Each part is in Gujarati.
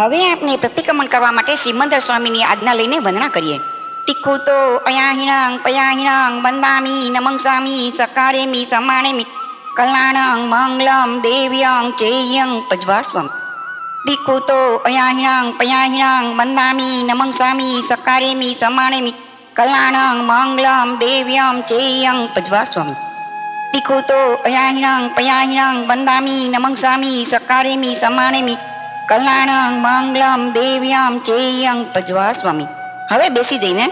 હવે આપણે પ્રતિક્રમણ કરવા માટે સિમંદર સ્વામીની આજ્ઞા લઈને વંદના કરીએ. તીખું તો અયાહિણાંગ પયાહિણાંગ વંદામી નમંસામી સકારેમી સમાણેમી કલ્યાણંગ મંગલમ દેવ્યંગ ચેયંગ પજવાસ્વમ. તીખું તો અયાહિણાંગ પયાહિણાંગ વંદામી નમંસામી સકારેમી સમાણેમી કલ્યાણંગ મંગલમ દેવ્યં ચેયંગ પજવાસ્વમી. તીખું તો અયાહિણાંગ પયાહિણાંગ વંદામી નમંસામી સકારેમી સમાણેમી કલ્યાણંગ મંગલમ દેવ્યં ચેયંગ પજવાસ્વમી. હવે બેસી જઈને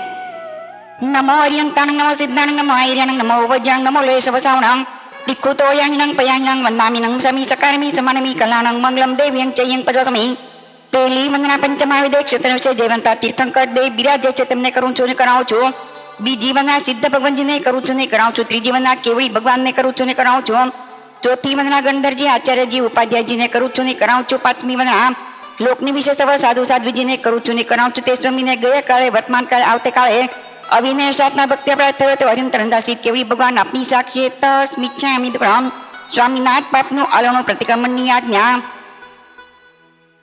નમો હરિયંતાણંગ નમો સિદ્ધાણંગ નમો આયર્યાણંગ નમો વજ્રાણંગ નમો લે સવસાવણંગ. તીખું તો અયાહિણાંગ પયાહિણાંગ વંદામી નમંસામી સકારેમી સમાણેમી કલ્યાણંગ મંગલમ દેવ્યં ચેયંગ પજવાસ્વમી. પહેલી વંદના પંચમહાવિદ્ય ક્ષેત્ર વિશે જયવંતા તીર્થંકર દેવ બિરાજે છે તેમને કરું છું ને કરાવું છું. બીજી વંદના સિદ્ધ ભગવાનજીને કરું છું ને કરાવું છું. ત્રીજી વંદના કેવડી ભગવાનને કરું છું ને કરાવું છું. ચોથી વંદના ગણધરજી આચાર્યજી ઉપાધ્યાયજીને કરું છું ને કરાવું છું. પાંચમી વંદના લોકની વિશેષ સાધુ સાધ્વીજીને કરું છું ને કરાવું છું. તે સ્વામીને ગયા કાળે વર્તમાન કાળે આવતે કાળે અવિનય સાધના ભક્તિ અપરાધ થયો તો હરિયંતર અંદાસી કેવડી ભગવાન આપની સાક્ષી તસ્મિચ્છામિ સ્વામીનાથ પાપનું આલોનું પ્રતિક્રમણની આજ્ઞા.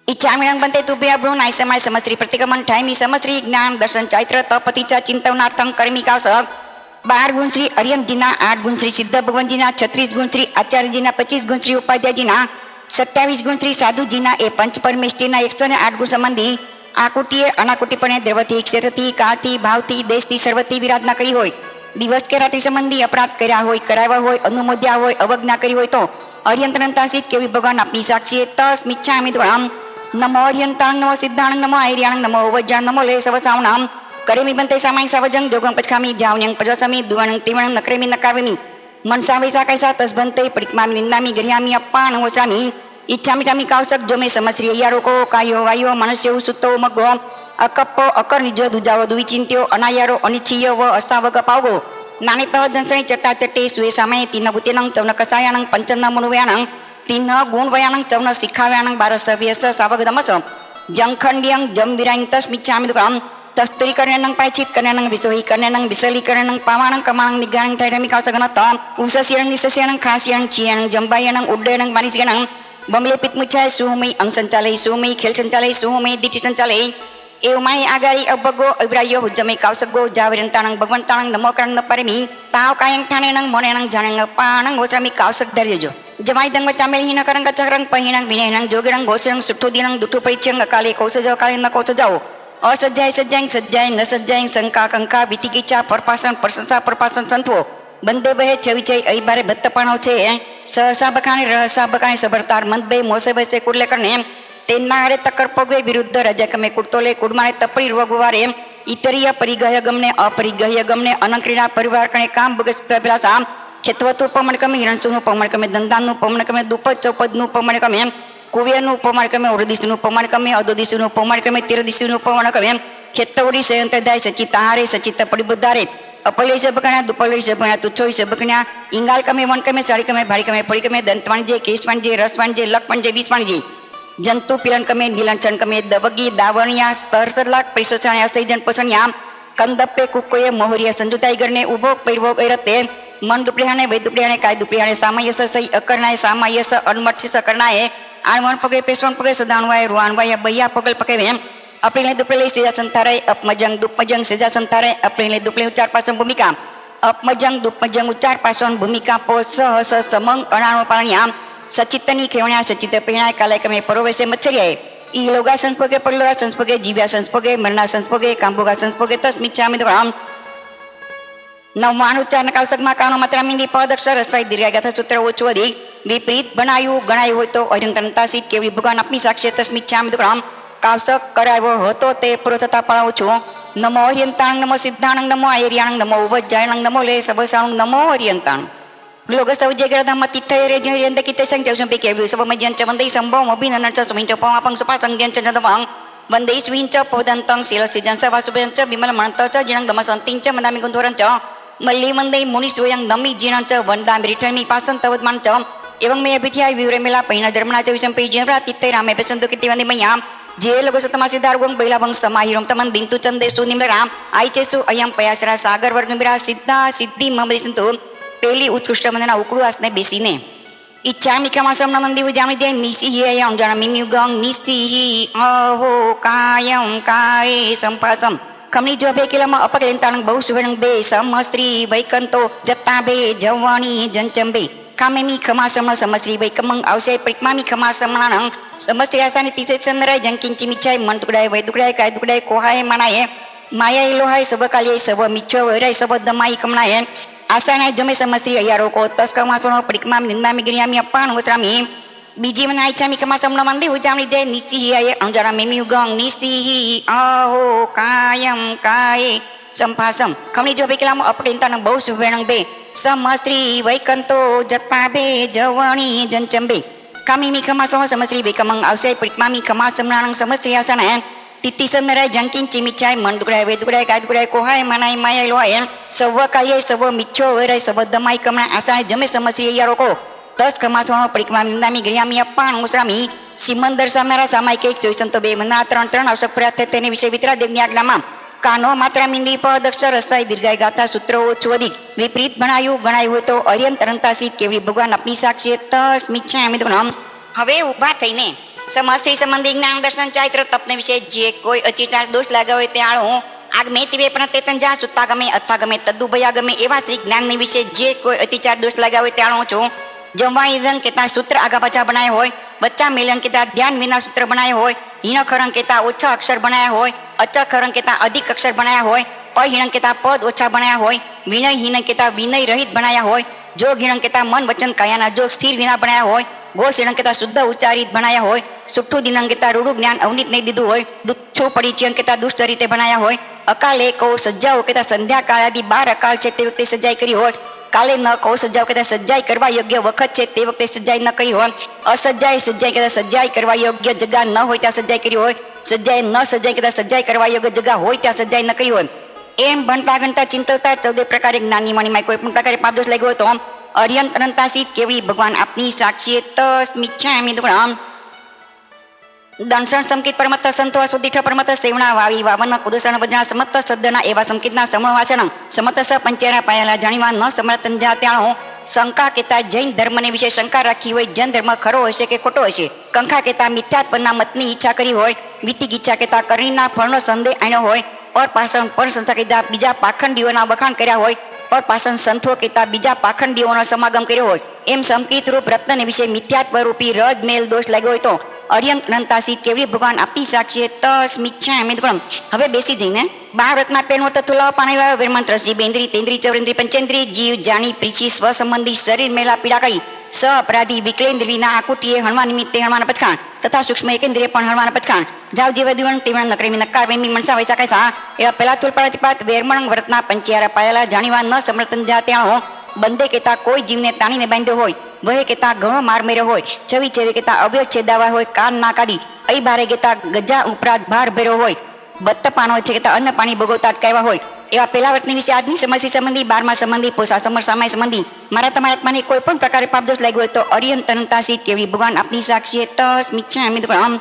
ઈચ્છામિણંગ બંતે તુભ્ય ભ્રૂનાય સમાય સમશ્રી પ્રતિક્રમણ ઠાયમી સમશ્રી જ્ઞાન દર્શન ચૈત્ર તપતિચા ચિંતવનાર્થં કર્મી કાવસક. 12 ગુણ શ્રી અરિયંતજીના, 8 ગુણ શ્રી સિદ્ધ ભગવાનજીના, 36 ગુણ શ્રી આચાર્યજીના, 25 ગુણ શ્રી ઉપાધ્યાયજીના, 27 ગુણ શ્રી સાધુજીના, એ પંચ પરમેષ્ઠીના 108 ગુણ સંબંધી આકુટીએ અનાકુટીપણે દ્રવથી ક્ષેત્રથી કાળથી ભાવથી દેશથી સર્વથી વિરાધના કરી હોય, દિવસ કે રાત્રિ સંબંધી અપરાધ કર્યા હોય, કરાવ્યા હોય, અનુમોદ્યા હોય, અવજ્ઞા કરી હોય તો અરિયંતનંતાસિત કેવી ભગવાન આપની સાક્ષી તસ્મિચ્છામિ દ્વણામ. નમો અરિયંતાંગ નમો સિદ્ધાણંગ નમો આયર્યાણંગ નમો વજ્રાણંગ નમો લે સવસાવણામ. કરેમી બંતે સામાય સાવજંગ જોગં પચખામી જાવન્યંગ પજવસમી દુવણંગ તિવણંગ નકરેમી નકારવેમી મનસા વૈસા કૈસા તસ્બંતે પરિક્રમામી નિંદામી ગરિયામી અપ્પાણ ઓછામી. ઈચ્છામી ટામી કાવસક જોમે સમશ્રી અયારોકો કાયો વાયો મનુષ્યો સુતો મગો અકપ્પો અકર નિજ દુજાવો દુવિચિંત્યો અનાયારો અનિચ્છીયો વ અસાવગ પાવગો નાને તવ દંસણી ચટ્ટા ચટ્ટે સુએ સામે તીન ભૂતેનંગ ચૌન કસાયાનંગ પંચન મનુવ્યાનંગ તીન ગુણ વયાનંગ ચૌન શિખાવ્યાનંગ બારસ વ્યસ સાવગ દમસ જંખંડ્યંગ જમ વિરાંગ તસ્મિચ્છામિ દુકામ. તસ્ત્રી કર્ણનંગ પાયચિત કર્ણનંગ વિસોહી કર્ણનંગ વિસલી કર્ણનંગ પાવાણંગ કમાણંગ નિગાણંગ થૈરમી કાવસગનત ઉસસ્યણંગ નિસસ્યણંગ ખાસ્યણંગ ચિયણંગ જંબાયણંગ ઉડ્ડયણંગ માનિસ્યણંગ બમલે પિત્મુચ્છાય સુહમય અંગ સંચાલય સુહમય ખેલ સંચાલય સુહમય દીઠી સંચાલય એવમાય આગારી અભગો અભિપ્રાયો હુજ્જમય કાવસગો જાવરંતાણંગ ભગવંતાણંગ નમો કર્ણ પરમી તાવ કાયંગ ઠાણેણંગ મોણેણંગ જાણંગ પાણંગ ઓછામી કાવસક ધર્યજો જમાય દંગ ચામેલ હિન કરંગ ચક્રંગ પહિણંગ વિનયણંગ જોગણંગ ઘોષણંગ સુઠ્ઠો દિનંગ દુઠ્ઠો પરિચ્છંગ અકાલે કૌશજો કાલે ન કૌશજાઓ અસજ્જાય સજ્જાય સજ્જાય ન સજ્જાય શંકા કંકા વિતિકીચા પરપાસન પ્રશંસા પરપાસન સંતવો બંદે બહે છવિચય અહીભારે ભત્તપણો છે સહસા બકાણે રહસા બકાણે સબરતાર મંદબે મોસે બેસે કુડલે કરને તેના હારે તકર પગે વિરુદ્ધ રજકમે કુડતોલે કુડમાણે તપડી રોગવારે ઇતરીય પરિગય ગમને અપરિગય ગમને અનંક્રીડા પરિવાર કણે કામ બગસ્ત અભિલાષા ખેતવતું પમણકમે હિરણસુનું પમણકમે દંદાનનું પમણકમે દુપદ ચૌપદનું પમણકમે કુવ્યનું પમણકમે ઉરદિશનું પમણકમે અદોદિશનું પમણકમે તિરદિશનું પમણકમે ખેતવડી સંયંતદાય સચિત આહારે સચિત પડિબુદ્ધારે અપલે સબકણા દુપલે સબકણા તુચ્છો સબકણા ઇંગાલ કમે વણકમે ચાળી કમે ભાડી કમે પડી કમે દંતવાણજે કેશવાણજે રસવાણજે લકવાણજે વિસવાણજે જંતુ પિલન કમે નીલંચન કમે દવગી દાવણિયા સ્તર સદલાક પૈસોસાણે અસૈજન પોષણ્યા કંદપ્પે કુકોએ મોહરિયા સંજુતાઈ ગરને ઉભો પૈરવો ગૈરતે મન દુપલિયાને વૈ દુપલિયાને કાય દુપલિયાને સામયસ સઈ અકરણાય સામયસ અનમઠિસ કરણાય આણવણ પગે પેશવણ પગે સદાણવાય રૂવાણવાય બૈયા પગલ પગે એમ અપલે દુપલે સેજા સંતારે અપમજંગ દુપમજંગ સેજા સંતારે અપલે દુપલે ઉચ્ચાર પાસન ભૂમિકા અપમજંગ દુપમજંગ ઉચ્ચાર પાસન ભૂમિકા પો સહ સમંગ અણાણો પાણ્યા સચિતની ખેવણ્યા સચિત પીણાય કાલે કમે પરોવેશે મચ્છર્યાય ઈ લોગા સંસ્પગે પરલોગા સંસ્પગે જીવ્યા સંસ્પગે મરણા સંસ્પગે કાંબોગા સંસ્પગે તસ્મિચ્છામિ દ્વણામ. નવમાણુચાર નકાવસકમાં કાનો માત્રામીની પદ અક્ષર રસવાય દીર્ઘાગાથા સૂત્ર ઓછું વધી વિપરીત બનાયું ગણાયું હોય તો અરિયંતનતાસિત કેવડી ભગવાન આપની સાક્ષી તસ્મિચ્છામિ દ્વણામ. કાવસક કરાવ્યો હતો તે પૂરો થતા પડાવું છું. નમો અરિયંતાણંગ નમો સિદ્ધાણંગ નમો આયર્યાણંગ નમો વજ્જાયણંગ નમો લે સબસાણંગ નમો અરિયંતાણ. લોગ સૌજ્ય ગ્રહધામ તિથય રે જયંત કિતે સંજવ સંપે કેવ્યું સબમજ્યં ચ વંદે સંભવ અભિનંદન ચ સુમિંચ પવાપંગ સુપાસંગ્યં ચ જદવંગ વંદે સ્વિંચ પોદંતં શીલસિજં સ વાસુભયં ચ વિમલ મણત ચ જીણંગ દમસંતિં ચ મંદામિ ગુંધોરં ચ મલ્લી વંદે મુનિ સ્વયં નમી જીણં ચ વંદામિ રીઠમી પાસં તવદમાન ચ એવં મે અભિધ્યાય વિવરેમેલા પૈણા ધર્મણા ચ વિષંપે જયવ્રા તિથય રામે પેસંતુ કિતિ વંદે મૈયા જે લોકો સતમા સિદ્ધાર્ગોંગ બૈલાભંગ સમાહિરોમ તમન દિંતુ ચંદેસુ નિમ્લરામ આઈચેસુ અયમ પયાસરા સાગર વર્ગમિરા સિદ્ધા સિદ્ધિ મમદિસંતુ પહેલી ઉત્કૃષ્ટ વંદના ઉકળું આસને બેસીને ઈચ્છામિ ખમાસમ નમંદી ઉજામી જય નિસિહ્યયં જણમિમ્યુ ગંગ નિસિહિ અહો કાયં કાયે સંપાસમ ખમણી જો બે કિલોમાં અપકલેંતાણંગ બહુ સુવર્ણંગ બે સમ સ્ત્રી વૈકંતો જત્તા બે જવાણી જંચંબે કામેમી ખમાસમ સમશ્રી વૈકમંગ આવશે પરિક્મામી ખમાસમણાણંગ સમસ્ત્રી આસાની તીસે ચંદ્રાય જંકિંચી મિચ્છાય મન ટુકડાય વૈ ટુકડાય કાય ટુકડાય કોહાય મનાય માયા લોહાય સબ કાલ્ય સબ મિચ્છો વૈરાય સબ દમાઈ કમણાય આસાનાય જમે સમસ્ત્રી અયારો કો તસ કમાસણો પરિક્મામ નિંદામી ગિરિયામી અપાણ વસરામી બીજી મને ઈચ્છામી કમાસમનો મંદી ઉજામણી જય નિસિહિયાય અંજણા મેમી ગંગ નિસિહિ આહો કાયમ કાયે સંભાસમ ખમણી જો બેકલામ અપકેંતાન બહુ સુવેણંગ બે સમસ્ત્રી વૈકંતો જત્તા બે જવણી જંચંબે કામીમી ખમાસણો સમશ્રી બેકમંગ આવશે પરિક્મામી ખમાસમણાણંગ સમસ્ત્રી આસના તિતિસંદરાય જંકિંચી મિચ્છાય મન દુકડાય વે દુકડાય કાય દુકડાય કોહાય મનાય માયા લોહાય સવ કાય સવ મિચ્છો વૈરાય સવ દમાઈ કમણા આસાય જમે સમશ્રી અયારો કો તસ કમાસવાનો પરિક્રમા નિંદામી ગિરિયામી અપાણ મુસરામી સિમંદર સામેરા સામાયિક એક જોઈસંતો બે મના ત્રણ આવશ્યક પ્રયાત તેને વિશે વિતરા દેવની આજ્ઞામાં કાનો માત્રા મીંડી પદ અક્ષર રસાઈ દીર્ઘાય ગાથા સૂત્ર ઓછું અધિક વિપરીત ગણાયું હોય તો અર્યંત અનંતાસી કેવડી ભગવાન આપની સાક્ષી તસ મિચ્છામિ દુક્કડમ હવે ઊભા થઈને સમસ્ત્રી સંબંધી જ્ઞાન દર્શન ચારિત્ર તપને વિશે જે કોઈ અચિતાર દોષ લાગ્યો હોય તે આળો આગમે તિવે પણ તે તંજા સુતા ગમે અથા ગમે તદ્દુભયા ગમે એવા શ્રી જ્ઞાનની વિશે જે કોઈ અતિચાર દોષ લાગ્યા હોય તે આળો છું જમવા ઈંધન કેતા સૂત્ર આગા પાછા બનાયા હોય બચ્ચા મેલન કેતા ધ્યાન વિના સૂત્ર બનાયા હોય હીણ ખરંગ કેતા ઓછા અક્ષર બનાયા હોય અચા ખરંગ કેતા અધિક અક્ષર બનાયા હોય અહિણ કેતા પદ ઓછા બનાયા હોય વિનય હીન કેતા વિનય રહિત બનાયા હોય જો ગીણ કેતા મન વચન કાયાના જો સ્થિર વિના બનાયા હોય ગોષિણ કેતા શુદ્ધ ઉચ્ચારિત બનાયા હોય સુઠ્ઠું દિનંગ કેતા રૂડું જ્ઞાન અવનીત નહીં દીધું હોય દુચ્છો પરિચયન કેતા દુષ્ટ રીતે બનાયા હોય અકાલે કહો સજ્જાઓ કેતા સંધ્યા કાળ આદિ 12 અકાળ છે તે વખતે સજાઈ કરી હોય કાલે ન કહો સજ્જાઓ કેતા સજ્જાઈ કરવા યોગ્ય વખત છે તે વખતે સજ્જાઈ ન કરી હોય સજ્જાઈ કેતા સજ્જાઈ કરવા યોગ્ય જગા ન હોય ત્યાં સજ્જાઈ કરી હોય સજ્જાઈ ન સજ્જાઈ કેતા સજ્જાઈ કરવા યોગ્ય જગા હોય ત્યાં સજ્જાઈ ન કરી હોય એમ ભણતા ગણતા ચિંતવતા 14 પ્રકારે જ્ઞાનની વાણીમાં કોઈ પણ પ્રકારે પાપદોષ લાગ્યો હોય તો અર્યંત અનંતાસી કેવડી ભગવાન આપની સાક્ષી તસ મિચ્છામિ દુક્કડમ દંશન સંકિત પરમત્ત સંતો સુદીઠ પરમત્ત સેવણા વાવી વાવન કુદસણ વજના સમત્ત સદ્દના એવા સંકિતના સમણ વાચન સમત્ત સ પંચેરા પાયેલા જાણીવા ન સમર્થન જા ત્યાણો શંકા કેતા જૈન ધર્મને વિશે શંકા રાખી હોય જૈન ધર્મ ખરો હશે કે ખોટો હશે કંખા કેતા મિથ્યાત્વના મતની ઈચ્છા કરી હોય વિતિક ઈચ્છા કેતા કરણીના ફળનો સંદેહ આણ્યો હોય પરપાસન પરસંસા કેતા બીજા પાખંડીઓના વખાણ કર્યા હોય પરપાસન સંતો કેતા બીજા પાખંડીઓનો સમાગમ કર્યો હોય એમ સંકિત રૂપ રત્ન વિશે મિથ્યાત્વ રૂપી રજ મેલ દોષ લાગ્યો હોય તો અર્યંત અનંતાસી કેવડી ભગવાન આપી સાક્ષી તસ મિચ્છામિ દુક્કડમ હવે બેસી જઈને 12 રત્ના પેણો તતુલા પાણીવા વેરમંત્ર શ્રી બેન્દ્રી તેન્દ્રી ચૌરેન્દ્રી પંચેન્દ્રી જીવ જાણી પ્રીચી સ્વ સંબંધી શરીર મેલા પીડા કરી સ અપરાધી વિકલેન્દ્રીના આકુટીએ હણવા નિમિત્તે હણવાના પચખાણ તથા સૂક્ષ્મ એકેન્દ્રિય પણ હણવાના પચખાણ જાવ જીવ દિવણ તિવણ નકરેમી નકાર વેમી મનસા વૈસા કૈસા એવા પેલા તુલ પાળતિપાત વેરમણ વ્રતના પંચિયારા પાયેલા જાણીવા ન સમર્થન જા ત્યાણો બંદે કેતા કોઈ જીવને તાણીને બાંધ્યો હોય વહે કેતા ઘણો માર મેર્યો હોય છવી છેવી કેતા અવ્ય છેદાવા હોય કાન ના કાદી અઈ બારે કેતા ગજા ઉપરાત ભાર ભર્યો હોય બત્ત પાણો છે કેતા અન્ન પાણી ભોગવતા અટકાવ્યા હોય એવા પેલા વ્રતની વિશે આજની સમસ્યા સંબંધી 12મા સંબંધી પોસા સમર સામાય સંબંધી મારા તમારા આત્માને કોઈ પણ પ્રકારે પાપદોષ લાગ્યો હોય તો અર્યંત અનંતાસી કેવડી ભગવાન આપની સાક્ષી તસ મિચ્છામિ દુક્કડમ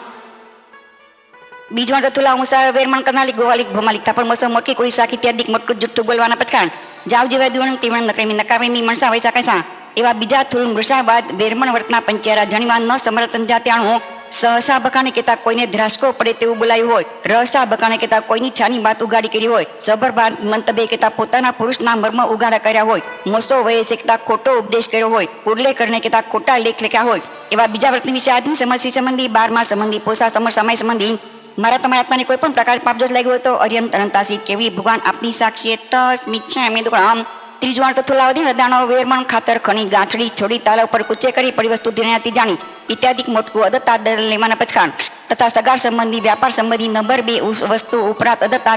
બીજવાણ તથુલા ઉંસા વેરમણ કનાલિક ગોવાલિક ભોમાલિક થાપણ મોસો મોટકી કુળી સાખી ત્યાદિક મોટકું જુઠ્ઠું બોલવાના પચખાણ જાવ જીવા દિવણ તિવણ નકરેમી નકારેમી મનસા વૈસા કૈસા એવા બીજા થુલ મૃષાવાદ વેરમણ વર્તના પંચિયારા જાણીવા ન સમર્થન જા ત્યાણું સહસા બકાને કેતા કોઈને ધ્રાસકો પડે તેવું બોલાયું હોય રહસા બકાને કેતા કોઈની છાની વાત ઉગાડી કરી હોય સભરભાર મંતબે કેતા પોતાના પુરુષના મર્મ ઉગાડા કર્યા હોય મોસો વયસે કેતા ખોટો ઉપદેશ કર્યો હોય કુડલે કરને કેતા ખોટા લેખ લખ્યા હોય એવા બીજા વ્રતની વિશે આજની સમસ્યા સંબંધી 12મા સંબંધી પોસા સમર સમય સંબંધી મારા તમારા આત્માને કોઈ પણ પ્રકાર પાપદોષ લાગ્યો હોય તો અર્યંત અનંતાસી કેવડી ભગવાન આપની સાક્ષી તસ મિચ્છામિ દુક્કડમ ત્રીજવાણ તથુલાવધી હદાણો વેરમણ ખાતર ખણી ગાંઠડી છોડી તાલા ઉપર કૂચે કરી પરિવસ્તુ ધીરણાથી જાણી ઇત્યાદિક મોટકું અદત્ત આદ લેવાના પચખાણ તથા સગાર સંબંધી વ્યાપાર સંબંધી નંબર 2 વસ્તુ ઉપરાંત અદત્ત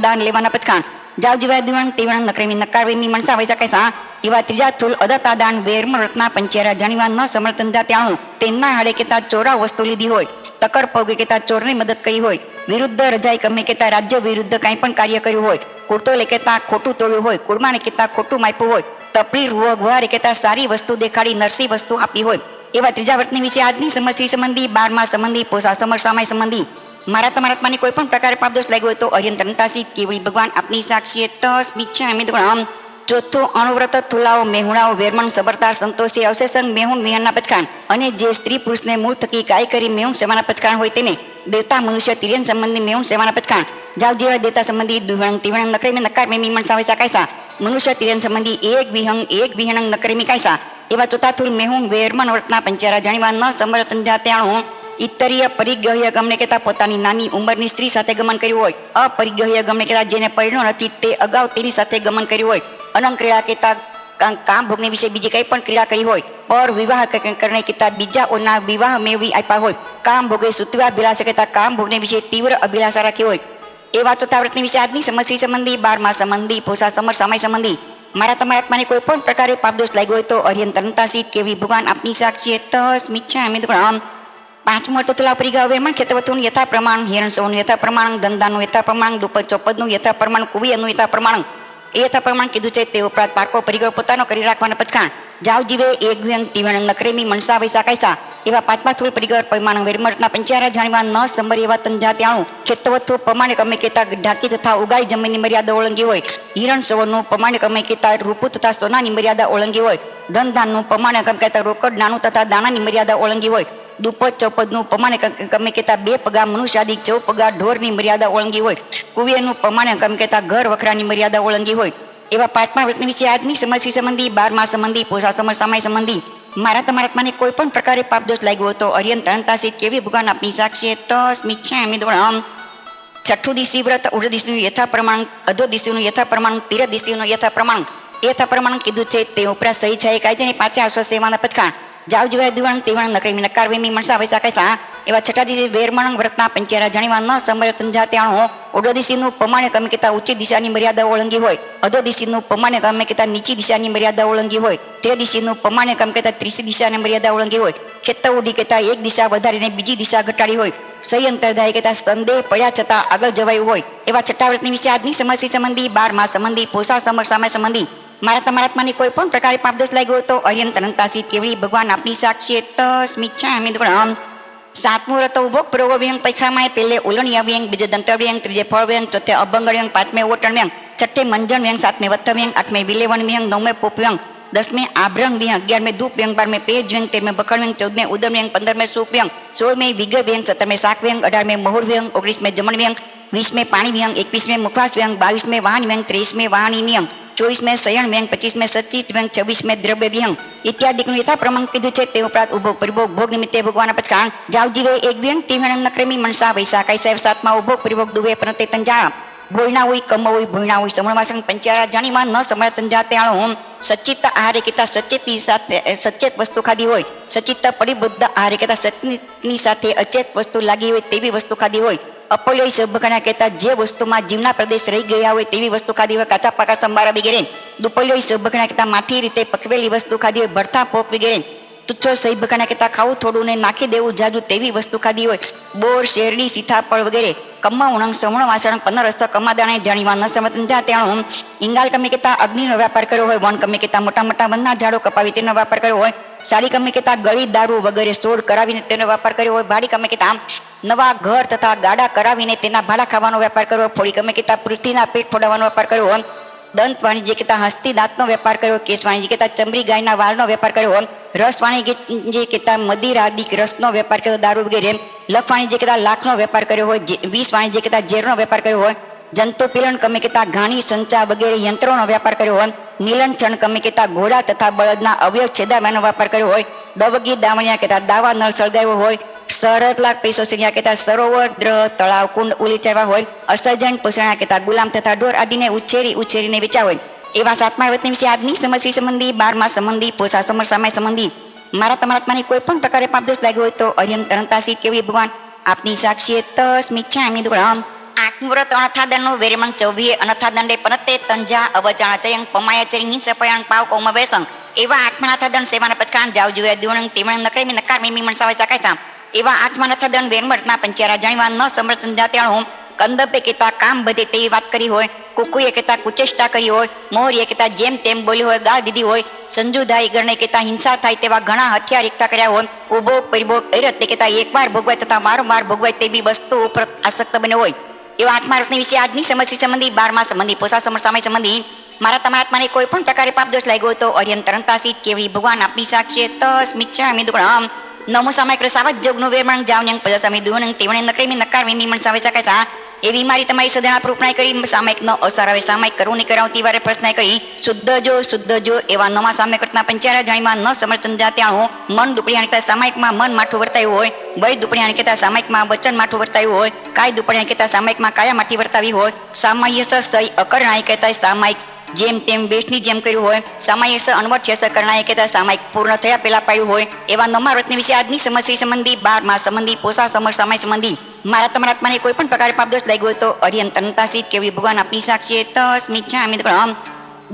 દાન લેવાના પચખાણ જાવ જીવા દિવણ તિવણ નકરેમી નકાર વેમી મનસા વૈસા કૈસા એવા ત્રીજા થુલ અદત્ત દાન વેરમણ રત્ના પંચિયારા જાણીવા ન સમર્થન જા ત્યાણું તેમના હાડે કેતા ચોરા વસ્તુ લીધી હોય તકર પગે કેતા ચોરની મદદ કરી હોય વિરુદ્ધ રજાઈ કમે કેતા રાજ્ય વિરુદ્ધ કંઈ પણ કાર્ય કર્યું હોય કુર્તો લે કેતા ખોટું તોડ્યું હોય કુરમાને કેતા ખોટું માપ્યું હોય તપરી રૂવ ગુહારે કેતા સારી વસ્તુ દેખાડી નરસી વસ્તુ આપી હોય એવા ત્રીજા વ્રતની વિશે આજની સમસ્યા સંબંધી 12મા સંબંધી પોસા સમર સામાય સંબંધી મારા તમારા આત્માને કોઈ પણ પ્રકારે પાપદોષ લાગ્યો હોય તો અર્યંત અનંતાસી કેવડી ભગવાન આપની સાક્ષી તસ મિચ્છામિ દુક્કડમ ચોથું અણુવ્રત તુલાઓ મેહુણાઓ વેરમણ સબરતા સંતોષી અવશેષંગ મેહુણ વિહણના પચકાણ અને જે સ્ત્રી પુરુષને મૂળ થકી કાય કરી મેહુણ સેવાના પચકાણ હોય તેને દેવતા મનુષ્ય તિર્યન સંબંધી મેહુણ સેવાના પચકાણ જાવ જેવા દેવતા સંબંધી દુહણ તિવણ નકરેમી નકાર મેમી મણસાવે કાયસા મનુષ્ય તિર્યન સંબંધી એક વિહણંગ નકરેમી કાયસા એવા ચોથાથુલ મેહુણ વેરમણ વર્તના પંચારા જાણીવા ન સમરતન જાત્યાણું ઇતરીય પરિગ્રહ્ય ગમને કહેતા પોતાની નાની ઉંમરની સ્ત્રી સાથે ગમન કર્યું હોય અપરિગ્રહ્ય ગમને કહેતા જેને પરિણ્યો નથી તે અગાઉ તેની સાથે ગમન કર્યું હોય અનંગ ક્રીડા કહેતા કામ ભોગની વિશે બીજી કઈ પણ ક્રીડા કરી હોય પર વિવાહ કરણે કહેતા બીજા ઓના વિવાહ મેળવી આપ્યા હોય કામ ભોગે સુતવા અભિલાષા કહેતા કામ ભોગને વિશે તીવ્ર અભિલાષા રાખી હોય એવા ચોથા વ્રતની વિશે આજની સમસ્યા સંબંધી 12મા સંબંધી પોષા સમર સમય સંબંધી મારા તમારા આત્માને કોઈ પણ પ્રકારે પાપદોષ લાગ્યો હોય તો અર્યંતરતાસી કેવી ભગવાન આપની સાક્ષી તસ્મિચ્છા અમિત ગુણામ પાંચમો તુલા પરિગા વેરમણ ખેતવતુનું યથા પ્રમાણ હિરણસોનું યથા પ્રમાણ દંદાનું યથા પ્રમાણ દુપદ ચોપદનું યથા પ્રમાણ કુવિયનું યથા પ્રમાણ એ યથા પ્રમાણ કીધું છે તે ઉપરાંત પારકો પરિગળ પોતાનો કરી રાખવાના પચકાણ જાવ જીવે એક વ્યંગ તીવણ નકરેમી મનસા વૈસા કાયસા એવા પાંચમા થૂલ પરિગળ પરિમાણ વેરમણના પંચારા જાણવા ન સંબર એવા તંજા ત્યાણું ખેતવતુ પ્રમાણે કમે કેતા ઢાકી તથા ઉગાઈ જમીનની મર્યાદા ઓળંગી હોય હિરણ સવરનું પ્રમાણે કમે કેતા રૂપુ તથા સોનાની મર્યાદા ઓળંગી હોય ધનધાનનું પ્રમાણે કમે કેતા રોકડ નાણું તથા દાણાની મર્યાદા ઓળંગી હોય દુપદ ચોપદનું પ્રમાણે ગમે કહેતા 2 પગા મનુષ્યાદિક 14 પગા ઢોરની મર્યાદા ઓળંગી હોય કુવિયનું પ્રમાણે ગમે કહેતા ઘર વખરાની મર્યાદા ઓળંગી હોય એવા પાંચમા વ્રતની વિશે આજની સમસ્યા સંબંધી 12મા સંબંધી પોષા સમર સમય સંબંધી મારા તમારા આત્માને કોઈ પણ પ્રકારે પાપદોષ લાગ્યો હતો અર્યંત અનંતાસી કેવી ભગવાન આપની સાક્ષી તસ્મિચ્છામિ દોણમ છઠ્ઠું દિશી વ્રત ઉર્ધ દિશનું યથા પ્રમાણ અધો દિશનું યથા પ્રમાણ તીર દિશનું યથા પ્રમાણ કીધું છે તે ઉપરાંત સહી છે કાયદાની પાછા આવશો સેવાના પચકાણ જાવ જીવા દિવાણ તિવણ નકરેમી નકાર વેમી મણસા વૈસા કાયસા એવા છઠ્ઠા દિશી વેરમણ વ્રતના પંચારા જાણીવા ન સમરતન જાત્યાણો ઓડો દિશીનું પ્રમાણે ગમે કહેતા ઊંચી દિશાની મર્યાદા ઓળંગી હોય અધો દિશીનું પ્રમાણે ગમે કહેતા નીચી દિશાની મર્યાદા ઓળંગી હોય તે દિશીનું પ્રમાણે ગમે કહેતા ત્રીજી દિશાની મર્યાદા ઓળંગી હોય ખેતર ઉડી કહેતા એક દિશા વધારીને બીજી દિશા ઘટાડી હોય સહી અંતરદાય કહેતા સંદેહ પડ્યા છતાં આગળ જવાયું હોય એવા છઠ્ઠા વ્રતની વિશે આજની સમસ્યા સંબંધી 12મા સંબંધી પોષા સમર સામે સંબંધી મારા તમારા આત્માને કોઈ પણ પ્રકારે પાપદોષ લાગ્યો તો અર્યંત અનંતાસી કેવડી ભગવાન આપની સાક્ષી તસ્મિચ્છામિ દોણમ સાતમું વ્રત ઉભો પૂર્વ વ્યંગ પૈસામાં પહેલે ઉલણિયા વ્યંગ બીજે દંતર વ્યંગ ત્રીજે ફળ વ્યંગ ચોથે અભંગળ વ્યંગ પાંચમે ઓટણ વ્યંગ છઠ્ઠે મંજન વ્યંગ સાતમે વત્થ વ્યંગ આઠમે વિલેવન વ્યંગ નવમે પોપ વ્યંગ દસમે આભ્રંગ વ્યંગ અગિયારમે ધૂપ વ્યંગ બારમે પેજ વ્યંગ તેરમે બખડ વ્યંગ ચૌદમે ઉદમ વ્યંગ પંદરમે સૂપ વ્યંગ સોળમે વિગ વ્યંગ સત્તરમે શાક વ્યંગ અઢારમે મહુર વ્યંગ ઓગણીસમે જમણ વ્યંગ વીસમે પાણી વ્યંગ એકવીસમે મુખવાસ વ્યંગ બાવીસમે વાહન વ્યંગ ત્રીસમે વાહની નિયમ 24મે શયન વ્યંગ 25મે સચિત વ્યંગ 26મે દ્રવ્ય વ્યંગ ઇત્યાદિનું યથા પ્રમાણ કીધું છે તે ઉપરાંત ઉભો પરિભોગ ભોગ નિમિત્તે ભગવાન પચકાણ જાવ જીવે એક વ્યંગ તિવણ નક્રેમી મનસા વૈસા કાયસા સાતમા ઉભો પરિભોગ દુવે પ્રતે તંજા ભોયના હોય કમ હોય ભોયના હોય સમણ વાસણ પંચારા જાણીમાં ન સમળ તંજા ત્યાણું સચિત આહારે કહેતા સચેતની સાથે સચેત વસ્તુ ખાધી હોય સચિત પરિબુદ્ધ આહારે કહેતા સચેતની સાથે અચેત વસ્તુ લાગી હોય તેવી વસ્તુ ખાધી હોય અપોલોય સબકણા કહેતા જે વસ્તુમાં જીવના પ્રદેશ રહી ગયા હોય તેવી વસ્તુ ખાધી હોય કાચા પાકા સંભારા વગેરે દુપોલોય સબકણા કહેતા માઠી રીતે પકવેલી વસ્તુ ખાધી હોય ભરતા પોક વગેરે તુચ્છો સહીબકણા કહેતા ખાવું થોડું ને નાખી દેવું જાજુ તેવી વસ્તુ ખાધી હોય બોર શેરડી સીતાફળ વગેરે કમ્મા ઉણંગ સમણ વાસણ 15 રસ્તા કમાદાણે જાણીવા ન સમજતા તેણું ઇંગાલ કમે કહેતા અગ્નિનો વેપાર કર્યો હોય વણ કમે કહેતા મોટા મોટા વનના ઝાડો કપાવી તેનો વેપાર કર્યો હોય સાડી કમે કહેતા ગળી દારૂ વગેરે સોડ કરાવીને તેનો વેપાર કર્યો હોય ભાડી કમે કહેતા નવા ઘર તથા ગાડા કરાવીને તેના ભાડા ખાવાનો વેપાર કર્યો ફોડી કમે કહેતા પૃથ્વીના પેટ ફોડવાનો વેપાર કર્યો હોય દંત વાણિજ્ય કહેતા હસ્તી દાંતનો વેપાર કર્યો કેશ વાણિજ્ય કહેતા ચમડી ગાયના વાળનો વેપાર કર્યો રસ વાણિજ્ય કહેતા મદિરાદિક રસનો વેપાર કર્યો દારૂ વગેરે લખ વાણિજ્ય કહેતા લાખનો વેપાર કર્યો હોય વિષ વાણિજ્ય કહેતા ઝેરનો વેપાર કર્યો હોય જંતુ પીલણ કમે કહેતા ઘાણી સંચા વગેરે યંત્રોનો વેપાર કર્યો હોય નીલન છણ કમે કહેતા ઘોડા તથા બળદના અવયવ છેદાવાનો વેપાર કર્યો હોય દવગી દાવણિયા કહેતા દાવા નળ સળગાવ્યો હોય 7 લાખ પૈસો સિંહ્યા કહેતા સરોવર દ્ર તળાવ કુંડ ઉલીચાવ્યા હોય અસર્જન પોષણા કહેતા ગુલામ તથા ઢોર આદિને ઉછેરીને વેચ્યા હોય એવા સાતમા વ્રતની વિશે આજની સમસ્યા સંબંધી 12મા સંબંધી પોષા સમર સમય સંબંધી મારા તમારા આત્માને કોઈ પણ પ્રકારે પાપદોષ લાગ્યો હોય તો અર્યંત અનંતાસી કેવી ભગવાન આપની સાક્ષી તસ્મિચ્છામિ દોણમ આઠમું વ્રત અનથાદંડનું વેરમણ ચૌવીએ અનથાદંડે પનતે તંજા અવચાણ ચયંગ પમાય ચરિંગ હિંસપયાણ પાવ કૌમ વેસંગ એવા આઠમા અનથાદંડ સેવાના પચકાણ જાવ જોઈએ દિવણ તિવણ નકરેમી નકાર મીમી મણસાવે ચાકાયસા એવા આઠમા અનથાદંડ વેરમણના પંચારા જાણવા ન સમર્થન જાત્યાણું કંદપે કહેતા કામ બધે તેવી વાત કરી હોય કુકુએ કહેતા કુચેષ્ટા કરી હોય મોહરીએ કહેતા જેમ તેમ બોલી હોય ગાળ દીધી હોય સંજુદાઈ ગરણે કહેતા હિંસા થાય તેવા ઘણા હથિયાર એકઠા કર્યા હોય ઉભો પરિભોગ ઐરત કહેતા એકવાર ભોગવાય તથા વારંવાર ભોગવાય તેવી વસ્તુ ઉપર આસક્ત બન્યો હોય એવા આઠમા વ્રતની વિશે આજની સમસ્યા સંબંધી 12મા સંબંધી પોષા સમર સમય સંબંધી મારા તમારા આત્માને કોઈ પણ પ્રકારે પાપ દોષ લાગ્યો તો અર્યંતરંતાસી કેવડી ભગવાન આપની સાક્ષી તસ્મિચ્છામિ દુક્કડમ નમો સામાયક સાવજ જોગનો વેરમણ જાવન્યં પજસામિ દુવનં તેવણે નકરેમિ નકાર વિમિ મન સાવે સકાય સા એવી મારી તમારી સદણા પ્રૂપણાઈ કરી સામાયક નો અવસર આવે સામાયક કરુણી કરાવતી વારે પ્રશ્ન કરી શુદ્ધ જો એવા નમા સામાયકના પંચારા જાણીમાં ન સમર્થન જાત્યાણો મન દુપડિયાણી કહેતા સામાયકમાં મન માઠું વર્તાયું હોય વય દુપડિયાણી કહેતા સામાયકમાં વચન માઠું વર્તાયું હોય કાય દુપડિયાણી કહેતા સામાયકમાં કાયા માઠી વર્તાવી હોય સામાય્ય સહી અકરણાય કહેતા સામાયક જેમ તેમ બેઠની જેમ કર્યું હોય સામાયિક અનવઠ્ય કરણાય કહેતા સામાયિક પૂર્ણ થયા પહેલા પાડ્યું હોય એવા નવમા વ્રતની વિશે આજની સમસ્યા સંબંધી 12 સંબંધી પોસા સમર સમય સંબંધી મારા તમારા આત્માને કોઈ પણ પ્રકારે પાપદોષ લાગ્યો તો અર્યંતરંતાસી કેવી ભગવાન આપની સાક્ષી તસ્મિચ્છામિ દુક્કડમ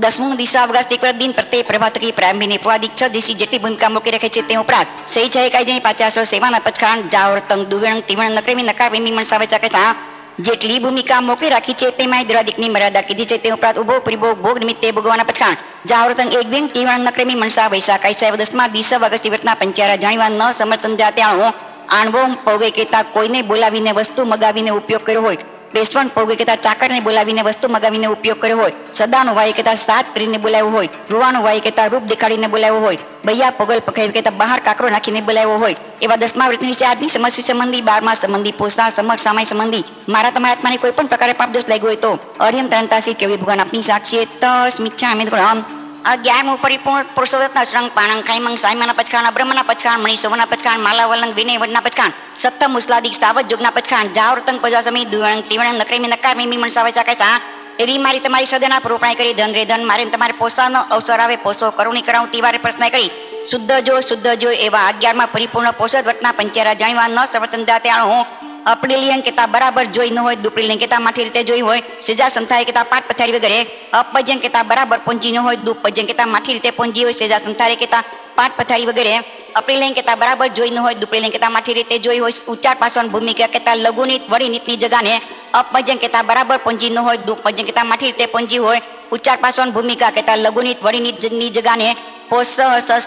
10મું દિશા અવકાશ એક દિન પ્રત્યે પ્રભાતકી પ્રારંભીને પુવાદિક 6 દિશી જેટલી ભૂમિકા મૂકી રાખે છે તે ઉપરાંત સહી છે કાઈ જઈ 50 સેવાના પચખાણ જાવર્તંગ દુગણ તિવણ નકરેમી નકાર વિમી મન સાવે ચાકે છે જેટલી ભૂમિકા મોકલી રાખી છે તેમાં દ્રાદિકની મર્યાદા કીધી છે તે ઉપરાંત ઉભો પરિભોગ ભોગ નિમિત્તે ભોગવાના પચખાણ જાવર્તંગ એક બેંક તીવણ નકરેમી મનસા વૈસા કાઈસા 10મા દિશા અગસ્તી વ્રતના પંચારા જાણીવા ન સમર્થન જાત્યાણો આણવો પોગે કેતા કોઈને બોલાવીને વસ્તુ મગાવીને ઉપયોગ કર્યો હોય બેસવણ પોગે કેતા ચાકરને બોલાવીને વસ્તુ મગાવીને ઉપયોગ કર્યો હોય સદાનું વાય કેતા સાત કરીને બોલાવ્યો હોય રૂવાનું વાય કેતા રૂપ દેખાડીને બોલાવ્યો હોય બૈયા પોગલ પકાવી કેતા બહાર કાકરો નાખીને બોલાવ્યો હોય એવા 10મા વ્રતની વિશે આજની સમસ્યા સંબંધી 12મા સંબંધી પોસા સમર સમય સંબંધી મારા તમારા આત્માને કોઈ પણ પ્રકારે પાપદોષ લાગ્યો હોય તો અર્યંતરંતાસી કેવી ભગવાન આપની સાક્ષી તસ્મિચ્છામિ દુક્કડમ 11મું પરિપૂર્ણ પુરુષોત્તમ શ્રંગ પાણંગ ખાઈમંગ સાયમાના પચખાણ બ્રહ્મના પચખાણ મણીસવના પચખાણ માલા વલંગ વિનય વડના પચખાણ સત્તમ મુસ્લાદિક સાવત જોગના પચખાણ જાવર્તંગ પજાસમી દુવણ તિવણ નકરેમી નકાર મીમી મન સાવે ચાકે ચા એવી મારી તમારી સદના પ્રોપણાઈ કરી ધન રે ધન મારે તમારે પોસાનો અવસર આવે પોસો કરુણી કરાવતી વારે પ્રશ્ન કરી શુદ્ધ જો એવા 11મા પરિપૂર્ણ પોષદ વ્રતના પંચારા જાણીવા ન સમર્થન જાત્યાણો અપડેલિયન કેતા બરાબર જોઈ ન હોય દુપડીલિયન કેતા માઠી રીતે જોઈ હોય સેજા સંથાય કેતા પાટ પથારી વગેરે અપજ્યન કેતા બરાબર પંજી ન હોય દુપજ્યન કેતા માઠી રીતે પંજી હોય સેજા સંથારે કેતા પાટ પથારી વગેરે અપડેલિયન કેતા બરાબર જોઈ ન હોય દુપડીલિયન કેતા માઠી રીતે જોઈ હોય ઉચ્ચાર પાસવાન ભૂમિકા કેતા લઘુનીત વડીનીતની જગાને અપજ્યન કેતા બરાબર પંજી ન હોય દુપજ્યન કેતા માઠી રીતે પંજી હોય ઉચ્ચાર પાસવાન ભૂમિકા કેતા લઘુનીત વડીનીતની જગાને પોસ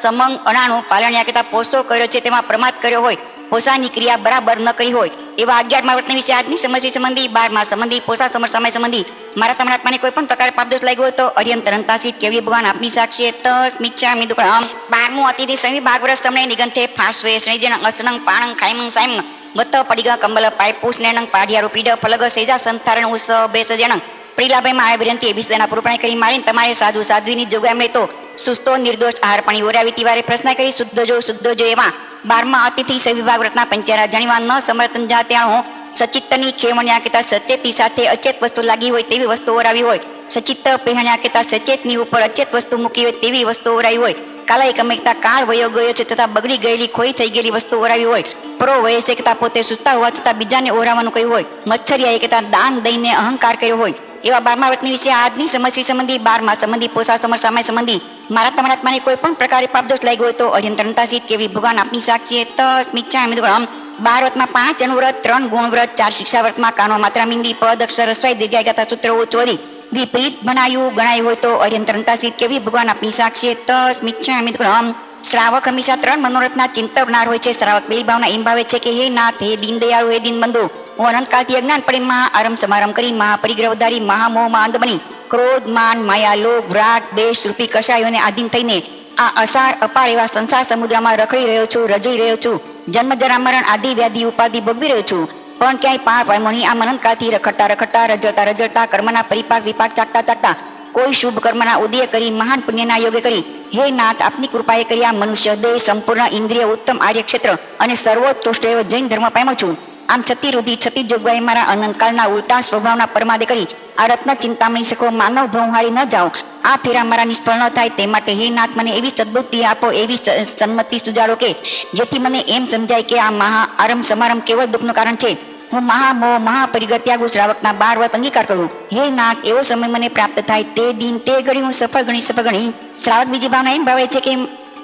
સમંગ અણાણું પાલણ્યા કેતા પોસો કર્યો છે તેમાં પ્રમાદ કર્યો હોય પોસાની ક્રિયા બરાબર ન કરી હોય એવા 11મા વ્રતની વિશે આજની સમસ્યા સંબંધી 12મા સંબંધી પોસા સમર સમય સંબંધી મારા તમારા આત્માને કોઈ પણ પ્રકારે પાપદોષ લાગ્યો હોય તો અર્યંતરંતાસી કેવી ભગવાન આપની સાક્ષી તસ્મિચ્છામિ દુક્કડમ 12મું અતિથિ સંવિ ભાગવર સમય નિગંથે ફાસ્વે શ્રેજણ અસણંગ પાણંગ ખાઈમંગ સાઈમંગ વત્ત પડિગા કંબલ પાય પૂષનેણંગ પાડિયારો પીડ ફલગ સેજા સંથારણ ઉસ બેસજણંગ પ્રિલાભાઈ મારે વિરંતી વિષયના પૂરપણાઈ કરી મારીને તમારે સાધુ સાધ્વીની જોગામ લેતો સુસ્તો નિર્દોષ આહાર પાણી ઓરાવી તિવારે પ્રશ્ન કરી શુદ્ધ જો એવા 12મા અતિથિ સવિભાગ વ્રતના પંચારા જાણીવા ન સમર્થન જાત્યાણો સચિત્તની ખેવણ્યા કેતા સચેતની સાથે અચેત વસ્તુ લાગી હોય તેવી વસ્તુ ઓરાવી હોય સચિત્ત પહેણ્યા કેતા સચેતની ઉપર અચેત વસ્તુ મૂકી હોય તેવી વસ્તુ ઓરાવી હોય કાલાઈ કમેકતા કાળ વયો ગયો છે તથા બગડી ગયેલી ખોઈ થઈ ગયેલી વસ્તુ ઓરાવી હોય પરો વયસે કેતા પોતે સુસ્તા હોવા છતાં બીજાને ઓરાવાનું કહ્યું હોય મચ્છરિયાએ કેતા દાન દઈને અહંકાર કર્યો હોય એવા 12મા વ્રતની વિશે આજની સમસ્યા સંબંધી 12મા સંબંધી પોસા સમર સમય સંબંધી મારા તમારા આત્માને કોઈ પણ પ્રકારે પાપદોષ લાગ્યો હોય તો અર્યંતરંતાસી કેવી ભગવાન આપની સાક્ષી તસ્મિચ્છામિ દુક્કડમ 12 વ્રતમાં 5 અનુવ્રત 3 ગુણ વ્રત 4 શિક્ષા વ્રતમાં કાનો માત્રા મિંદી પદ અક્ષર રસ્વાઈ દીર્ઘાય ગાતા સૂત્ર ચોરી વિપરીત ગણાયું હોય તો અર્યંતરંતાસી કેવી ભગવાન આપની સાક્ષી તસ્મિચ્છામિ દુક્કડમ શ્રાવક હંમેશા 3 મનોરથના ચિંતવનાર હોય છે શ્રાવક બે ભાવના એમ ભાવે છે કે હે નાથ હે દીન દયાળુ હે દીન બંધુ હું અનંતકાળથી અજ્ઞાન પડી આરંભ સમારંભ કરી મહાપરિગ્રહધારી મહામોહમાં અંધ બની ક્રોધ માન માયા લોભ રાગ દેશ રૂપી કષાયોને આધીન થઈને આ અસાર અપાર એવા સંસાર સમુદ્રમાં રખડી રહ્યો છું રજઈ રહ્યો છું જન્મ જરા મરણ આદિ વ્યાધિ ઉપાધિ ભોગવી રહ્યો છું પણ ક્યાંય પાર પામ્યો નહીં આમ અનંતકાળથી રખડતા રજળતા કર્મના પરિપાક વિપાક ચાકતા કોઈ શુભ કર્મના ઉદય કરી મહાન પુણ્યના યોગે કરી હે નાથ આપની કૃપાએ કરી આ મનુષ્ય દેહ સંપૂર્ણ ઇન્દ્રિય ઉત્તમ આર્ય ક્ષેત્ર અને સર્વોત્કૃષ્ટ એવો જૈન ધર્મ પામ્યો છું આમ છતી રૂધી છતી જોગવાઈ મારા અનંતકાળના ઉલટા સ્વભાવના પરમાદે કરી આ રત્ન ચિંતામણી શીખો માનવ ભવ હારી ન જાઓ આ ફેરા મારા નિષ્ફળ ન થાય તે માટે હે નાથ મને એવી સદબુદ્ધિ આપો એવી સંમતિ સુજાડો કે જેથી મને એમ સમજાય કે આ મહા આરંભ સમારંભ કેવળ દુઃખનું કારણ છે હું મહામોહ મહાપરિગત્યાગુ શ્રાવકના 12 વ્રત અંગીકાર કરું હે નાથ એવો સમય મને પ્રાપ્ત થાય તે દિન તે ઘડી હું સફળ ગણી શ્રાવક બીજી ભાવના એમ ભાવે છે કે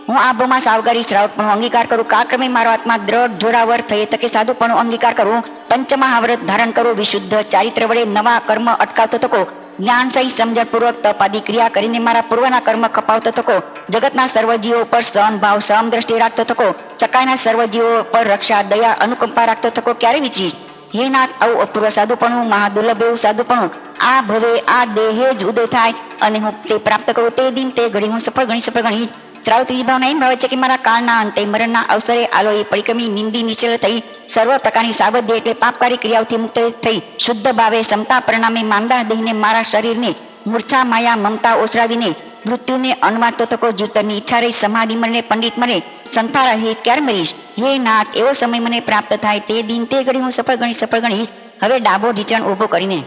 હું આ ભવમાં સાવગારી શ્રાવકપણું અંગીકાર કરું કાળક્રમે મારો આત્મા દ્રઢ જોડાવર થઈ તકે સાધુપણું અંગીકાર કરું પંચમહાવ્રત ધારણ કરું વિશુદ્ધ ચારિત્ર વડે નવા કર્મ અટકાવતો થકો જ્ઞાન સહી સમજણપૂર્વક તપાદી ક્રિયા કરીને મારા પૂર્વના કર્મ કપાવતો થકો જગતના સર્વજીવો પર સહન ભાવ સમ દ્રષ્ટિ રાખતો થકો ચકાઈના સર્વજીવો પર રક્ષા દયા અનુકંપા રાખતો થકો ક્યારે વિચરીશ હે નાથ, આવું અપૂર્વ સાધુપણું, મહાદુર્લભ એવું સાધુપણું આ ભવે આ દેહે જ ઉદય થાય અને હું તે પ્રાપ્ત કરું તે દિન તે ઘડી હું સફળ ગણી શ્રાવતી ભાવના એમ ભાવે છે કે મારા કાળના અંતે મરણના અવસરે આલો એ પરિક્રમી નિંદી નિશ્ચલ થઈ સર્વ પ્રકારની સાબદ્ય એટલે પાપકારી ક્રિયાઓથી મુક્ત થઈ શુદ્ધ ભાવે સમતા પરિણામે માંદા દેહને મારા શરીરને મૂર્છા માયા મમતા ઓસરાવીને મૃત્યુને અણવાતો તકો જીવતરની ઈચ્છા રહી સમાધિ મરણે પંડિત મરે સંથારા હે ક્યારે મરીશ? હે નાથ, એવો સમય મને પ્રાપ્ત થાય તે દિન તે ઘડી હું સફળ ગણીશ. હવે ડાબો ઢીચણ ઊભો કરીને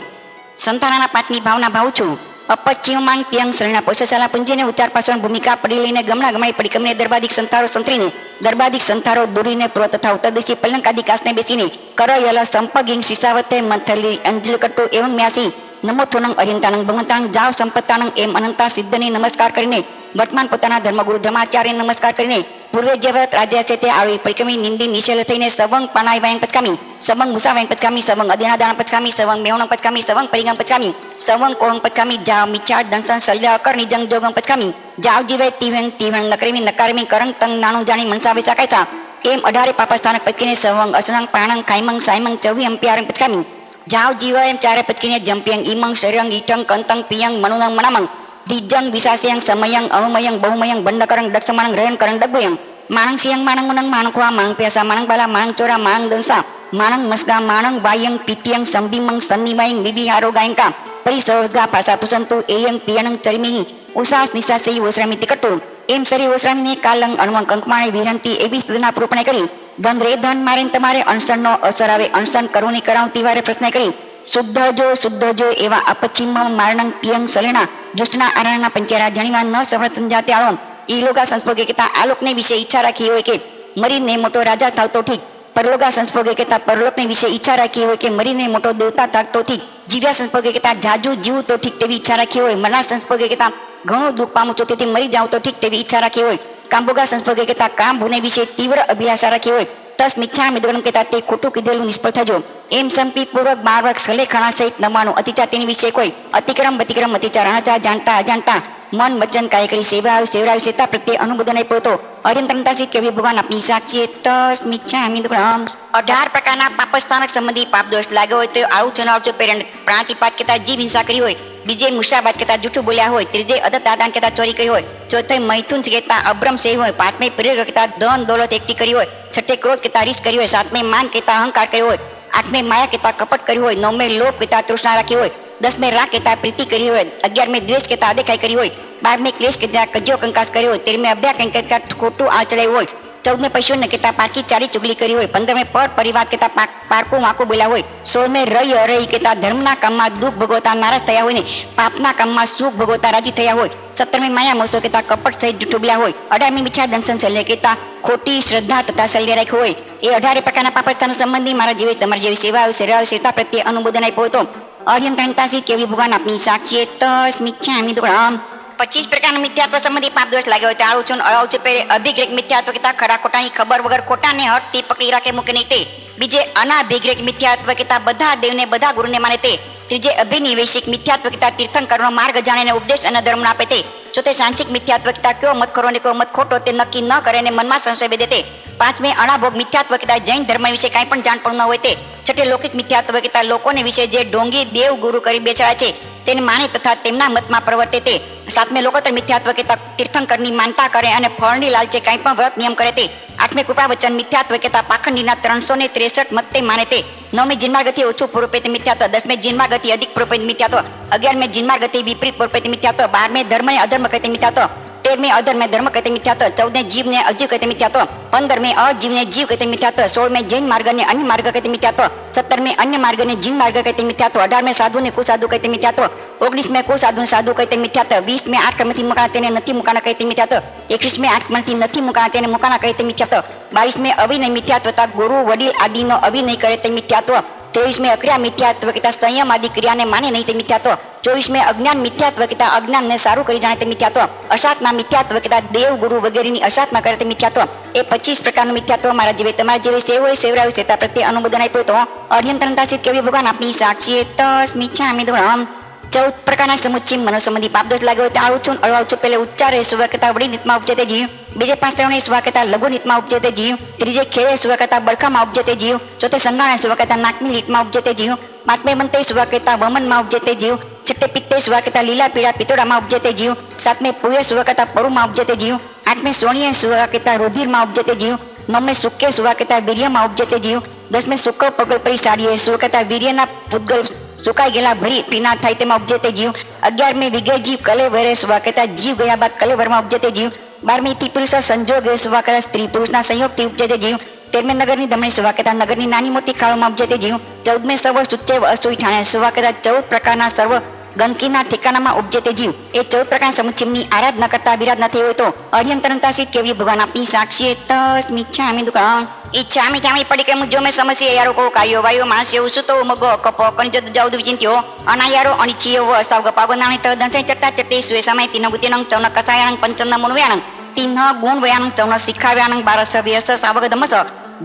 સંતાનાના પાઠની ભાવના ભાવું છું. અપચ્યુ માંગ ત્યંગ શરણા પોષશાલા પુંજીને ઉચ્ચાર પાછળ ભૂમિકા પડી લઈને ગમણા ગમણી પરિક્રમને દરબાદિક સંતારો સંતરીને દરબાદિક સંતારો દૂરીને પ્રો તથા ઉત્તરદેશી પલંકાદી કાસને બેસીને કરયલ સંપગિંગ શિશાવતે મંથલી અંજલ કટ્ટો એવં મ્યાસી નમો થોનંગ અરિયંતાનંગ ભગવંતાનંગ જાવ સંપત્તાનંગ એમ અનંતા સિદ્ધને નમસ્કાર કરીને વર્તમાન પોતાના ધર્મગુરુ ધર્માચાર્યને નમસ્કાર કરીને પૂર્વે જે વ્રત રાજ્ય છે તે આળવી પરિક્રમી નિંદી નિશેલ થઈને સવંગ પાનાય વાયંગ પચકામી સવંગ મુસા વાયંગ પચકામી સવંગ અદ્યનાદાન પચકામી સવંગ મેવણંગ પચકામી સવંગ પરિગમ પચકામી સવંગ કોહંગ પચકામી જાવ મિચાર દંસન શલ્ય અકર નિજંગ જોગંગ પચકામી જાવ જીવે તીવંગ તીવંગ નકરેમી નકારમી કરંગ તંગ નાનું જાણી મનસા વેચાકાય થા એમ 18 પાપસ્થાનક પચકીને સવંગ અસનંગ પાણંગ ખાઈમંગ સાઈમંગ ચવી અંપિયારંગ પચકામી જાવ જીવ એમ ચારે પચકીને જંપિયંગ ઈમંગ શર્યંગ ઈટંગ કંતંગ પિયંગ મનુનંગ મનામંગ દિજ્જંગ વિશાસ્યંગ સમયંગ અણુમયંગ બહુમયંગ બંડકરંગ ડક્ષમાણંગ રયન કરંગ ડગુયંગ માણંગ સિયંગ માણંગ મુનંગ માણકવા માણંગ પેસા માણંગ બાલા માણંગ ચોરા માણંગ દંસા માણંગ મસ્ગા માણંગ વાયંગ પિત્યંગ સંબિમંગ સન્નિવાયંગ વિવિહારો ગાયંકા પરિસવગા પાસા પુસંતુ એયંગ પિયણંગ ચરિમિહી ઉસાસ નિસાસી ઓસરામી તિકટુ એમ સરી ઓસરામીને કાલંગ અણવંગ કંકમાણે વિરંતી એવી સ્તુના પૂર્પણે કરી ધન રે ધન મારે તમારે અણસણનો અસર આવે અણસણ કરુણી કરાવતી વારે પ્રશ્ન કરી શુદ્ધ જો એવા અપચિમ મારણંગ પિયંગ સલેના દુષ્ટના આરણના પંચારા જણીવા ન સવર્તન જાતે આળો ઈ લોકા સંસ્પોગે કેતા આલોકને વિશે ઈચ્છા રાખી હોય કે મરીને મોટો રાજા થાવતો ઠીક પરલોકા સંસ્પોગે કેતા પરલોકને વિશે ઈચ્છા રાખી હોય કે મરીને મોટો દેવતા થાકતો ઠીક જીવ્યા સંસ્પોગે કેતા જાજુ જીવું તો ઠીક તેવી ઈચ્છા રાખી હોય મરના સંસ્પોગે કેતા ઘણું દુઃખ પામું છું તેથી મરી જાઉં તો ઠીક તેવી ઈચ્છા રાખી હોય કાંબોગા સંસ્પોગે કેતા કામ ભૂને વિશે તીવ્ર અભિલાષા રાખી હોય તસ મિચ્છા મિદગણમ કેતા તે ખોટું કીધેલું નિષ્ફળ થજો એમ સંપી પૂર્વક 12 વર્ષ સલે ખણા સહિત નમવાનું અતિચાર તેની વિશે કોઈ અતિક્રમ બતિક્રમ અતિચાર અનાચાર જાણતા અજાણતા મન વચન કાય કરી સેવરાવી સેતા પ્રત્યે અનુબોધન પોતો અર્યંતરતાસિત કવિ ભગવાન આપની સાક્ષી તસ મિચ્છા મિદગણમ 18 પ્રકારના પાપસ્થાનક સંબંધી પાપ દોષ લાગ્યો હોય તો આવું ચનાવજો પેરણ પ્રાંતિપાત કેતા જીવ હિંસા કરી હોય બીજે મુસાબાત કેતા જૂઠું બોલ્યા હોય ત્રીજે અદત આદાન કેતા ચોરી કરી હોય ચોથે મૈથુન કેતા અબ્રમ સેવ હોય પાંચમે પ્રેર કેતા ધન દોલત એકઠી કરી હોય છઠ્ઠે ક્રોધ કેતા રીસ કરી હોય સાતમે માન કેતા અહંકાર કર્યો હોય આઠમે માયા કેતા કપટ કર્યું હોય નવમે લોભ કેતા તૃષ્ણા રાખી હોય દસમે રાગ કેતા પ્રીતિ કરી હોય અગિયારમે દ્વેષ કેતા અદેખાઈ કરી હોય બારમે ક્લેશ કેતા કજ્યો કંકાસ કર્યો હોય તેરમે અભ્યા કેતા ખોટું આચરાયું હોય ચૌદમે પશુને કેતા પાકી ચારી ચુગલી કરી હોય પંદરમે પર પરિવાર કેતા પારકું વાંકું બોલ્યા હોય સોળમે રઈ અરઈ કેતા ધર્મના કામમાં દુઃખ ભોગવતા નારાજ થયા હોય ને પાપના કામમાં સુખ ભોગવતા રાજી થયા હોય સત્તરમે માયા મોસો કેતા કપટ સહિત જૂઠું બોલ્યા હોય અઢારમી મિચ્છા દંશન શલ્ય કેતા ખોટી શ્રદ્ધા તથા શલ્ય રાખ્યું હોય એ 18 પ્રકારના પાપસ્થાન સંબંધી મારા જેવી તમારી જેવી સેવા પ્રત્યે અનુમોદન આપ્યો હતો અર્યંતરતાસી કેવી ભગવાન આપની સાક્ષી તસ મિચ્છા મિદગણમ 25 પ્રકારના મિથ્યાત્વ સંબંધી પાપ દોષ લાગ્યો હોય આળું છું અળાવ છું પહેરે અભિગ્રેક મિથ્યાત્વ કેતા ખરા ખોટાની ખબર વગર ખોટાને હટથી પકડી રાખે મૂકે નહીં તે બીજે અનાભિગ્રેક મિથ્યાત્વ કેતા બધા દેવને બધા ગુરુને માને તે ત્રીજે અભિનિવેશિક મિથ્યાત્વ કેતા તીર્થંકરનો માર્ગ જાણીને ઉપદેશ અને ધર્મ આપે તે ચોથે સાંચિક મિથ્યાત્વ કેતા કયો મત ખરો ને કયો મત ખોટો તે નક્કી ન કરે ને મનમાં સંશય બેદે તે પાંચમે અણાભોગ મિથ્યાત્વ કેતા જૈન ધર્મ વિશે કાંઈ પણ જાણ પણ ન હોય તે છઠ્ઠે લૌકિક મિથ્યાત્વ કેતા લોકોને વિશે જે ઢોંગી દેવ ગુરુ કરી બેસાડે છે તેને માને તથા તેમના મતમાં પ્રવર્તે તે સાતમે લોકોત્તર મિથ્યાત્વ કેતા તીર્થંકરની માનતા કરે અને ફળની લાલચે કાંઈ પણ વ્રત નિયમ કરે તે આઠમે કૃપા વચન મિથ્યાત્વ કેતા પાખંડીના 363 મત તે માને તે નવમે જીનમાર્ગથી ઓછું પૂર્વપે તે મિથ્યાત્વ દસમે જીનમાર્ગથી અધિક પૂર્વપે મિથ્યાત્વ અગિયારમે જીનમાર્ગથી વિપરીત પૂર્વપે મિથ્યાત્વ બારમે ધર્મને અધર્મ કહે મિથ્યાત્વ તેરમે અધર્મે ધર્મ કહે મિથ્યાત્વ ચૌદમે જીવને અજીવ કહે મિથ્યાત્વ પંદરમે અજીવને જીવ કહે મિથ્યાત્વ સોળમે જૈન માર્ગને અન્ય માર્ગ કહે મિથ્યાત્વ સત્તરમે અન્ય માર્ગને જીન માર્ગ કહે મિથ્યાત્વ અઢારમે સાધુને કુસાધુ કહે મિથ્યાત્વ ઓગણીસમે કુસાધુને સાધુ કહે મિથ્યાત્વ વીસમે આઠ કર્મથી મુકાણા તેને નથી મુકાણા કહે મિથ્યાત્વ એકવીસમે આઠ કર્મથી નથી મુકાણા તેને મુકાણા કહે મિથ્યાત્વ બાવીસમે અવિનય મિથ્યાત્વતા ગુરુ વડીલ આદિનો અવિનય કરે તે મિથ્યાત્વ ત્રેવીસમે અક્રિયા મિથ્યાત્વ કેતા સંયમ આદિ ક્રિયાને માને નહીં તે મિથ્યાત્વ ચોવીસમે અજ્ઞાન મિથ્યાત્વ કેતા અજ્ઞાનને સારું કરી જાણે તે મિથ્યાત્વ અસાતના મિથ્યાત્વ કેતા દેવ ગુરુ વગેરેની અસાતના કરે તે મિથ્યાત્વ એ 25 પ્રકારનું મિથ્યાત્વ મારા જેવી તમારા જેવી સેવ હોય સેવરાવી સેતા પ્રત્યે અનુમોદન આપ્યું તો અર્યંતરતાસિત કેવી ભગવાન આપની સાક્ષી તસ મિચ્છા મિદગણમ 14 પ્રકારના સમુચ્ચિમ મનોસંબંધી પાપદોષ લાગ્યો ટાળું છું અળવાઉં છું પેલે ઉચ્ચારે સુવા કરતા વડી નીતમાં ઉપજે તે જીવ, બીજે પાંચે સુવા કરતા લઘુ નીતમાં ઉપજે તે જીવ, ત્રીજે ખેડે સુવા કરતા બળખામાં ઉપજે તે જીવ, ચોથે સંગાણે સુવા કરતા નાકની લીટમાં ઉપજે તે જીવ, પાંચમે મંતે સુવા કરતા વમનમાં ઉપજે તે જીવ, છઠ્ઠે પિત્તે સુવા કરતા લીલા પીળા પિત્તોડામાં ઉપજે તે જીવ, સાતમે પુએ સુવા કરતા પરુમાં ઉપજે તે જીવ, આઠમે સોણીએ સુવા કરતા રુધિરમાં ઉપજે તે જીવ, નવમે સુકે સુવા કરતા વીર્યમાં ઉપજે તે જીવ, દસમે સુકો પગલ પરી સાડીએ સુવા કરતા વીર્યના પૂતગલ સુકાઈ ગયેલા ભરી પીના થાય તેમાં ઉપજે તે જીવ, 11મે વિગે જીવ કલેવરે સુવા કરતા જીવ ગયા બાદ કલેવરમાં ઉપજે તે જીવ, 12મી પુરુષ સંજોગે સુવા કરતા સ્ત્રી પુરુષના સંયોગથી ઉપજે તે જીવ, 13મે નગરની દમણી સુવા કરતા નગરની નાની મોટી ખાળોમાં ઉપજે તે જીવ, 14મે સર્વ સુચેવ અસુઈ ઠાણે સુવા કરતા 14 પ્રકારના સર્વ ગંદકીના ઠેકાણામાં ઉપજે તે જીવ. એ 14 પ્રકારના સમુચ્ચિમની આરાધના કરતા વિરાધ નથી હોય તો અર્યંતરંતાસી કેવલી ભગવાન આપની સાક્ષી તસ્મિચ્છામિ દુઃખં ઈચ્છામિ ચામી પડિક્રમ જો મેં સમસ્યા યારો કો કાયો વાયો માણસ્યો સુતો મગો કપો કણિજ જાઉદ વિચિંત્યો અનાયારો અનિચ્છિયો અસાવ ગપાગો નાણી તર દંસે ચટ્ટા ચટ્ટે સુએ સમય તિન ગુતિનંગ ચૌન કસાયાણંગ પંચન મુન વ્યાણંગ તિન ગુણ વ્યાણંગ ચૌન શિખા વ્યાણંગ બારસ વ્યસ સાવગ ધમસ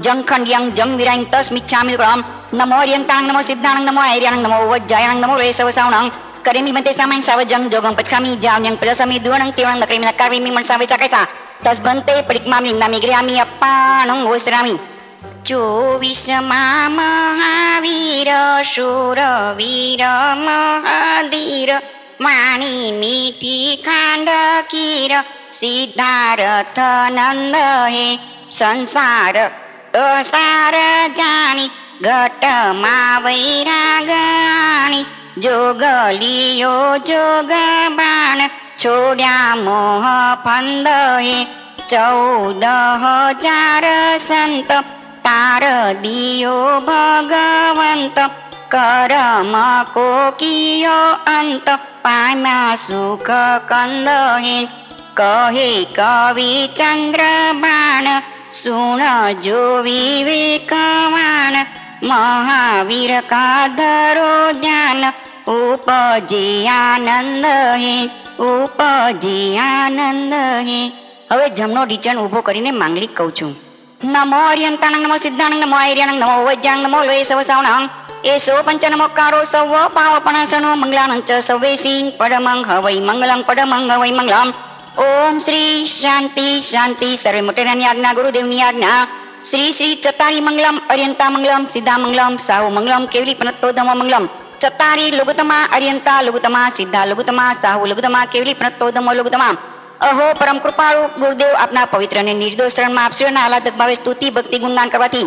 જંખંડ્યંગ જંગ વિરાંગ તસ્મિચ્છામિ દુઃખં નમો અર્યંતાણંગ નમો સિદ્ધાણંગ નમો ઐર્યાણંગ નમો વજ્જાયણંગ નમો રેસવ સાવણંગ કરેમી મતે સામાય સાવજંગ જોગં પચકામી જાવન્યંગ પ્રસમી દુણંગ તેવણંગ નકરેમી નકારવી મન સાવે ચાકેસા તસ્બંતે પડિકમામી નામી ગ્રયામી અપ્પાણંગ વસરામી 24મા મહાવીર શૂરવીર મહાધીર વાણી મીઠી ખાંડકીર સિદ્ધાર્થ નંદ હે સંસાર સાર જાણી ઘટમાં વૈરાગાણી જોગલિયો જોગ બાણ છોડ્યા મોહ ફંદ હે 14,000 સંત તાર દિયો ભગવંત કરમ કોકિયો અંત પામ્યા સુખ કંદ હે કહે કવિ ચંદ્રબાણ સુણ જો વિવેકવાણ મહાવીર કા ધરો ધ્યાન ઉપજે આનંદ હે ઉપજે આનંદ હે. હવે જમનો ઢીચણ ઊભો કરીને માંગલિક કહું છું. નમો અર્યંતાણંગ નમો સિદ્ધાણંગ નમો ઐર્યાણંગ નમો વજ્જાંગ નમો લોય સવ સાવણંગ એસો પંચ નમોકારો સવ પાવપણસનો મંગલાનંચ સવે સિંહ પડમંગ હવૈ મંગલં પડમંગ હવૈ મંગલમ. ઓમ શ્રી શાંતિ શાંતિ સર્વે મોટેરાની આજ્ઞા ગુરુદેવની આજ્ઞા શ્રી શ્રી ચતારી મંગલમ અર્યંતા મંગલમ સિદ્ધા મંગલમ સાહુ મંગલમ કેવલી પનત્તોધમ મંગલમ. ચતારી લુગતમા અર્યંતા લુગતમા સિદ્ધા લુગતમા સાહુ લુગતમા કેવલી પનત્તોધમ લુગતમા. અહો પરમ કૃપાળુ ગુરુદેવ આપના પવિત્ર અને નિર્દોષ શરણમાં આપ શ્રીના આહલાદક ભાવે સ્તુતિ ભક્તિ ગુણગાન કરવાથી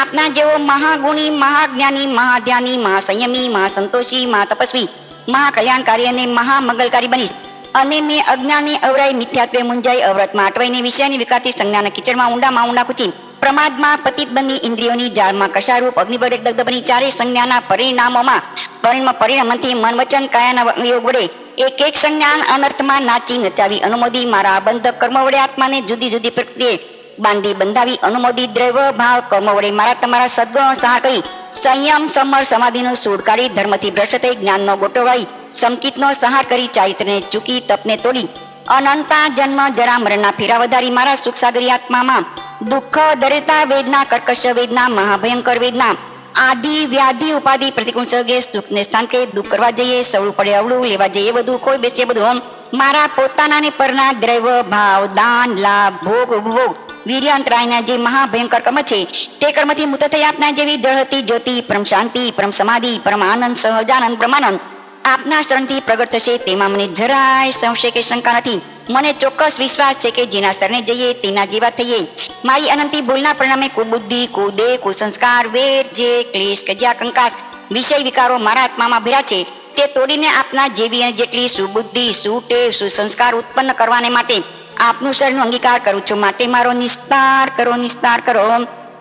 આપના જેવો મહાગુણી મહાજ્ઞાની મહાધ્યાની મહાસંયમી મહાસંતોષી મહાતપસ્વી મહાકલ્યાણકારી અને મહામંગલકારી બનીશ. અને મેં અજ્ઞાને અવરાઈ મિથ્યાત્વે મુંજાઈ અવ્રતમાં અટવાઈને વિષયની વિકારતી સંજ્ઞાના કીચડમાં ઊંડા કૂચી પ્રમાદમાં પતિત બની ઇન્દ્રિયોની જાળમાં કશારૂપ અગ્નિ વડે દગ્ધ બની ચારે સંજ્ઞાના પરિણામથી મન વચન કાયાના યોગ વડે એક એક સંજ્ઞાન અનર્થમાં નાચી નચાવી અનુમોદી મારા બંધક કર્મ વડે આત્માને જુદી જુદી પ્રકૃતિએ બાંધી બંધાવી અનુમોદી દ્રવ્ય ભાવ કર્મ વડે મારા તમારા સદગુણો સહાર કરી સંયમ સમર સમાધિનો સૂળ કાઢી ધર્મથી ભ્રષ્ટ થઈ જ્ઞાનનો ગોટો વાળી સંકિતનો સહાર કરી ચારિત્રને ચૂકી તપને તોડી અનંતા જન્મ જરા મરણના ફેરા વધારી મારા સુખ સાગરી આત્મામાં દુઃખ દરેતા વેદના કર્કશ વેદના મહાભયંકર વેદના આદિ વ્યાધિ ઉપાધિ પ્રતિકૂળ સર્ગે સુખને સ્થાન કે દુઃખ કરવા જઈએ સવળું પડે અવળું લેવા જઈએ બધું કોઈ બેસીએ બધું મારા પોતાના ને પરના દ્રવ્ય ભાવ દાન લાભ ભોગ ઉપભોગ વીર્ય અંતરાયના જે મહાભયંકર કર્મ છે તે કર્મથી મુક્ત થઈ આપના જેવી જળહતી જ્યોતિ પરમ શાંતિ પરમ સમાધિ પરમ આનંદ સહજાનંદ બ્રહ્માનંદ આપના શરણથી પ્રગટ થશે તેમાં મને જરાય સંશય કે શંકા નથી. મને ચોક્કસ વિશ્વાસ છે કે જેના શરણે જઈએ તેના જેવા થઈએ. મારી અનંતી ભૂલના પરિણામે કુબુદ્ધિ કુદેહ કુસંસ્કાર વેર જે ક્લેશ કજ્યા કંકાસ વિષય વિકારો મારા આત્મામાં ભર્યા છે તે તોડીને આપના જેવી અને જેટલી સુબુદ્ધિ સુટેવ સુસંસ્કાર ઉત્પન્ન કરવાને માટે આપનું શરણનો અંગીકાર કરું છું. માટે મારો નિસ્તાર કરો.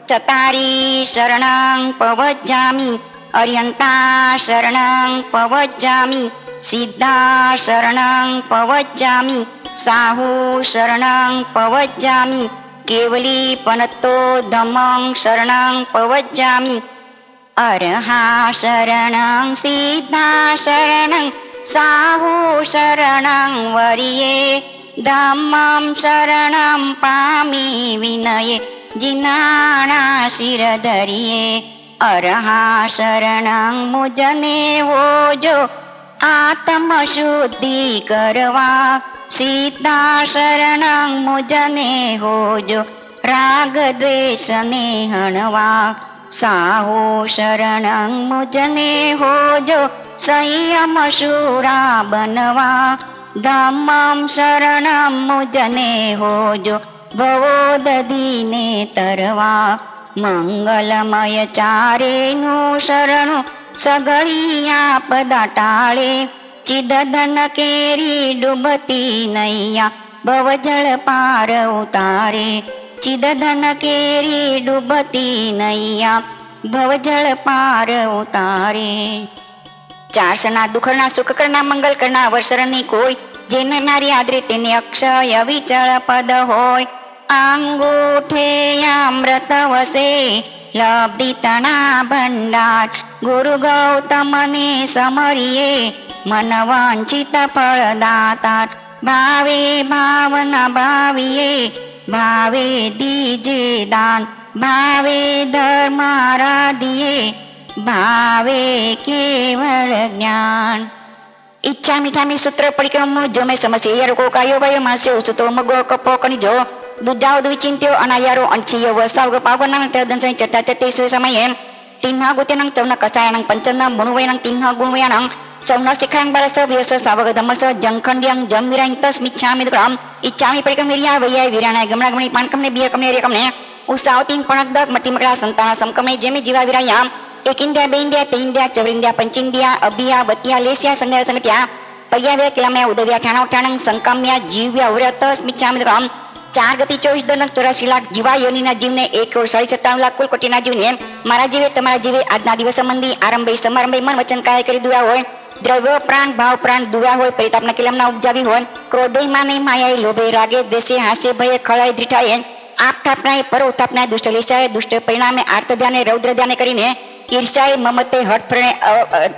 ચતારી શરણં પવજ્જામિ અર્યંતા શરણં પવજ્જામિ સિદ્ધા શરણં પવજ્જામિ સાહુ શરણં પવજ્જામિ કેવલી પનત્તો ધમ્મં શરણં પવજ્જામિ અરહા શરણં સિદ્ધા શરણં સાહુ શરણં વરિયે ધમ્મં શરણં પામી વિનયે જિનાણા શિરધરિયે અરહા શરણં મુજને વોજો આત્મશુદ્ધિ કરવા સીતા શરણં મુજને હોજો રાગ દ્વેષને હણવા સાહો શરણં મુજને હોજો સંયમ શૂરા બનવા ધમ્મં શરણં મુજને હોજો ભવોદધીને તરવા મંગલમય ચારેનું શરણું સગળી આપદા ટાળે ચિદધન કેરી ડૂબતી નૈયા ભવજળ પાર ઉતારે ચિદધન કેરી ડૂબતી નૈયા ભવજળ પાર ઉતારે. ચારસના દુઃખના સુખ કરના મંગલ કરના વર્ષરની કોઈ જેને મારી આદરે તેને અક્ષય વિચળ પદ હોય આંગૂઠે અમૃત વસે લબ્ધિ તણા ભંડાર ગુરુ ગૌતમને સમરીએ મન વાંછિત ફળદાતાર ભાવે ભાવના ભાવીએ ભાવે દીજે દાન ભાવે ધર્મ આરાધીએ ભાવે કેવળ જ્ઞાન. ઈચ્છા મીઠામી સૂત્ર પરિક્રમ જો મેં સમસ્યા યારો કાયો ભાઈ માસ્યો સુતો મગો કપો કનિજો દુજાઓ વિચિંત્યો અનાયારો અંશિયો વસાવ પાવનાં તદંસઈ ચટા ચટે સુય સમયે તિન્હ ગુતેનં ચૌન કસાયણં પંચન મુણુવૈણં તિન્હ ગુણવૈણં ચૌન શિખાંગ બરસ વ્યસ સાવગ ધમસ જંખંડ્યં જમ વિરાંગ તસ મિચ્છામિ દુરામ ઈચ્છામિ પરિક્રમ વિરિયા વૈયા વિરાણાય ગમણા ગમણી પાનકમને બિય કમને રેકમને ઉસાવતીન પણક દક મટી મકડા સંતાન સમકમને જેમી જીવા વિરાયા એક ઇન્દ્રિયા બે ઇન્દ્રિયા ત્રણ ઇન્દ્રિયા ચૌરિન્દ્રિયા પંચિન્દ્રિયા અભિયા બતિયા લેસ્યા સંજ્ઞા સંગત્યા પૈયા કિલામયા ઉદવ્યા ઠાણો ઠાણંગ સંકમ્યા જીવ્યા વ્રત મિચ્છામિ દુરામ 4 ગતિ 24 દનક 84 લાખ જીવા યોનિના જીવને 1,97 લાખ કુલ કોટીના જીવને મારા જીવે તમારા જીવે આજના દિવસ સંબંધી આરંભે સમારંભે મન વચન કાય કરી દુરા હોય દ્રવ્ય પ્રાણ ભાવ પ્રાણ દુરા હોય પરિતાપના કિલમના ઉપજાવી હોય ક્રોધે માને માયાએ લોભે રાગે દ્વેષે હાસ્ય ભયે ખળાય ધ્રીઠાએ આપ થાપનાએ પરો થાપનાએ દુષ્ટ લેશાએ દુષ્ટ પરિણામે આર્ત ધ્યાને રૌદ્ર ધ્યાને કરીને ઈર્ષાએ મમતે હઠફરણે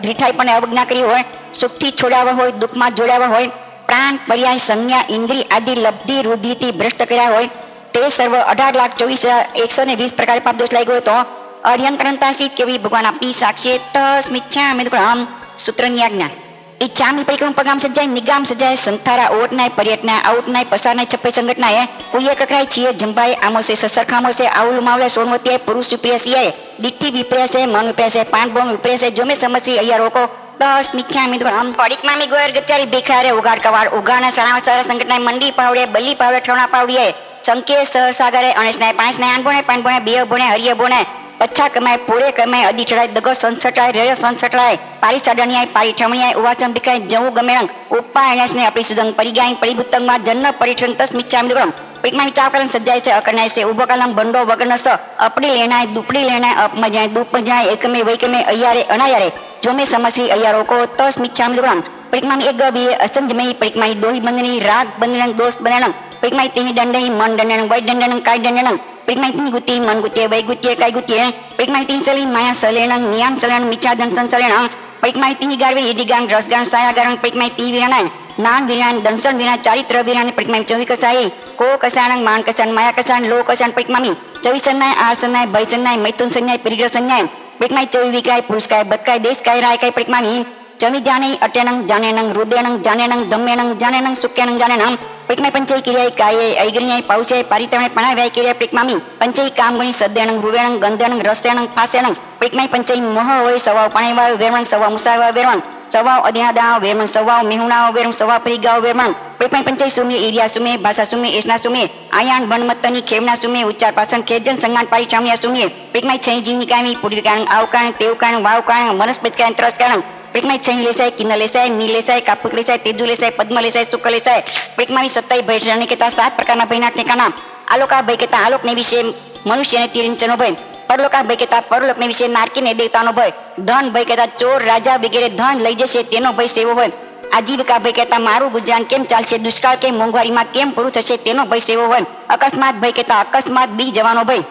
ધ્રીઠાઈ પણ અવજ્ઞા કરી હોય સુખથી છોડાવવા હોય દુઃખમાં જોડાવા હોય પ્રાણ પર્યાય સંજ્ઞા ઇન્દ્રિય આદિ લબ્ધિ રુધિથી ભ્રષ્ટ કર્યા હોય તે સર્વ 18,24,120 પ્રકારે પાપ દોષ લાગ્યો હતો અર્યંતરંતાસી કેવી ભગવાન આપી સાક્ષી તસ્મિચ્છામિ દુરામ સૂત્રની આજ્ઞા. ઈચ્છામિ પરિક્રમ પગામ સજાય નિગામ સજાય સંથારા ઓટનાય પર્યટનાય આઉટનાય પસારનાય છપ્પે સંગઠનાય કુયે કકરાય છીએ જંભાઈ આમોસે સસરખામોસે આઉલ માવલે સોનવતીય પુરુષ વિપ્રેસીય દીઠી વિપ્રેસે મન વિપ્રેસે પાન બોમ વિપ્રેસે જોમે સમસી અહીંયા રોકો દસ મિથ્યામિ દુરામ પડિકમામી ગોયર ગત્યારી ભેખારે ઉગાડ કવાડ ઉગાના સણાવા સારા સંગઠનાય મંડી પાવડે બલ્લી પાવડે ઠવણા પાવડીએ સંકે સહસાગરે અણેશનાય પાંચનાય આન બોણે પાન બોણે બે બોણે હરિય બોણે પચ્છા કમાય પોળે કમાય અડી ચડાય દગો સંસટાય રયો સંસટાય પારી સાડણિયાય પારી ઠમણિયાય ઉવાસમ ડીકાય જવું ગમેણંગ ઉપા એણેશને આપણી સુદંગ પરિગાય પરિભુતંગમાં જન્ન પરિઠન તસ મિચ્છામિ દુરામ પડિકમામી ચાવકલન સજાય છે અકરનાય છે ઉભો કલમ બંડો વગરનો સ અપડી લેણાય દુપડી લેણાય અપમજાય દુપજાય એકમે વૈકમે અયારે અનાયારે જોમે સમસી અયારો કો તસ મિચ્છામિ દુરામ પડિકમામી એક ગબી અસંજમય પડિકમામી દોહી બંધની રાગ બંધનંગ દોષ બંધનંગ પડિકમામી તિહી દંડઈ મન દંડનંગ વૈ દંડનંગ કાય દંડનંગ પડિકમામી તિહી ગુતી મન ગુતીય વૈ ગુતીય કાય ગુતીય પડિકમામી તિહી સલી માયા સલેણંગ નિયામ સલેણ મિચ્છા દંસન સલેણંગ પડિકમામી તિહી ગારવે ઈડીગાન રસગાન સાયાગારંગ પડિકમામી તિહી વિરાણાય નાન વિરાણ દંસન વિરાણ ચારિત્ર વિરાણ પડિકમામી ચોવી કસાય કો કસાણંગ માન કસાણ માયા કસાણ લો કસાણ પડિકમામી ચવિસન્નાય આર્સન્નાય ભયસન્નાય મૈથુન સંન્યાય પરિગ્રહ સંન્યાય પડિકમામી ચોવી વિકાય પુરુષકાય બદકાય દેશકાય રાયકાય પડિકમામી ચમી જાણે અટેણંગ જાણેણંગ હૃદયણંગ જાણેણંગ ધમ્મેણંગ જાણેણંગ સુક્યાણંગ જાણેણંગ પડિકમામી પંચૈ ક્રિયાય કાયે ઐગ્રણ્યાય પૌષ્યાય પારિતરણે પણાવ્યાય ક્રિયાય પડિકમામી પંચૈ કામગુણી સદ્દેણંગ રૂવેણંગ ગંધેણંગ રસેણંગ ફાસેણંગ પડિકમામી પંચૈ મોહ હોય સવાવ પાણીવાળ વેરણંગ સવા મુસારવા વેરણંગ સવાવ અધ્યાદા વેરણંગ સવાવ મેહુણાઓ વેરણંગ સવા પરિગાઓ વેરણંગ પડિકમામી પંચૈ સુમે ઈરિયા સુમે ભાષા સુમે એસના સુમે આયાણ વનમત્તની ખેવના સુમે ઉચ્ચાર પાસણ ખેજન સંગાન પારી ઠામણિયા સુમે પડિકમામી છઈ જીવની કાયમી પૂર્વિકાણ આવકાણ તેવકાણ વાવકાણ વનસ્પતિકાણ ત્રસકાણ પડિકમામી છઈ લેસાય કિન્ન લેસાય ની લેસાય કાપુક લેસાય તેજુ લેસાય પદ્મ લેસાય શુક્લ લેસાય પડિકમામી સત્તાઈ ભય રણી કેતા 7 પ્રકારના ભયના ઠેકાણા આલોકા ભય કેતા આલોકને વિશે મનુષ્યને તિરંચનો ભય પરલોકા ભય કેતા પરલોકને વિશે નારકીને દેવતાનો ભય ધન ભય કેતા ચોર રાજા વગેરે ધન લઈ જશે તેનો ભય સેવો હોય આજીવિકા ભય કેતા મારું ગુજરાન કેમ ચાલશે દુષ્કાળ કે મોંઘવારીમાં કેમ પૂરું થશે તેનો ભય સેવો હોય અકસ્માત ભય કેતા અકસ્માત બી જવાનો ભય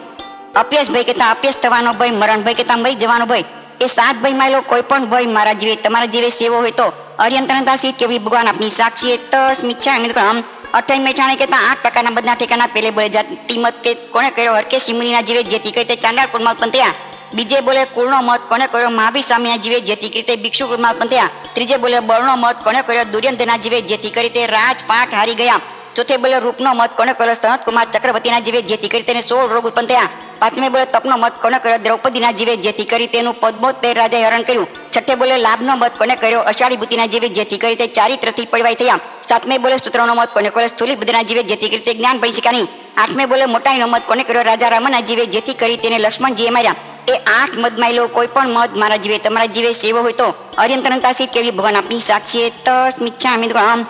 અપ્યસ ભય કેતા અપ્યસ થવાનો ભય મરણ ભય કેતા મરી જવાનો ભય એ 7 ભય માયલો કોઈ પણ ભય મારા જીવે તમારા જીવે સેવો હોય તો અર્યંતરંતાસી કેવી ભગવાન આપની સાક્ષી તસ મિચ્છામિ દુરામ અઠાઈ મેઠાણે કેતા 8 પ્રકારના બધા ઠેકાણા પેલે બોલે જાતિ મત કે કોણે કર્યો હરકે સિમુનિના જીવે જેથી કહે તે ચાંડાળ કુળમાં ઉત્પન્ન થયા બીજે બોલે કુળનો મત કોને કર્યો મહાવીર સ્વામીના જીવે જેથી કરી તે ભિક્ષુ કુળમાં ઉત્પન્ન થયા. ત્રીજે બોલે બળનો મત કોને કર્યો દુર્યોધનના જીવે જેથી કરી તે રાજપાટ હારી ગયા. ચોથે બોલે રૂપનો મત કોને કર્યો સનતકુમાર ચક્રવર્તીના જીવે જેથી કરી તેને 16 રોગ ઉત્પન્ન થયા. પાંચમે બોલે તપનો મત કોને કર્યો દ્રૌપદીના જીવે જેથી કરી તેનું 75 રાજાએ હરણ કર્યું. છઠ્ઠે બોલે લાભનો મત કોને કર્યો અષાઢી ભૂતિના જીવે જેથી કરી તે ચારિત્રથી પળવાઈ થયા. સાતમે બોલે સૂત્રનો મત કોને કર્યો સ્થૂલીબુદ્ધના જીવે જેથી કરી તે જ્ઞાન ભણી શક્યા નહીં. આઠમે બોલે મોટાઈનો મત કોને કર્યો રાજા રામના જીવે જેથી કરી તેને લક્ષ્મણજીએ માર્યા. એ 8 મદમાં લો કોઈ પણ મત મારા જીવે તમારા જીવે સેવો હોય તો અર્યંતરંતાસી કેવી ભગવાન આપની સાક્ષીએ તસ્મિચ્છામિ દુર્ગમ.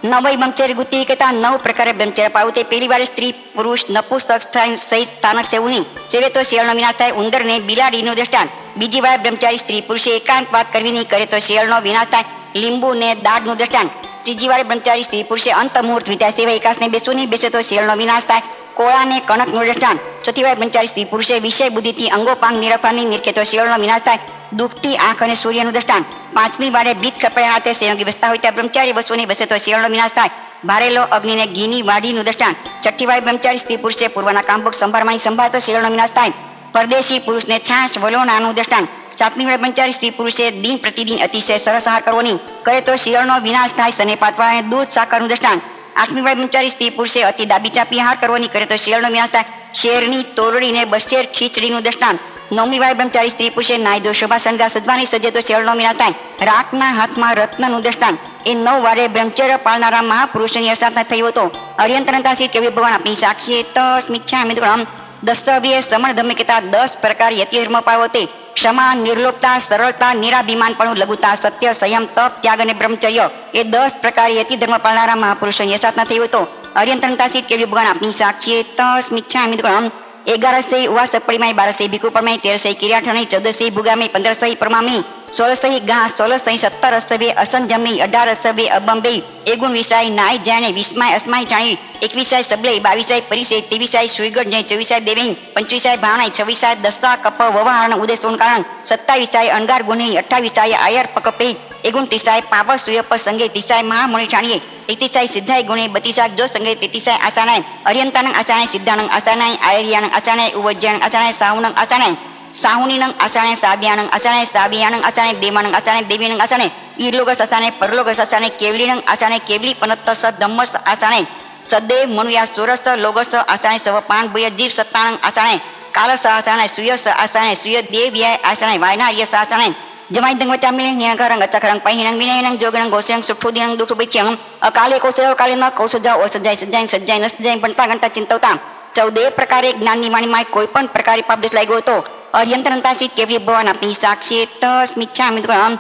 નવય બ્રહ્મચર્ય ગુતિ કહેતા 9 પ્રકારે બ્રહ્મચર્ય પાળવું. તે પહેલી વાર સ્ત્રી પુરુષ નપુંસક સહિત તાનક સેવું નહીં. સેવે તો શિયાળનો વિનાશ થાય. ઉંદરને બિલાડીનું દ્રષ્ટાંત. બીજી વાર બ્રહ્મચારી સ્ત્રી પુરુષે એકાંત વાત કરવી નહીં કરે તો શિયાળનો વિનાશ થાય. લીંબુ ને દાળનું દ્રષ્ટાંત. ત્રીજી વાર બ્રહ્મચારી સ્ત્રી પુરુષે અંત મુહૂર્ત વિદ્યા સેવા એકાસને બેસવું નહીં બેસે તો શિયાળનો વિનાશ થાય. કોળા ને કણકનું દ્રષ્ટાંત. ચોથી વાર બ્રહ્મચારી સ્ત્રી પુરુષે વિષય બુદ્ધિથી અંગોપાંગ નિરખવાની નિરખે તો શિયાળનો વિનાશ થાય. દુઃખથી આંખ અને સૂર્યનું દ્રષ્ટાંત. પાંચમી વારે ભીત ખપડ્યા હાથે સંયોગી વસતા હોય ત્યાં બ્રહ્મચારી વસ્તુની બસે તો શિયાળનો વિનાશ થાય. ભારેલો અગ્નિને ઘીની વાડીનું દ્રષ્ટાંત. છઠ્ઠી વાર બ્રહ્મચારી સ્ત્રી પુરુષે પૂર્વના કામભોગ સંભાળવાની સંભાળ તો શિયાળનો વિનાશ થાય. પરદેશી પુરુષને છાશ વલોણાનું દ્રષ્ટાંત. સાતમી વાર બ્રહ્મચારી સ્ત્રી પુરુષે દિન પ્રતિદિન અતિશય સરસ આહાર કરવો નહીં કરે તો શિયાળનો વિનાશ થાય. સને પાતવા અને દૂધ સાકરનું દ્રષ્ટાંત. આઠમી વાર બ્રહ્મચારી સ્ત્રી પુરુષે અતિ દાબી ચાપી આહાર કરવો નહીં કરે તો શિયાળનો વિનાશ થાય. શેરની તોરડીને બશેર ખીચડીનું દ્રષ્ટાંત. નવમી વાર બ્રહ્મચારી સ્ત્રી પુરુષે નાય દો શોભા શણગાર સજવાની સજે તો શિયાળનો વિનાશ થાય. રાખના હાથમાં રત્નનું દ્રષ્ટાંત. એ 9 વારે બ્રહ્મચર્ય પાળનારા મહાપુરુષોની અર્ચના થયો હતો. અર્યંતરંતાસી કેવી ભગવાન આપની સાક્ષીએ તસ્મિચ્છામિ દુર્ગમ. દસ્તવ્ય સમણ ધર્મ કહેતા 10 પ્રકાર યતિ ધર્મ પાળવો. તે ક્ષમા, નિર્લોપતા, સરળતા, નિરાભિમાનપણું, લઘુતા, સત્ય, સંયમ, તપ, ત્યાગ અને બ્રહ્મચર્ય. એ 10 પ્રકાર યતિ ધર્મ પાળનારા મહાપુરુષોની અર્ચના થયો હતો. અર્યંતરંતાસી કેવી ભગવાન આપની સાક્ષીએ તસ્મિચ્છામિ દુર્ગમ. 11 ઉવાસ પડીમાઈ 12 ભીખુ પરમાઈ 13 કિર્યાઠણી 14 ભૂગામી 15 પરમામી 16 ઘા 16 17 અસંજમી 18 અબંબે એગુણ વિષય નાય જાણે 20 અસ્માઈ જાણી 21 સબલે 22 પરિસે 23 સુઈગઢ જય 24 દેવી 25 ભાણાઈ 26 દસ્તા કપ વવાહરણ ઉદય સોનકારણ 27 અણગાર ગુની 28 આયર પકપે એગુણ 30 પાપ સુયપ સંગે 30 મહામુનિ જાણીએ 31 સિદ્ધાય ગુણે 32 જો સંગે 33 આસાનાય અર્યંતાનંગ આસાનાય સિદ્ધાનંગ આસાનાય આયર્યાનંગ આસાનાય ઉવજ્યાનંગ આસાનાય સાહુનંગ આસાનાય સાહુનીનંગ આસાનાય સાબિયાનંગ આસાનાય સાબિયાનંગ આસાનાય દેવાનંગ આસાનાય દેવીનંગ આસાનાય ઈરલોગસ આસાનાય પરલોગસ આસાનાય કેવલીનંગ આસાનાય કેવલી પનત્તસ ધમ્મસ આસાનાય સદેવ મનુયા સુરસ લોગસ આસાનાય સવપાન ભુય જીવ સત્તાનંગ આસાનાય કાલસ આસાનાય સુયસ આસાનાય સુય દેવ્યાય આસાનાય વાયનાર્યસ આસાનાય જમાઈ દંગ વચામી નિયંકરંગ અચકરંગ પહિનંગ વિનયનંગ જોગણંગ ગોસંગ સુઠુદિનંગ દુઠુબિચ્યંગ અકાલે કોસે અકાલે ન કૌસજા ઓસજાય સજાય સજાય નસજાય બનતા ઘંટા ચિંતવતા 14 પ્રકારે જ્ઞાનની વાણીમાં કોઈ પણ પ્રકારે પાપદેશ લાગ્યો હતો. અર્યંતરંતાસી કેવલી ભગવાન આપની સાક્ષીએ તસ્મિચ્છામિ દુર્ગમ.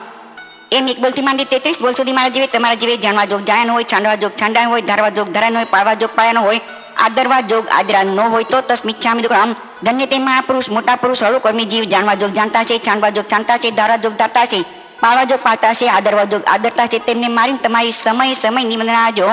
એમ એક બોલથી માંડી 33 બોલ સુધી મારા જીવે તમારા જીવે જાણવા જોગ જાણ્યાનો હોય, છાંડવા જોગ છાંડાયો હોય, ધારવા જોગ ધરાનો હોય, પાળવા જોગ પાળ્યાનો હોય, આદરવા જોગ આદરા ન હોય તો તસ્મિચ્છામિ દુર્ગમ. ધન્ય તે મહાપુરુષ મોટા પુરુષ હળુ કર્મી જીવ જાણવા જોગ જાણતા છે, છાંડવા જોગ છાંડતા છે, ધારા જોગ ધારતા છે, પાળવા જોગ પાળતા છે, આદરવા જોગ આદરતા છે. તેમને મારીને તમારી સમય નિવંદના જો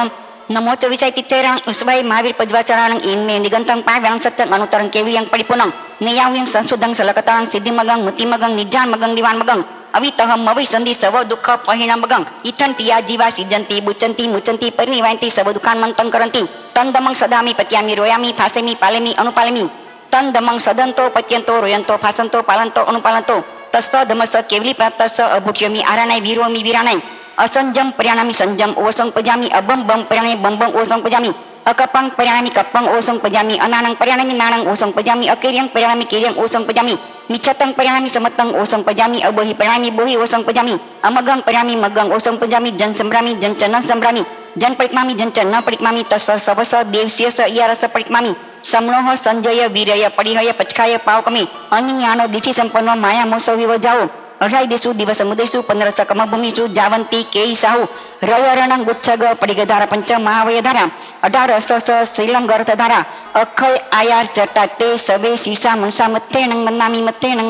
નમો ચોવીસાય તિથેરંગ ઉસભાઈ મહાવીર પજવાચરણંગ ઇન્મે નિગંતંગ પાવ્યાંગ સત્સંગ અનુતરંગ કેવ્યંગ પરિપૂર્ણંગ નિયાવ્યંગ સંશુદ્ધંગ સલકતાંગ સિદ્ધિમગંગ મુતિમગંગ નિજાન મગંગ દિવાન મગંગ અવિતહમ અવિસંધિ સવ દુઃખ પહિણમ મગંગ ઇથન પિયા જીવા સિજંતી બુચંતી મુચંતી પરિનિવાયંતી સવ દુઃખાન મંતં કરંતી તન દમંગ સદામી પત્યામી રોયામી ફાસેમી પાલેમી અનુપાલેમી તન દમંગ સદંતો પત્યંતો રોયંતો ફાસંતો પાલંતો અનુપાલંતો તસ્સ ધમસ્સ કેવલી પ્રાતસ્સ અભુઠ્યમી આરાનાય વીરોમી વીરાનાય અસંજમ પર્યાણામી સંજમ ઓસંગ પજામી અબમ બમ પર્યાણે બમ બમ ઓસંગ પજામી અકપંગ પર્યાણામી કપંગ ઓસંગ પજામી અનાણંગ પર્યાણામી નાણંગ ઓસંગ પજામી અકેર્યંગ પર્યાણામી કેર્યંગ ઓસંગ પજામી મિચ્છતંગ પર્યાણામી સમત્તંગ ઓસંગ પજામી અબોહી પર્યાણામી બોહી ઓસંગ પજામી અમગંગ પર્યામી મગંગ ઓસંગ પજામી જન સંભ્રામી જન ન સંભ્રામી જન પરિક્મામી જન ન પરિક્મામી તસ સવસ દેવસ્યસ યારસ પરિક્મામી સમણોહ સંજય વીરય પડિહય પચખાય પાવકમી અનિયાનો દીઠી સંપન્નો માયા મોસવ વિવો જાઓ 18 દેશુ દિવસ મુદેશુ 15 કમભૂમિશુ જાવંતી કેઈ સાહુ રયરણંગ ગુચ્છગ પડિગધારા પંચ મહાવય ધારા 18 સ શ્રીલંગર્થ ધારા અખય આયાર ચટા તે સવે શીસા મનસા મથે નંગ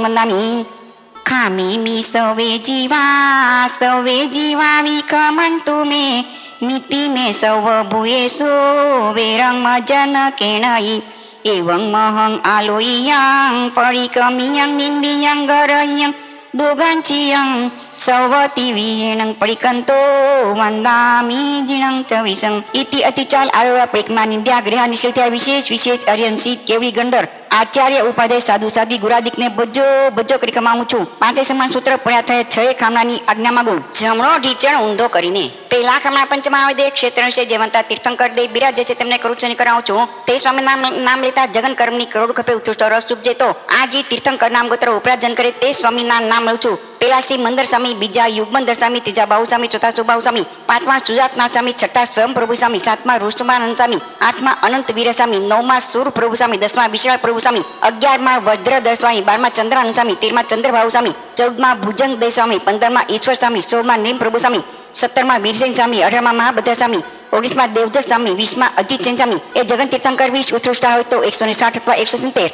મન્નામી ખામી મી સવે જીવા વિખમંતુ મે મિતિ મે સવ ભૂયેસુ વેરંગ મજન કેણઈ એવં મહં આલોયં પરિકમિયં નિંદિયં ગરયં દોગાંચિયં સૌવતી વીણં પડિકંતો વંદામી જીણં ચ વિષં ઇતિ અતિચાલ આરોવા પ્રેકમાં નિંદ્યા ગ્રહ નિષેધ્યા વિશેષ વિશેષ અર્યંસિત કેવડી ગંડર આચાર્ય ઉપાધ્યાય સાધુ સાધ્વી ગુરાદિકને બજો બજો કરી કમાવું છું. પાંચે સમાન સૂત્ર પડ્યા થયા છ ખામણાની આજ્ઞા માંગુ. જમણો ઢીચણ ઊંધો કરીને પેલા ખામણા પંચમહાવિદ્ય ક્ષેત્ર વિશે જેવંતા તીર્થંકર દેવ બિરાજે છે તેમને કરુચની કરાવું છું. તે સ્વામી નામ લેતા જગન કર્મની કરોડ ખપે ઉત્કૃષ્ટ રસ ઉપજે તો આ જે તીર્થંકર નામ ગોત્ર ઉપરાજન કરે તે સ્વામી નામ લઉં છું. પેલા શ્રી મંદર સ્વામી, બીજા યુગમંદર સ્વામી, ત્રીજા બાહુ સ્વામી, ચોથા સુબાહુ સ્વામી, પાંચમા સુજાતનાથ સ્વામી, છઠ્ઠા સ્વયં પ્રભુ સ્વામી, સાતમા ઋષભાનંદ સ્વામી, આઠમા અનંત વીર સ્વામી, નવમા સૂર પ્રભુ સ્વામી, દસમા વિશાળ પ્રભુ સ્વામી, અગિયારમાં વજ્રધર સ્વામી, બારમા ચંદ્રાનંદ સ્વામી, તેરમા ચંદ્રભાઉ સ્વામી, ચૌદમા ભુજંગ દેવ સ્વામી, પંદરમાં ઈશ્વર સ્વામી, સોળમા નીમ પ્રભુ સ્વામી, 17માં વીરસેન સ્વામી, 18માં મહાબદ્ર સ્વામી, 19માં દેવજસ સ્વામી, 20માં અજીતસેન સ્વામી. એ જગન તીર્થંકર 20 ઉત્કૃષ્ટ હોય તો 160 અથવા 170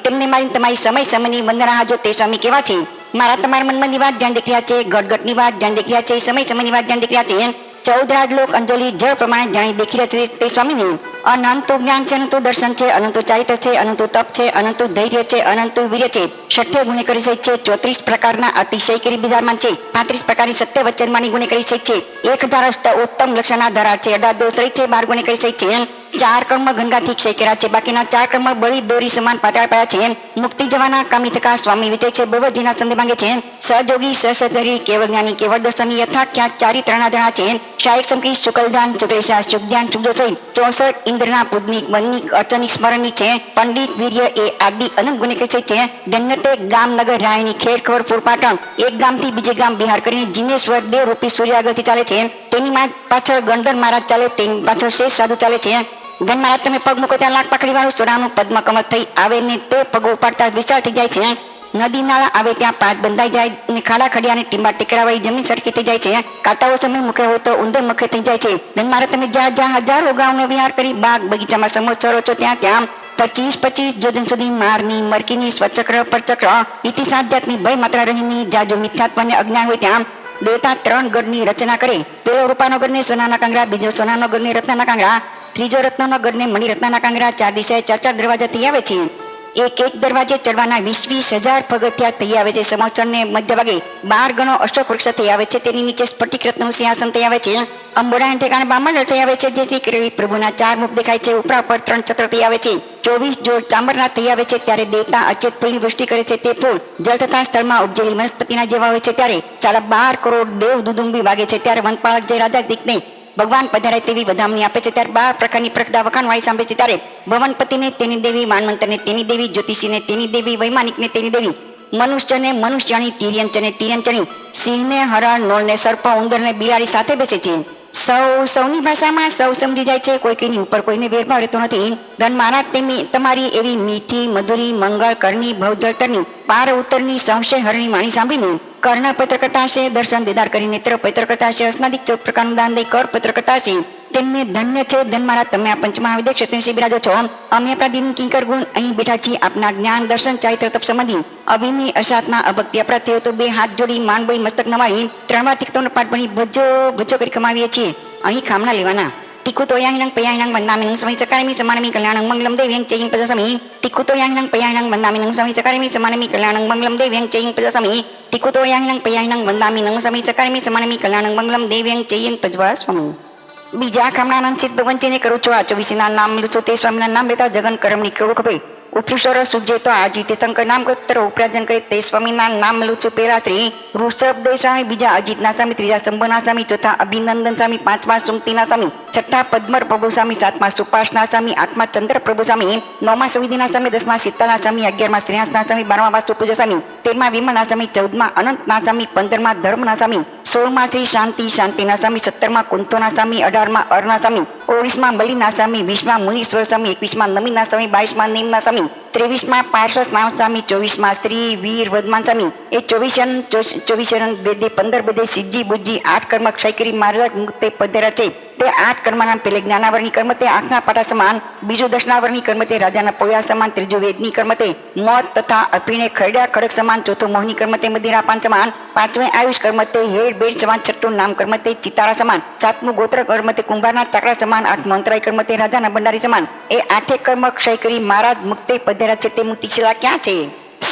તેમને મારી તમારી સમય સમયની વંદના હાજો તે સ્વામી કેવા છે. મારા તમારા મનની વાત જાણ દેખ્યા છે, ગટગટની વાત જાણ દેખ્યા છે, સમય સમયની વાત જાણ દેખ્યા છે. 14 રાજલોક અંજલિ જળ પ્રમાણે જાણી દેખી રહ્યા છે તે સ્વામીને અનંતો જ્ઞાન છે, અનંતો દર્શન છે, અનંતો ચારિત્ર છે, અનંતો તપ છે, અનંતો ધૈર્ય છે, અનંતો વીર્ય છે, ષઠ્ય ગુણે કરી છે, 34 પ્રકારના અતિશય કરી વિધાનમાં છે, 35 પ્રકારની સત્ય વચનમાની ગુણે કરી છે, 1000 ઉત્તમ લક્ષણા ધરા છે, 18 દોષ રહી છે, 12 ગુણે કરી છે, 4 કર્મ ગંગાથી ક્ષય કર્યા છે, બાકીના 4 કર્મ બળી દોરી સમાન પાતાળ પડ્યા છે. મુક્તિ જવાના કામી થકા સ્વામી વિજય છે, બહુજીના સંદેહ માંગે છે. સહજોગી સહસધરી કેવળ જ્ઞાની કેવળ દર્શની યથાખ્યાત ચારિત્રના ધણા છે. શાયક સમકી શુકલદાન ચુકેશા શુકધ્યાન શુકદોષઈ 64 ઇન્દ્રના પૂજનિક મનની અર્ચનિક સ્મરણની છે. પંડિત વીર્ય એ આદિ અનંત ગુણે કહે છે. ધન્યતે ગામ નગર રાયની ખેડ ખબર પૂર પાટણ એક ગામથી બીજે ગામ બિહાર કરીને જીનેશ્વર દેવ રૂપી સૂર્ય આગળથી ચાલે છે. તેની પાછળ ગણધર મહારાજ ચાલે, તેની પાછળ શેષ સાધુ ચાલે છે. ગણ મહારાજ તમે પગ મૂકો ત્યાં લાખ પાકડી વાળું સોનાનું પદ્મ કમળ થઈ આવે ને તે પગ ઉપાડતા વિશાળ થઈ જાય છે. નદી નાળા આવે ત્યાં પાત બંધાઈ જાય ને ખાડા ખડિયા ને ટીંબા ટેકરાવાળી જમીન સરખી થઈ જાય છે. કાંટાઓ સમય મુખે હોય તો ઊંધે મુખે થઈ જાય છે. ગણ મહારાજ તમે જ્યાં જ્યાં હજારો ગામનો વિહાર કરી બાગ બગીચામાં સમોસરો છો ત્યાં ત્યાં 25 જોજન સુધી મારની મરકીની સ્વચક્ર પરચક્ર ઇતિ 7 જાતની ભય માત્રા રહીની જાજો મિથ્યાત્વને અજ્ઞાન હોય ત્યાં દેવતા 3 ગઢની રચના કરે. પેલો રૂપાનો ગઢ ને સોનાના કાંગરા, બીજો સોનાનો ગઢ ને રત્નના કાંગરા, ત્રીજો રત્નનો ગઢ ને મણિરત્નના કાંગરા. 4 દિશાએ 4 દરવાજા થઈ આવે છે. એક દરવાજે ચડવાના 20,000 પગથિયા થઈ આવે છે. સમોસર ને મધ્ય ભાગે 12 ગણો અશોક વૃક્ષ થઈ આવે છે. તેની નીચે સ્ફટિક રત્નનું સિંહાસન થઈ આવે છે. અંબોડાને ઠેકાણે બામંડળ થઈ આવે છે. જેથી પ્રભુના 4 મુખ દેખાય છે. ઉપરા પર 3 છત્ર થઈ આવે છે. 24 જોડ ચાંબરના થઈ આવે છે. ત્યારે દેવતા અચેત ફૂલની વૃષ્ટિ કરે છે. તે ફૂલ જળ તથા સ્થળમાં ઉપજેલી વનસ્પતિના જેવા હોય છે. ત્યારે 12 કરોડ દેવ દુદુંબી વાગે છે. ત્યારે વનપાળક જે રાજા દીકને ભગવાન પધારાય તેવી વધામણી આપે છે. ત્યારે 12 પ્રકારની પ્રખડા વખાણ વાળી સાંભળે છે. ત્યારે ભવનપતિને તેની દેવી, માનવંતરને તેની દેવી, જ્યોતિષીને તેની દેવી, વૈમાનિકને તેની દેવી, મનુષ્યને મનુષ્યણી, તિર્યંચને તિર્યંચણી, સિંહને હરણ, નોળને સર્પ, ઉંદરને બિલાડી સાથે બેસે છે. સૌની ભાષામાં સૌ સમજી જાય છે. કોઈ કોઈની ઉપર કોઈને ભેદભાવ રહેતો નથી. ધન મહારાજ તમારી એવી મીઠી મધુરી મંગળ કરની ભવજળતરની પાર ઉત્તરની સંશય હરણી વાણી સાંભળીને કર્ણ પત્ર કરતા હશે, દર્શન દીદાર કરી નેત્ર પત્ર કરતા હશે, અસ્નાદિક 14 પ્રકારનું દાન દઈ કર પત્ર કરતા હશે. તેમને ધન્ય છે. ધન મહારાજ તમે આ પંચમહાવિદ્ય ક્ષેત્રે બિરાજો છો. અમે આપણા દિન કિંકર ગુણ અહીં બેઠા છીએ. આપના જ્ઞાન દર્શન ચારિત્ર તપ સંબંધી અભિની અસાતના અભક્તિ અપરાધ થયો તો 2 હાથ જોડી માંડ બોલી મસ્તક નવાઈ 3 વાર તીખતોનો પાઠ ભણી ભજો ભજો કરી કમાવીએ છીએ. અહીં ખામણા લેવાના. ટીકુતો યાહિણંગ પયાહિણંગ વંદામિનું સમય ચકારમી સમાનમી કલ્યાણંગ મંગલમ દેવ્યં ચૈં પજસમી. ટીકુતો યાહિણંગ પયાહિણંગ વંદામિનું સમય ચકારમી સમાનમી કલ્યાણંગ મંગલમ દેવ્યં ચૈં પજસમી. ટીકુતો યાહિણંગ પયાહિણંગ વંદામિનું સમય ચકારમી સમાનમી કલ્યાણંગ મંગલમ દેવ્યં ચૈં પજસમી. બીજા ખામણાના સિદ્ધ ભગવંતીને કરું છું. આ 24ના નામ મિલું છું. તે સ્વામીના નામ લેતા જગન કરમની કેળું ખપે ઉત્કૃષ્ટ સુજે તો આજી તીર્થંકર નામ ગોત્ર ઉપરાજન કરે તે સ્વામીના નામ મિલું છું. પેલા શ્રી ઋષભદેવ સ્વામી, બીજા અજીતના સ્વામી, ત્રીજા શંભુના સ્વામી, ચોથા અભિનંદન સ્વામી, 5મા સુમતીના સ્વામી, 6ઠા પદ્મર પ્રભુ સ્વામી, 7મા સુપાસના સ્વામી, 8મા ચંદ્ર પ્રભુ સ્વામી, 9મા સુવિધિના સ્વામી, 10મા શીતલના સ્વામી, 11મા શ્રેયાસના સ્વામી, 12મા વાસુપૂજ સ્વામી, 13મા વિમલના સ્વામી, 14મા અનંતના સ્વામી, 15મા ધર્મના સ્વામી, 16મા શ્રી શાંતિના સ્વામી, 17મા કુંતોના સ્વામી, 18મા અરના સ્વામી, 19મા બલિના સ્વામી, 20મા મુનીશ્વર સ્વામી, 21મા નમીના સ્વામી, 22મા નીમના સ્વામી, 23મા પાર્શ્વ સ્વામી, 24મા શ્રી વીર વદમાન સ્વામી. એ 24 બેદે 15 બેદે સિદ્ધિ બુદ્ધિ 8 કર્મ ક્ષય કરી મહારાજ મુક્તે પધાર્યા છે. તે 8 કર્મના પેલે જ્ઞાનાવરની કર્મ તે આંખના પાટા સમાન, બીજું દશનાવરની કર્મ તે રાજાના પોયા સમાન, ત્રીજું વેદની કર્મ તે મોત તથા અપીણે ખરડા ખડક સમાન, ચોથું મોહની કર્મ તે મદિરાપાન સમાન, 5મે આયુષ કર્મ તે હેડ બેડ સમાન, 6ઠું નામ કર્મ તે ચિતારા સમાન, 7મું ગોત્ર કર્મ તે કુંભારના ચાકડા સમાન, 8મું અંતરાય કર્મ તે રાજાના ભંડારી સમાન. એ 8 કર્મ ક્ષય કરી મહારાજ મુક્તે પધાર્યા છે. તે મુક્તિ શિલા ક્યાં છે?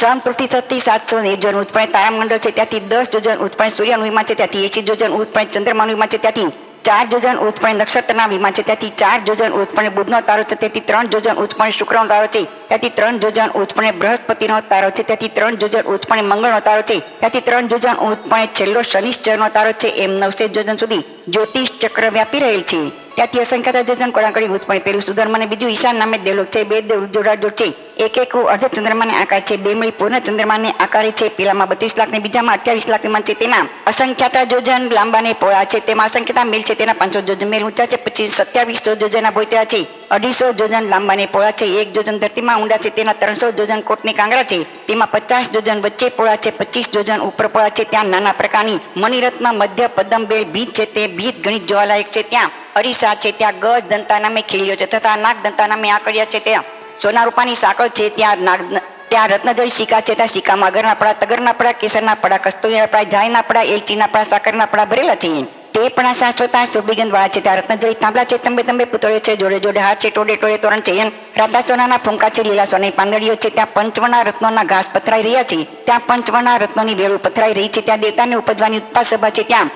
સમપૃથ્વી સતી 700 યોજન ઉત્પન્ન તારામંડળ છે ત્યાંથી 10 યોજન ઉત્પન્ન સૂર્યનું વિમાન છે ત્યાંથી 80 યોજન ઉત્પન્ન ચંદ્રમાનું વિમાન છે ત્યાંથી 4 યોજન ઉત્પન્ન નક્ષત્રના વિમાન છે ત્યાંથી 4 યોજન ઉત્પન્ન બુધનો તારો છે ત્યાંથી 3 યોજન ઉત્પન્ન શુક્રનો તારો છે ત્યાંથી 3 યોજન ઉત્પન્ન બૃહસ્પતિનો તારો છે ત્યાંથી 3 યોજન ઉત્પન્ન મંગળનો તારો છે ત્યાંથી 3 યોજન ઉત્પન્ન છેલ્લો શનિશ્ચરનો તારો છે એમ 900 યોજન સુધી જ્યોતિષ ચક્ર વ્યાપી રહેલ છે. ત્યાંથી અસંખ્ય યોજન કોણાકડી ઉત્પન્ન પેલું સુધર્મ અને બીજું ઈશાન નામે દેવલોક છે. બે દેવ જોડાજોડ છે. એક અર્ધ ચંદ્રમાને આકાર છે. બે મળી પૂર્ણ ચંદ્રમાને આકારે છે. પેલામાં 32 લાખ ને બીજામાં 28 લાખ વિમાન છે. તેના અસંખ્યાતા યોજન લાંબા ને પહોળા છે. તેમાં અસંખ્યતા મેલ છે. તેના 500 યોજન મેલ ઊંચા છે. 2700 યોજનના ભોયતળા છે. 250 યોજન લાંબા ને પહોળા છે. 1 યોજન ધરતીમાં ઊંડા છે. તેના 300 યોજન કોટને કાંગરા છે. તેમાં 50 યોજન વચ્ચે પહોળા છે. 25 યોજન ઉપર પહોળા છે. ત્યાં નાના પ્રકારની મણિરત્ન મધ્ય પદમબેલ ભીત છે. તે ભીત ગણિત જોવાલાયક છે. ત્યાં અરીસા છે. ત્યાં ગજ દંતા નામે ખીલીઓ છે તથા નાગ દંતા નામે આકડિયા છે. ત્યાં સોના રૂપાની સાંકળ છે. ત્યાં રત્નજળી સિક્કા છે. ત્યાં સિક્કામાં અગરના પડા, તગરના પડા, કેસરના પડા, કસ્તુરીના પડા, જાયના પડા, એલચીના પડા, સાકરના પડા ભરેલા છે. તે પણ શાશ્વતા સુબિગંધ વાળા છે. ત્યાં રત્નજળી તાંબલા છે. તંબે તંબે પુતળીઓ છે. જોડે જોડે હાથ છે. ટોડે ટોડે તોરણ છે. રાતા સોનાના ફૂંકા છે. લીલા સોનાની પાંદડીઓ છે. ત્યાં પંચવર્ણના રત્નોના ઘાસ પથરાઈ રહ્યા છે. ત્યાં પંચવર્ણના રત્નોની વેળુ પથરાઈ રહી છે. ત્યાં દેવતાને ઉપજવાની ઉત્પાદ સભા છે. ત્યાં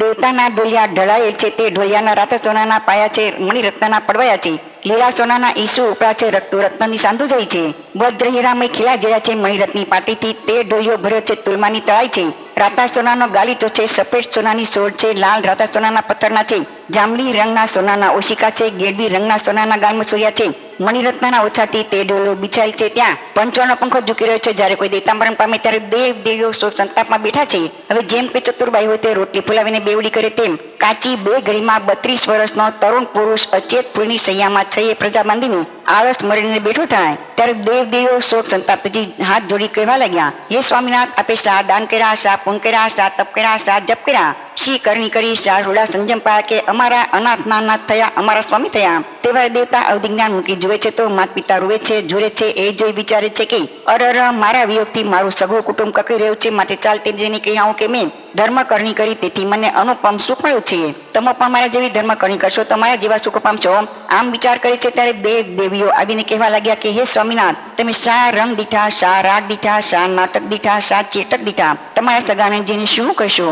દેવતાના ઢોલિયા ઢળાયેલ છે. તે ઢોલિયાના રાતા સોનાના પાયા છે. મણિરત્નના પડવાયા છે. લીલા સોનાના ઈસુ ઉપરા છે. રત્નની સાંધુ જઈ છે. વજ્ર હીરામય ખીલા જયા છે. મણિરત્નની પાટીથી તે ઢોલિયો ભર્યો છે. તુલમાની તળાઈ છે. રાતા સોનાનો ગાલીટો છે. સફેદ સોનાની સોળ છે. લાલ રાતા સોનાના પથ્થરના છે. જાંબલી રંગના સોનાના ઓશિકા છે. ગેરવી રંગના સોનાના ગાલમસૂર્યા છે. મણિરત્નના ઓછાથી તે ઢોલો બિછાય છે. ત્યાં પંચવર્ણનો પંખો ઝૂકી રહ્યો છે. જ્યારે કોઈ દેવતા મરણ પામે ત્યારે દેવ દેવીઓ શોક સંતાપમાં બેઠા છે. હવે જેમ કે ચતુરબાઈ હોય તે રોટલી ફુલાવીને બેવડી કરે તેમ કાચી બે ઘડીમાં 32 વર્ષનો તરુણ પુરુષ અચેત ફૂલની સૈયામાં છઈએ પ્રજા બાંધીને આળસ મરીને બેઠું થાય ત્યારે દેવ દેવીઓ શોક સંતાપથી હાથ જોડી કહેવા લાગ્યા, હે સ્વામિનાથ, આપે શા દાન કર્યા, શા પુણ્ય કર્યા, શા તપ કર્યા, શા જપ કર્યા, શી કરણી કરી, શા રૂડા સંજમ પાયા કે અમારા અનાથના નાથ થયા, અમારા સ્વામી થયા. તેવા દેવતા અવધિજ્ઞાન મૂકી જુએ છે તો માતા પિતા રૂવે છે, ઝૂરે છે. એ જોઈ વિચારે છે કે અરર, મારા વિયોગથી મારું સગું કુટુંબ કકડી રહ્યું છે. માટે ચાલ તે જેને કહ્યા કે મેં ધર્મ કરણી કરી તેથી મને અનુપમ સુખ મળ્યું છે. તમે પણ મારા જેવી ધર્મ કરણી કરશો તો મારા જેવા સુખ પામશો. આમ વિચાર કરે છે ત્યારે દેવ દેવીઓ આવીને કહેવા લાગ્યા કે હે સ્વામિનાથ, તમે શા રંગ દીઠા, શા રાગ દીઠા, શા નાટક દીઠા, શા ચેટક દીઠા, તમારા સગાને જેને શું કહેશો.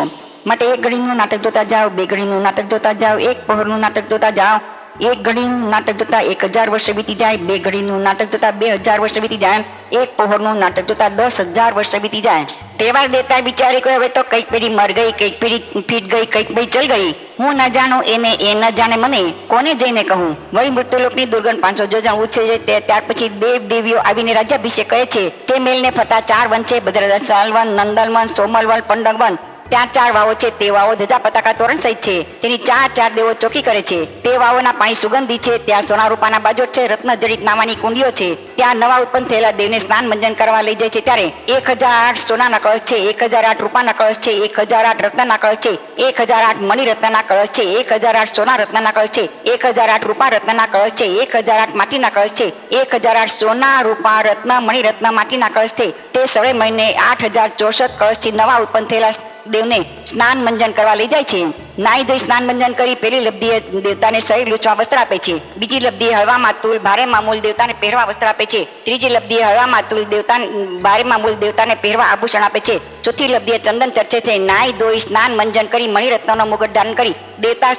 માટે એક ઘડીનું નાટક જોતા જાઓ, બે ઘડીનું નાટક જોતા જાઓ, એક પહોરનું નાટક જોતા જાઓ. એક ઘડીનું નાટક જોતા 1000 વર્ષ વીતી જાય, બે ઘડીનું નાટક જોતા 2000 વર્ષ વીતી જાય, એક પહોરનું નાટક જોતા 10,000 વર્ષ વીતી જાય. તહેવાર દેતા બિચારી કોઈ હવે તો કઈક પેઢી મર ગઈ, કઈક પેઢી ફીટ ગઈ, કઈક પેઢી ચલ ગઈ. હું ન જાણું એને, એ ન જાણે મને, કોને જઈને કહું. વળી મૃત્યુલોકની દુર્ગંધ 500 યોજન ઉછે છે. ત્યાર પછી દેવ દેવીઓ આવીને રાજ્યાભિષેક કહે છે. તે મેલને ફરતા 4 વન છે, ભદ્રદશાલવન, નંદલવન, સોમલવન, પંડગવન. ત્યાં 4 વાવો છે. તે વાવો ધજા પતાકા તોરણ સહિત છે. તેની 4 દેવો ચોકી કરે છે. તે વાવોના પાણી સુગંધી છે. ત્યાં સોના રૂપાના બાજોટ છે. રત્ન જડિત નામાની કુંડીઓ છે. ત્યાં નવા ઉત્પન્ન થયેલા દેવને સ્નાન મંજન કરવા લઈ જાય છે. ત્યારે 1008 સોનાના કળશ છે, 1008 રૂપાના કળશ છે, 1008 રત્નના કળશ છે, 1008 મણિરત્નના કળશ છે, 1008 સોના રત્નના કળશ છે, 1008 રૂપા રત્નના કળશ છે, 1008 માટીના કળશ છે, 1008 સોના રૂપા રત્ન મણિરત્ન માટીના કળશ છે. તે સળે મહિને 8064 કળશથી નવા ઉત્પન્ન થયેલા દેવને સ્નાન મંજન કરવા લઈ જાય છે. નાઈ ધોઈ સ્નાન મંજન કરી પેલી લબ્ધીએ દેવતાને શરીર લૂછવા વસ્ત્ર આપે છે. બીજી લબ્ધીએ હળવા માતુલ ભારે મામૂલ દેવતાને પહેરવા વસ્ત્ર આપે છે. ત્રીજી લબ્ધીએ હળવા માતુલ દેવતાને ભારે મામૂલ દેવતાને પહેરવા આભૂષણ આપે છે. ચોથી લબ્ધીએ ચંદન ચર્ચે છે. નાઈ ધોઈ સ્નાન મંજન કરી મણિરત્નનો મુગટ ધારણ કરી દેવતા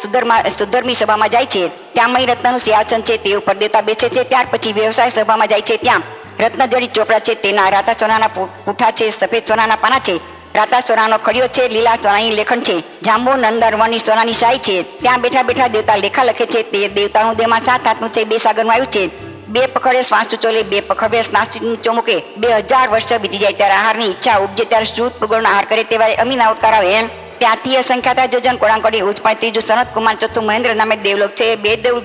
સુધર્મી સભામાં જાય છે. ત્યાં મણિરત્નનું સિંહાસન છે. તે ઉપર દેવતા બેસે છે. ત્યાર પછી વ્યવસાય સભામાં જાય છે. ત્યાં રત્નજડિત ચોપડા છે. તેના રાતા સોનાના પૂઠા છે. સફેદ સોનાના પાના છે. રાતા સોનાનો ખડિયો છે. લીલા સોનાની લેખન છે. જાંબુ નંદરવની સોનાની શાહી છે. ત્યાં બેઠા બેઠા દેવતા લેખા લખે છે. તે દેવતાનું દેહમાં 7 હાથનું છે. 2 સાગરનું આવ્યું છે. 2 પખડે શ્વાસ ઊંચો લે, 2 પખડે શ્વાસ નીચો મૂકે. 2000 વર્ષ બીતી જાય ત્યારે આહારની ઈચ્છા ઉપજે ત્યારે શુદ્ધ પુગળનો આહાર કરે. તેવારે અમીના અવતાર આવે. એમ ત્યાંથી અસંખ્યાતા યોજન કોણાકોડી ઉચ્ચપાય. ત્રીજું સનત કુમાર, ચોથું મહેન્દ્ર નામે દેવલોક છે. 2 દેવ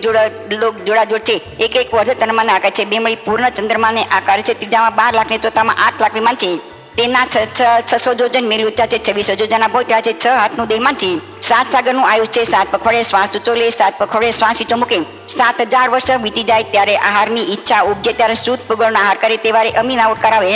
જોડાજોડ છે. એક વર્ધ તન્માને આકાર છે. 2 મળી પૂર્ણ ચંદ્રમાને આકાર છે. ત્રીજામાં 12 લાખ ને ચોથામાં 8 લાખ વિમાન છે. તેના 600 યોજન મેલ ઊંચા છે. 2600 યોજનના ભોયતળા છે. 6 હાથનું દેહમાન છે. 7 સાગરનું આયુષ છે. 7 પખવાડે શ્વાસ ઊંચો લે, 7 પખવાડે શ્વાસ નીચો મૂકે. 7,000 વર્ષ વીતી જાય ત્યારે આહારની ઈચ્છા ઉપજે ત્યારે શુદ્ધ ભૂગોળનો આહાર કરે તે વારે અમીનાઉટ કરાવે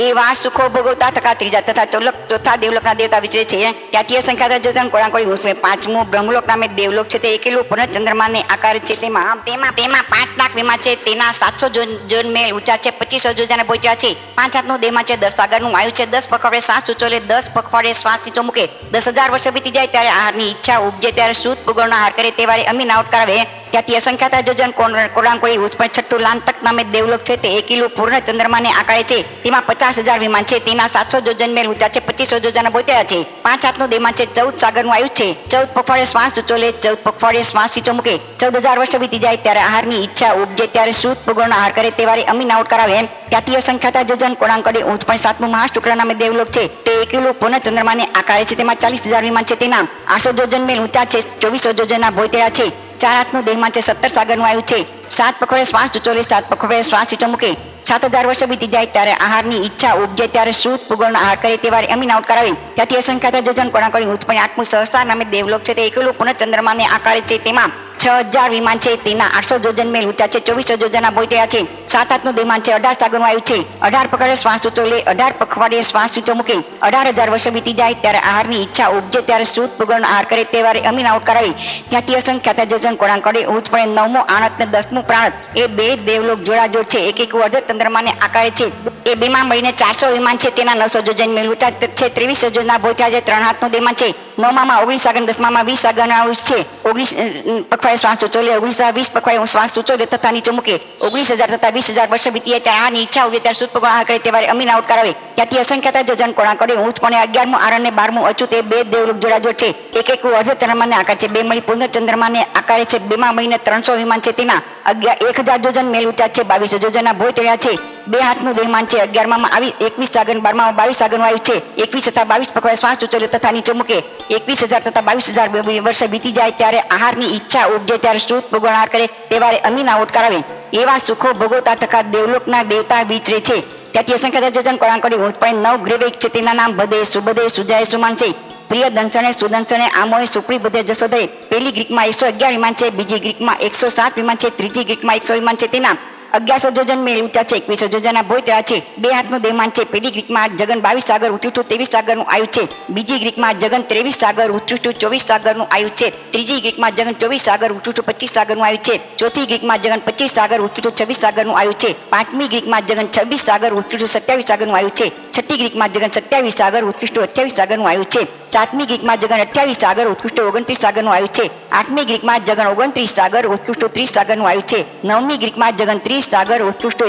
એવા સુખો ભોગવતા થકા ત્રીજા તથા ચોથા દેવલોકના દેવતા વિચરે છે ત્યાંથી અસંખ્યાત જજન કોળાકોળી ઉઠવે પાંચમું બ્રહ્મલોક નામે દેવલોક છે તે એકેલું પૂર્ણ ચંદ્રમાને આકાર છે તેમાં 5 લાખ વિમાન છે તેના 700 જોન મેલ ઊંચા છે 2500 જોજાને પહોંચ્યા છે 5 હાથનો દેહમાં છે 10 સાગરનું આયુ છે 10 પખવાડે શ્વાસ ઊંચો લે 10 પખવાડે શ્વાસ નીચો મૂકે 10,000 વર્ષ વીતી જાય ત્યારે આહારની ઈચ્છા ઉપજે ત્યારે શુદ્ધ ભૂગોળનો આહાર કરે તે વારે અમીનાઉટ કરાવે ત્યાંથી અસંખ્યાત જોજન કોળાકોળી ઉત્પન્ન છઠ્ઠું લાંતક નામે દેવલોક છે તે એકેલું પૂર્ણ ચંદ્રમાને આકારે છે તેમાં 50,000 વિમાન છે તેના 700 જોજન મેલ ઊંચા છે 2500 જોજાના બોતેરા છે 5 હાથનો દેહમાં છે 14 સાગરનું આયુ છે 14 પખવાડે શ્વાસ ઊંચો લે 14 પખવાડે શ્વાસ નીચો મૂકે 14,000 વર્ષ વીતી જાય ત્યારે આહારની ઈચ્છા ઉપજે ત્યારે શુદ્ધ ભૂગોળનો આહાર કરે તે વારે અમીનાઉટ કરાવે ત્યાંથી અસંખ્યાત જોજન કોળાકોળી ઉત્પન્ન 7મું મહાશુક્ર નામે દેવલોક છે તે એકેલું પૂર્ણ ચંદ્રમાને આકારે છે તેમાં 40,000 વિમાન છે તેના 800 જોજન મેલ ઊંચા છે 2400 જોજનના બોતેરા છે 4 હાથનો દેહમાં છે 17 સાગરનું આયુ છે 7 પખવાડે શ્વાસ ઊંચો લે 7 પખવાડે શ્વાસ નીચો મૂકે 7,000 વર્ષ વીતી જાય ત્યારે આહારની ઈચ્છા ઉપજે ત્યારે શુદ્ધ ભૂગોળનો આહાર કરે તે વારે અમીનાઉટ કરાવે ત્યાંથી અસંખ્યાત જોજન કોળાકોળી ઉત્પન્ન 8મું સહસ્ત્રાર નામે દેવલોક છે તે એકેલું પૂર્ણ ચંદ્રમાને આકારે છે તેમાં 6,000 વિમાન છે તેના 800 જોજન મેલ ઊંચા છે 2400 જોજનના બોતેરા છે 7 હાથનો દેહમાં છે 18 સાગરનું આયુ છે 18 પકડે શ્વાસ ઊંચો લે 18 પખવાડે શ્વાસ ઊંચો મૂકે 18,000 વર્ષ વીતી જાય ત્યારે આહારની ઈચ્છા ઉપજે ત્યારે શુદ્ધ ભૂગોળનો આહાર કરે તે વારે અમીનાઉટ કરાવે ત્યાંથી અસંખ્યાત જોજન કોળાકોળી ઉત્પન્ન 9મું આણત ને 10મું પ્રાણત એ બે દેવલોક જોડાજોડ છે એક અર્ધ ચંદ્રમાને આકારે છે એ બેમાં મળીને 400 વિમાન છે તેના 900 જોજન મેલ ઊંચા છે 2300 જોજનના બોતેરા છે 3 હાથનો દેહમાં છે 9માં 19 સાગર 10માં 20 સાગરના આયુષ છે 19 પખવાડે શ્વાસ ઊંચો લે 19 પખવાડે શ્વાસ ઊંચો લે તથા નીચે મૂકે 19,000 તથા 20,000 વર્ષ વીતી ત્યારે આની ઈચ્છા ઉપજે ત્યારે શુદ્ધ ભૂગોળનો આહાર કરે તે વારે અમીનાઉટ કરાવે ત્યાંથી અસંખ્યાત જોજન કોળાકોળી ઉત્પન્ન 11મું આરણ ને 12મું અચ્યુત એ બે દેવલોક જોડાજોડ છે એક અર્ધ ચંદ્રમાને આકાર છે બે મળી પૂર્ણ ચંદ્રમાને આકારે છે બેમાં મળીને 300 વિમાન છે તેના 1,000 જોજન મેલ ઊંચા છે 2200 જોજનના બોતેરા છે 2 હાથનું દેહમાન છે 11માં 21 સાગર 12માં 22 સાગરનું આયુ છે 21 તથા 22 પકવાડે શ્વાસ ઊંચો લે તથા નીચે મૂકે 21,000 તથા 22,000 વર્ષ વીતી જાય ત્યારે આહારની ઈચ્છા ઉપજે ત્યારે શુદ્ધ ભૂગોળનો આહાર કરે તે વારે અમીનાઉટ કરાવે એવા સુખો ભોગવતા થકા દેવલોકના દેવતા વિચરે છે ત્યાંથી અસંખ્યાત જોજન કોળાકોળી ઉત્પન્ન 9 ગ્રીવેક છે તેના નામ બધે સુબધે સુજાય સુમાન છે પ્રિય દંસણે સુદંસણે આમોય સુપ્રી બધે જશોદય પહેલી ગ્રીકમાં 111 વિમાન છે બીજી ગ્રીકમાં 107 વિમાન છે ત્રીજી ગ્રીકમાં 100 વિમાન છે તેના 1100 જોજન મેલ ઊંચા છે 2100 જોજનના બોતેરા છે 2 હાથનું દેહમાન છે પહેલી ગ્રીકમાં જગન 22 સાગર ઉઠ્ઠું 23 સાગરનું આયુ છે બીજી ગ્રીકમાં જગન 23 સાગર ઉઠ્ઠું 24 સાગરનું આયુ છે ત્રીજી ગ્રીકમાં જગન 24 સાગર ઉઠ્ઠું 25 સાગરનું આયુ છે ચોથી ગ્રીકમાં જગન 25 સાગર ઉઠ્ઠું 26 સાગરનું આયુ છે પાંચમી ગ્રીકમાં જગન 26 સાગર ઉઠ્ઠું 27 સાગરનું આયુ છે છઠ્ઠી ગ્રીકમાં જગન 27 સાગર ઉઠ્ઠું 28 સાગરનું આયુ છે સાતમી ગ્રીકમાં જગન 28 સાગર ઉત્કૃષ્ટ 29 સાગરનું આયુ છે આઠમી ગ્રીકમાં જગન 29 સાગર ઉત્કૃષ્ટ 30 સાગરનું આયુ છે નવમી ગ્રીકમાં જગન 30 સાગર ઉત્કૃષ્ટ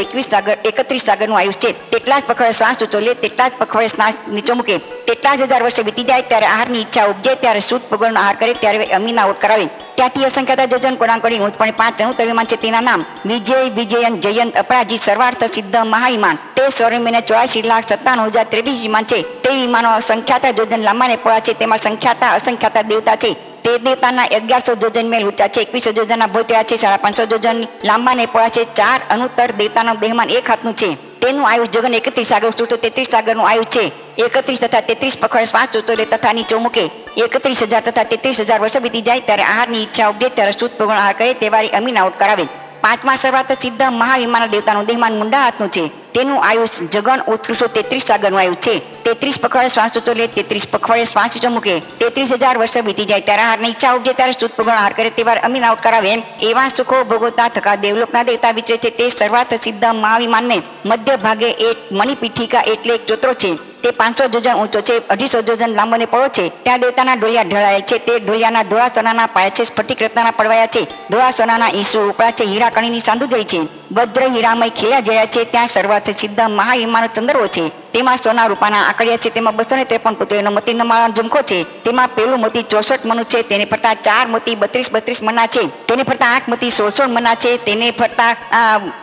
31 સાગરનું આયુ છે તેટલા જ પખવાડે શ્વાસ ઊંચો લે તેટલા જ પખવાડે શ્વાસ નીચો મૂકે તેટલા જ 1000 વર્ષ વીતી જાય ત્યારે આહારની ઈચ્છા ઉપજે ત્યારે શુદ્ધ ભૂગોળનો આહાર કરે ત્યારે અમીનાઉટ કરાવે ત્યાંથી અસંખ્યાત જોજન કોળાકોળી ઉત્પન્ન 5 અણુતર વિમાન છે તેના નામ વિજય વિજયન જયંત અપરાજી સર્વાર્થ સિદ્ધ મહાવિમાન તે 84,97,023 વિમાન છે તે વિમાનો સંખ્યાતા જોજન લાંબાને પોળા છે તેમાં સંખ્યાતા અસંખ્યાતા દેવતા છે તે દેવતાના 1100 જોજન મેલ ઊંચા છે 2100 જોજનના બોતેરા છે 550 જોજન લાંબાને પોળા છે 4 અણુતર દેવતાનો દેહમાન એક હાથનું છે તેનું આયુ જગન 31 સાગર ઉઠ્ઠું 33 સાગરનું આયુ છે 31 તથા 33 પખવાડે શ્વાસ ઊંચો લે તથા નીચે મૂકે 31,000 તથા 33,000 વર્ષ વીતી જાય ત્યારે આહારની ઈચ્છા ઉપજે ત્યારે શુદ્ધ ભૂગોળનો આહાર કરે તે વારી અમીનાઉટ કરાવે પાંચમા સર્વાર્થ સિદ્ધ મહાવિમાન દેવતાનું દેહમાન મુંડા હાથનું છે તેનું આયુષ જગન ઉત્કૃષ્ટ 33 સાગરનું આયુ છે 33 પખવાડે શ્વાસ ઊંચો લે 33 પખવાડે શ્વાસ ઊંચો મૂકે 33,000 વર્ષ વીતી જાય ત્યારે આહારની ઈચ્છા ઉપજે ત્યારે શુદ્ધ ભૂગોળનો આહાર કરે તે વાર અમીનાઉટ કરાવે એવા સુખો ભોગવતા થકા દેવલોકના દેવતા વિચરે છે તે સર્વાર્થ સિદ્ધ મહાવિમાનને મધ્ય ભાગે એક મણિપીઠિકા એટલે એક ચોતરો છે તે 500 જોજન ઊંચો છે 250 જોજન લાંબો ને પહોળો છે ત્યાં દેવતાના ઢોલિયા ઢળાયેલ છે તે ઢોલિયાના ધોળા સોનાના પાયા છે સ્ફટિક રત્નના પડવાયા છે ધોળા સોનાના ઈસુ ઉપરા છે હીરા કણીની સાંદુજળી છે ભદ્ર હીરામય ખીલા જયા છે ત્યાં સર્વાર્થ સિદ્ધ મહાવિમાનો ચંદ્રવો છે તેમાં સોના રૂપાના આકડિયા છે તેમાં 253 પુત્રીનો મોતીનો માળાનો ઝુમખો છે તેમાં પેલું મોતી 64 મણનું છે તેને ફરતા 4 મોતી 32 મણના છે તેને ફરતા 8 મોતી 16 મણના છે તેને ફરતા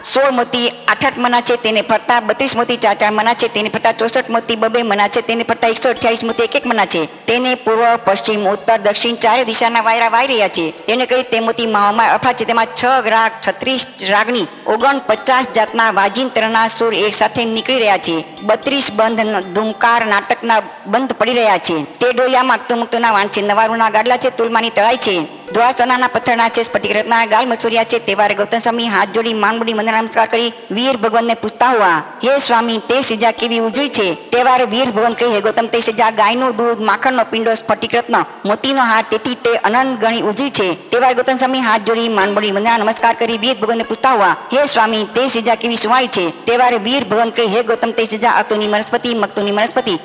16 મોતી 8 મણના છે તેને ફરતા 32 મોતી 4 મણના છે તેને ફરતા 64 મોતી 2 મણના છે તેને ફરતા 128 મોતી 1 મણના છે તેને પૂર્વ પશ્ચિમ ઉત્તર દક્ષિણ ચારે દિશાના વાયરા વાઈ રહ્યા છે તેને કરી તે મોતી માવામાં અફા છે તેમાં 6 રાગ 36 રાગની 49 જાતના વાજિંત્રના સુર એક સાથે નીકળી રહ્યા છે 32 બંધ ધૂમકાર નાટકના બંધ પડી રહ્યા છે તે ડોલિયામાં મુક્તના વાણ છે નવારુના ગાડલા છે તુલમાની તળાઈ છે ધ્વાસનાના પથ્થરના છે, સ્ફટિક રત્ના ગાલ મસૂર્યા છે. તહેવારે ગૌતમ સ્વામી હાથ જોડી માંડબડી મંદિર નમસ્કાર કરી વીર ભગવાનને પૂછતા હોવા, હે સ્વામી તે સજા કેવી ઉજવી છે? તહેવારે વીર ભગવાન કહે, હે ગૌતમ તે સજા ગાયનું દૂધ, માખણનો પિંડો, સ્ફટિક રત્ન, મોતીનો હાર, તેથી તે અનંત ગણી ઉજવી છે. તહેવારે ગૌતમ સ્વામી હાથ જોડી માંડબડી મંદિર નમસ્કાર કરી વીર ભગવાનને પૂછતા હોવા, હે સ્વામી તે સજા કેવી સુવાય છે? તહેવારે વીર ભગવાન કહે, હે ગૌતમ તે સજા અતુની વનસ્પતિ, મકતુની વનસ્પતિ,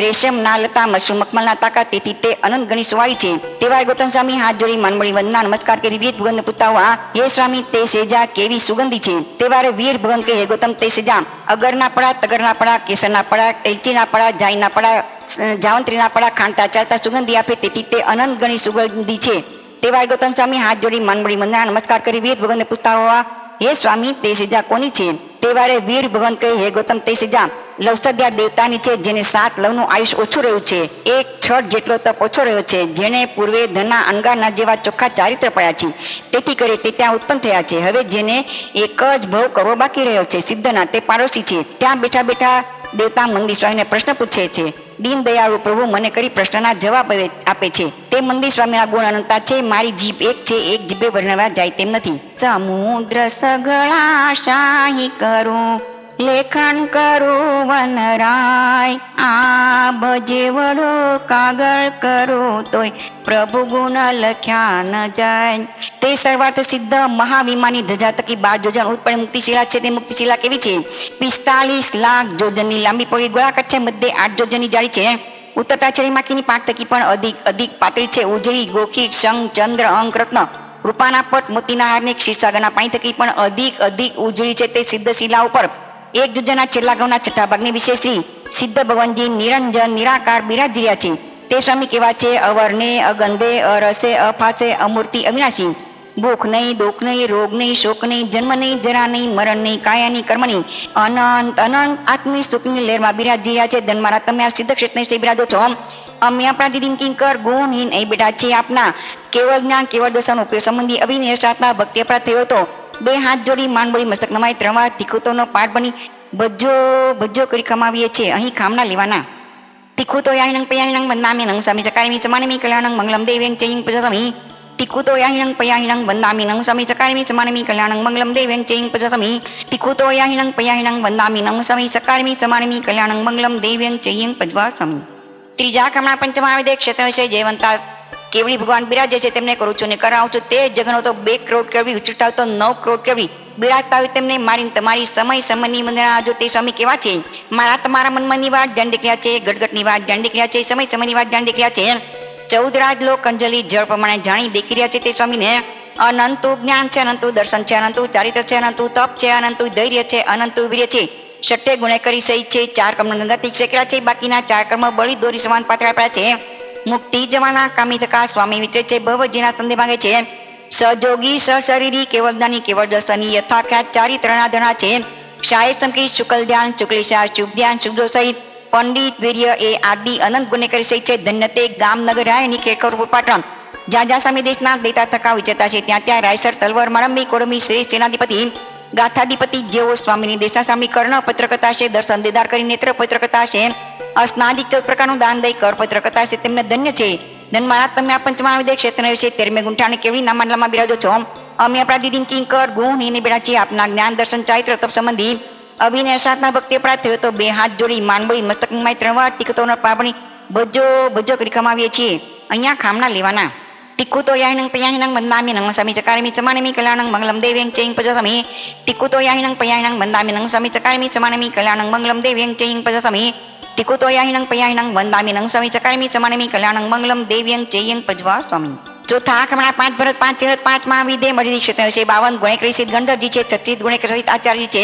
રેશમ ના લતા, મશરૂમ મખમલના તાકા, તેથી તે અનંત ગણી સુવાય છે. તહેવારે ગૌતમ સ્વામી હાથ જોડી માંડબડી વંદના નમસ્કાર કરી વીર ભગવાનને પૂછતા હોવા, હે સ્વામી તે સેજા કેવી સુગંધી છે? તહેવારે વીર ભગવાન કહે, હે ગૌતમ તે સેજા અગરના પડા, તગરના પડા, કેસરના પડા, એલચીના પડા, જાયના પડા, જાવંત્રીના પડા, ખાંડતા ચાલતા સુગંધી આપે, તેથી તે અનંત ગણી સુગંધી છે. તહેવારે ગૌતમ સ્વામી હાથ જોડી માંડબડી વંદના નમસ્કાર કરી વીર ભગવાનને પૂછતા હોવા, હે સ્વામી તે સેજા કોની છે? તહેવારે વીર ભગવાન કહે, હે ગૌતમ તે સેજા લવસદ્યા દેવતાની છે, જેને 7 લવનું આયુષ ઓછું રહ્યું છે, 1 છઠ જેટલો તપ ઓછો રહ્યો છે, જેને પૂર્વે ધનના અણગારના જેવા ચોખ્ખા ચારિત્ર પાયા છે, તેથી કરી તે ત્યાં ઉત્પન્ન થયા છે. હવે જેને એક જ ભવ કરવો બાકી રહ્યો છે, સિદ્ધના તે પાડોશી છે, ત્યાં બેઠા બેઠા દેવતા મંદિર સ્વામીને પ્રશ્ન પૂછે છે. દીન દયાળુ પ્રભુ મને કરી પ્રશ્નના જવાબ આપે છે. તે મંદિર સ્વામીના ગુણ અનંતા છે, મારી જીભ એક છે, એક જીભે વર્ણવા જાય તેમ નથી. સમુદ્ર સગળા શાહી કરું, લેખન કરું વનરાય, આ ભજે વડો કાગળ કરું, તોય પ્રભુ ગુણ લખ્યા ન જાય. તે સર્વાર્થ સિદ્ધ મહાવિમાની ધજા તકી 12 જોજન ઉત્પન્ન મુક્તિશિલા છે. તે મુક્તિશિલા કેવી છે? 45 લાખ જોજનની લાંબી પહોળી, ગોળાકાર છે, મધ્યે 8 જોજનની જાડી છે. ઉતરતા છેડી માખીની 5 ટકી પણ અધિક પાતળી છે. ઉજળી, ગોખી, શંખ, ચંદ્ર, અંક, રત્ન, રૂપાના પટ, મોતીના હારની, ક્ષીરસાગરના પાણી થકી પણ અધિક ઉજળી છે. તે સિદ્ધ શિલા ઉપર 1 જોજનના છેલ્લા ઘઉંના છઠ્ઠા ભાગની વિશે શ્રી સિદ્ધ ભગવાનજી નિરંજન નિરાકાર બિરાજી રહ્યા છે. તે સ્વામી કેવા છે? અવર્ણે, અગંધે, અરસે, અફાસે, અમૂર્તિ, અવિનાશી, ભૂખ નહીં, દુઃખ નહીં, રોગ નહીં, શોક નહીં, જન્મ નહીં, જરા નહીં, મરણ નહીં, કાયાની, કર્મની, અનંત આત્મી સુખની લહેરમાં બિરાજી રહ્યા છે. ધન મારા તમે આ સિદ્ધ ક્ષેત્ર વિશે બિરાજો છો. અમે આપણા દીદી કિંકર ગુણહીન એ બેઠા છે. આપના કેવળ જ્ઞાન, કેવળ દશાનો ઉપયોગ સંબંધી અવિનિષ્ઠાત્મા ભક્તિ અપરાધ થયો હતો. 2 હાથ જોડી માંડબડી મસ્તક નમાય, 3 વાર તીખુતોનો પાઠ બની ભજો કરી કમાવીએ છે. અહીં ખામના લેવાના. તીખુતો યાહિનંગ પયાહિનંગ વંદામી નંગ સ્વામી સકાળમી સમાનમી કલ્યાણંગ મંગલમ દેવ્યં ચૈં પજસમી. તીખુતો યાહિનંગ પયાહિનંગ વંદામી નંગ સ્વામી સકાળમી સમાનમી કલ્યાણંગ મંગલમ દેવ્યં ચૈં પજસમી. તીખુતો યાહિનંગ પયાહિનંગ વંદામી નંગ સ્વામી સકાળમી સમાનમી કલ્યાણંગ મંગલમ દેવ્યં ચૈં પજવાસમી. ત્રીજા ખામણા પંચમહાવિદ્ય ક્ષેત્ર વિષય જયવંતા કેવડી ભગવાન બિરાજે છે, તેમને કરું છું ને કરાવું છું. તે જગનો તો 2 કરોડ કેવડી, ઉછળતા તો 9 કરોડ કેવડી બિરાજતા હોય, તેમને મારી તમારી સમયની વંદના. જો તે સ્વામી કેવા છે? મારા તમારા મનની વાત જાણી નીકળ્યા છે, ગટગટની વાત જાણી નીકળ્યા છે, સમયની વાત જાણી નીકળ્યા છે. 14 રાજલોક અંજલિ જળ પ્રમાણે જાણી દેખી રહ્યા છે. તે સ્વામીને અનંતું જ્ઞાન છે, અનંતું દર્શન છે, અનંતું ચારિત્ર છે, અનંતું તપ છે, અનંતું ધૈર્ય છે, અનંતું વીર્ય છે. 6 ગુણે કરી સહી છે. 4 કર્મ નંદાથી શેકડા છે, બાકીના 4 કર્મ બળી દોરી સમાન પાતળા પડ્યા છે. મુક્તિ જવાના કામી થકા સ્વામી વિચરે છે, ભવજીના સંદેહ માંગે છે. સજોગી સશરીરી કેવળ જ્ઞાની કેવળ દર્શની યથાખ્યાત ચારિત્રના ધણા છે. ક્ષાય સમકી શુકલ ધ્યાન, શુક્લેશા શુભ ધ્યાન, શુભ સહિત પંડિત વીર્ય એ આદિ અનંત ગુણે કરી સહિત છે. ધન્યતે ગામનગર રાયની ખેડકર પાટણ, જ્યાં જ્યાં સ્વામી દેશના દેતા થકા વિચરતા છે, ત્યાં ત્યાં રાયસર, તલવાર, માળંબી, કોડમી, શ્રેષ્ઠ સેનાધિપતિ, ગાથાધિપતિ જેવો સ્વામીની દેશના સ્વામી કર્ણ પત્ર કરતા છે. દર્શન દીદાર કરી નેત્ર પત્ર કરતા છે. અસ્નાદિક 14 પ્રકારનું દાન દઈ કર પત્ર કરતા છે, તેમને ધન્ય છે. ધન મારા તમે આ પંચમહાવિદ્ય ક્ષેત્ર વિશે 13મે ગુંઠાને કેવડી ના માંડલામાં બિરાજો છો. અમે આપણા દીદી કિંકર ગુણ એને બેઠા છીએ. આપના જ્ઞાન, દર્શન, ચારિત્ર, તપ સંબંધી અભિનય સાધના ભક્તિ અપરાધ થયો તો 2 હાથ જોડી માંડબડી મસ્તકમાં 3 વાર ટીકતોનો પાપણી ભજો કરી કમાવીએ છીએ. અહીંયા ખામના લેવાના. ટીકુતો યાહિનંગ પયાહિનંગ વંદામી નંગ સ્વામી ચકારમી સમાનમી કલ્યાણંગ મંગલમ દેવ્યં ચૈં પજસમી. ટીકુતો યાહિનંગ પયાહિનંગ વંદામી નંગ સ્વામી ચકારમી સમાનમી કલ્યાણંગ મંગલમ દેવ્યં ચૈં પજસમી. ટીકુતો યાહિનંગ પયાહિનંગ વંદામી નંગ સ્વામી ચકારમી સમાનમી કલ્યાણંગ મંગલમ દેવ્યં ચૈં પજવા સ્વામી. ચોથા ખામણા 5 ભરત 5 ચેરત 5 મહાવિદ્ય મળી ક્ષેત્ર વિશે 52 ગુણેકરી સહિત ગંધર્વજી છે, 36 ગુણેકરી સહિત આચાર્યજી છે,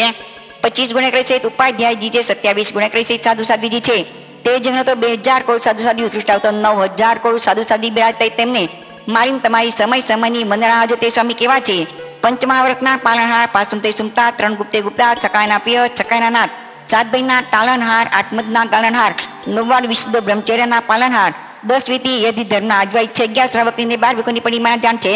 25 ગુણેકરી સહિત ઉપાધ્યાયજી છે, 27 ગુણેકરી સહિત સાધુ સાધ્વીજી છે. તે જગનો તો 2000 કરોડ સાધુ સાધ્વી ઉત્કૃષ્ટ આવતો 9000 કરોડ સાધુ સાધ્વી બિરાજતા તેમને મારી તમારી સમયની વંદના. જો તે સ્વામી કેવા છે? પંચમહાવ્રતના પાલનહાર, પાસુમતે સુમતા, 3 ગુપ્તે ગુપ્તા, છકાયના પિય, છકાયના નાથ, 7 ભાઈના તાલનહાર, 8 મદના ગાલનહાર, 9 વિશુદ્ધ બ્રહ્મચર્યના પાલનહાર, 10 વિધિ યધિ ધર્મના અજવાય છે, 11 શ્રાવકની 12 વિકુની પડીમાં જાણ છે,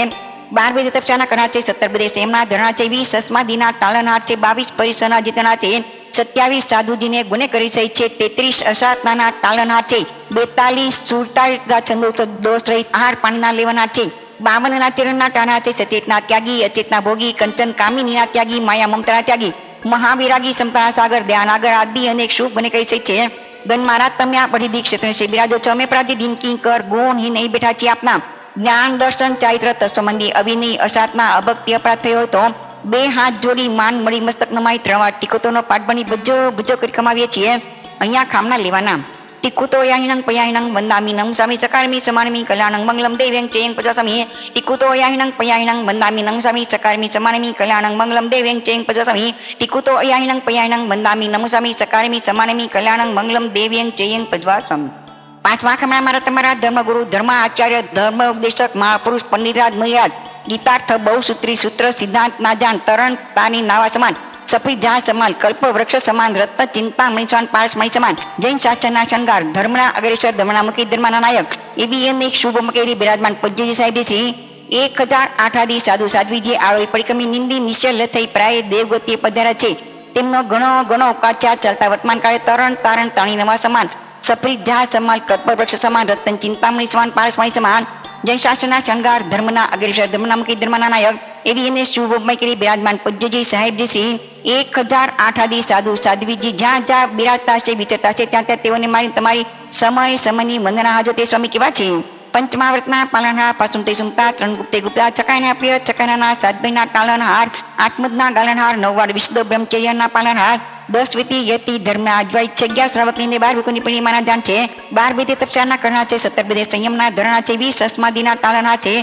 12 વેદ તપસ્યાના કરા છે, 17 પ્રદેશ એમના ધરણા છે, 20 સસ્માદીના તાલનહાર છે, 22 પરિસરના જીતના છે, 27 સાધુજીને ગુને કરી સહી છે, 33 અસાતનાના તાલનહાર છે, 42 સુરતા છંદો દોષ રહિત આહાર પાણીના લેવાના છે, બાવનના ચરણના ટાણા છે સચેતના ત્યાગી અચેતના ભોગી કંચન કામિનીના ત્યાગી માયા મમતાના ત્યાગી મહાવિરાગી સમતાના સાગર ધ્યાનાગર આદિ અનેક શુભ બને કહી છે ગણ મહારાજ તમે આ પરિધિ ક્ષેત્ર છે બિરાજો છો અમે પ્રાતિદિન કિંકર ગુણ હિ નહીં બેઠા છીએ આપના જ્ઞાન દર્શન ચારિત્ર તત્વસંબંધી અવિનય અસાતના અભક્તિ અપરાધ થયો તો બે હાથ જોડી માન મળી મસ્તક નમાઈ ત્રણવાર ટીકોતોનો પાઠ બની ભજો ભજો કરી કમાવીએ છીએ અહીંયા ખામના લેવાના ટીકુતો યાહિણંગ પયાહિણંગ વંદામિનં સ્વામી સકારમી સમાનમી કલ્યાણંગ મંગલમ દેવ્યં ચેયં પજસમી ટીકુતો યાહિણંગ પયાહિણંગ વંદામિનં સ્વામી સકારમી સમાનમી કલ્યાણંગ મંગલમ દેવ્યં ચેયં પજસમી ટીકુતો યાહિણંગ પયાહિણંગ વંદામિનં સ્વામી સકારમી સમાનમી કલ્યાણંગ મંગલમ દેવ્યં ચેયં પજવાસમ પાંચમા ખમણા મારા તમારા ધર્મગુરુ ધર્મ આચાર્ય ધર્મ ઉપદેશક મહાપુરુષ પંડિતરાજ મહિરાજ ગીતાર્થ બહુસૂત્રી સૂત્ર સિદ્ધાંત ના જાણ તરણ તાની નાવા સમાન સફી જા સમાન કલ્પ વૃક્ષ સમાન રત્ન ચિંતા મણિસ્વાન પારસ મણિ સમાન જૈન શાસ્ત્રના શણગાર ધર્મના અગ્રેસર ધર્મના મુખી ધર્મના નાયક એવી એક શુભ મકેરી બિરાજમાન પૂજ્યજી સાહેબ શ્રી 1008 સાધુ સાધ્વીજી આળોઈ પરિક્રમી નિંદી નિશ્ચલ થઈ પ્રાય દેવગતિએ પધાર્યા છે તેમનો ઘણો ઘણો ઉપાચાર ચાલતા વર્તમાન કાળે તરણ તારણ તાણી નવા સમાન સફરી જા સમાન કલ્પ વૃક્ષ સમાન રત્ન ચિંતામણી સમાન પારસ મણિ સમાન જૈન શાસ્ત્રના શણગાર ધર્મના અગ્રેસર ધર્મના મુખી ધર્મના નાયક એવી એને શુભમય કરી બિરાજમાન પૂજ્યજી સાહેબજી શ્રી 1008 સાધુ સાધ્વીજી જ્યાં જ્યાં બિરાજતા છે વિચરતા છે ત્યાં ત્યાં તેઓને મારી તમારી સમય સમયની વંદના હાજો તે સ્વામી કેવા છે પંચમાવૃતના પાલનહાર પાસુમતે સુમતા ત્રણ ગુપ્તે ગુપ્તા ચકાયના પ્રિય ચકાયના સાધભાઈના તાલનહાર આત્મદના ગાલનહાર નવવાડ વિશુદ્ધ બ્રહ્મચર્યના પાલનહાર 10 વિધિ યતિ ધર્મ આજવાય 11 શ્રાવકની 12 વિકુની પરિમાના જાણ છે 12 વિધિ તપસ્યાના કરણા છે 17 વિધિ સંયમના ધરણા છે 20 અસ્માદિના તાલના છે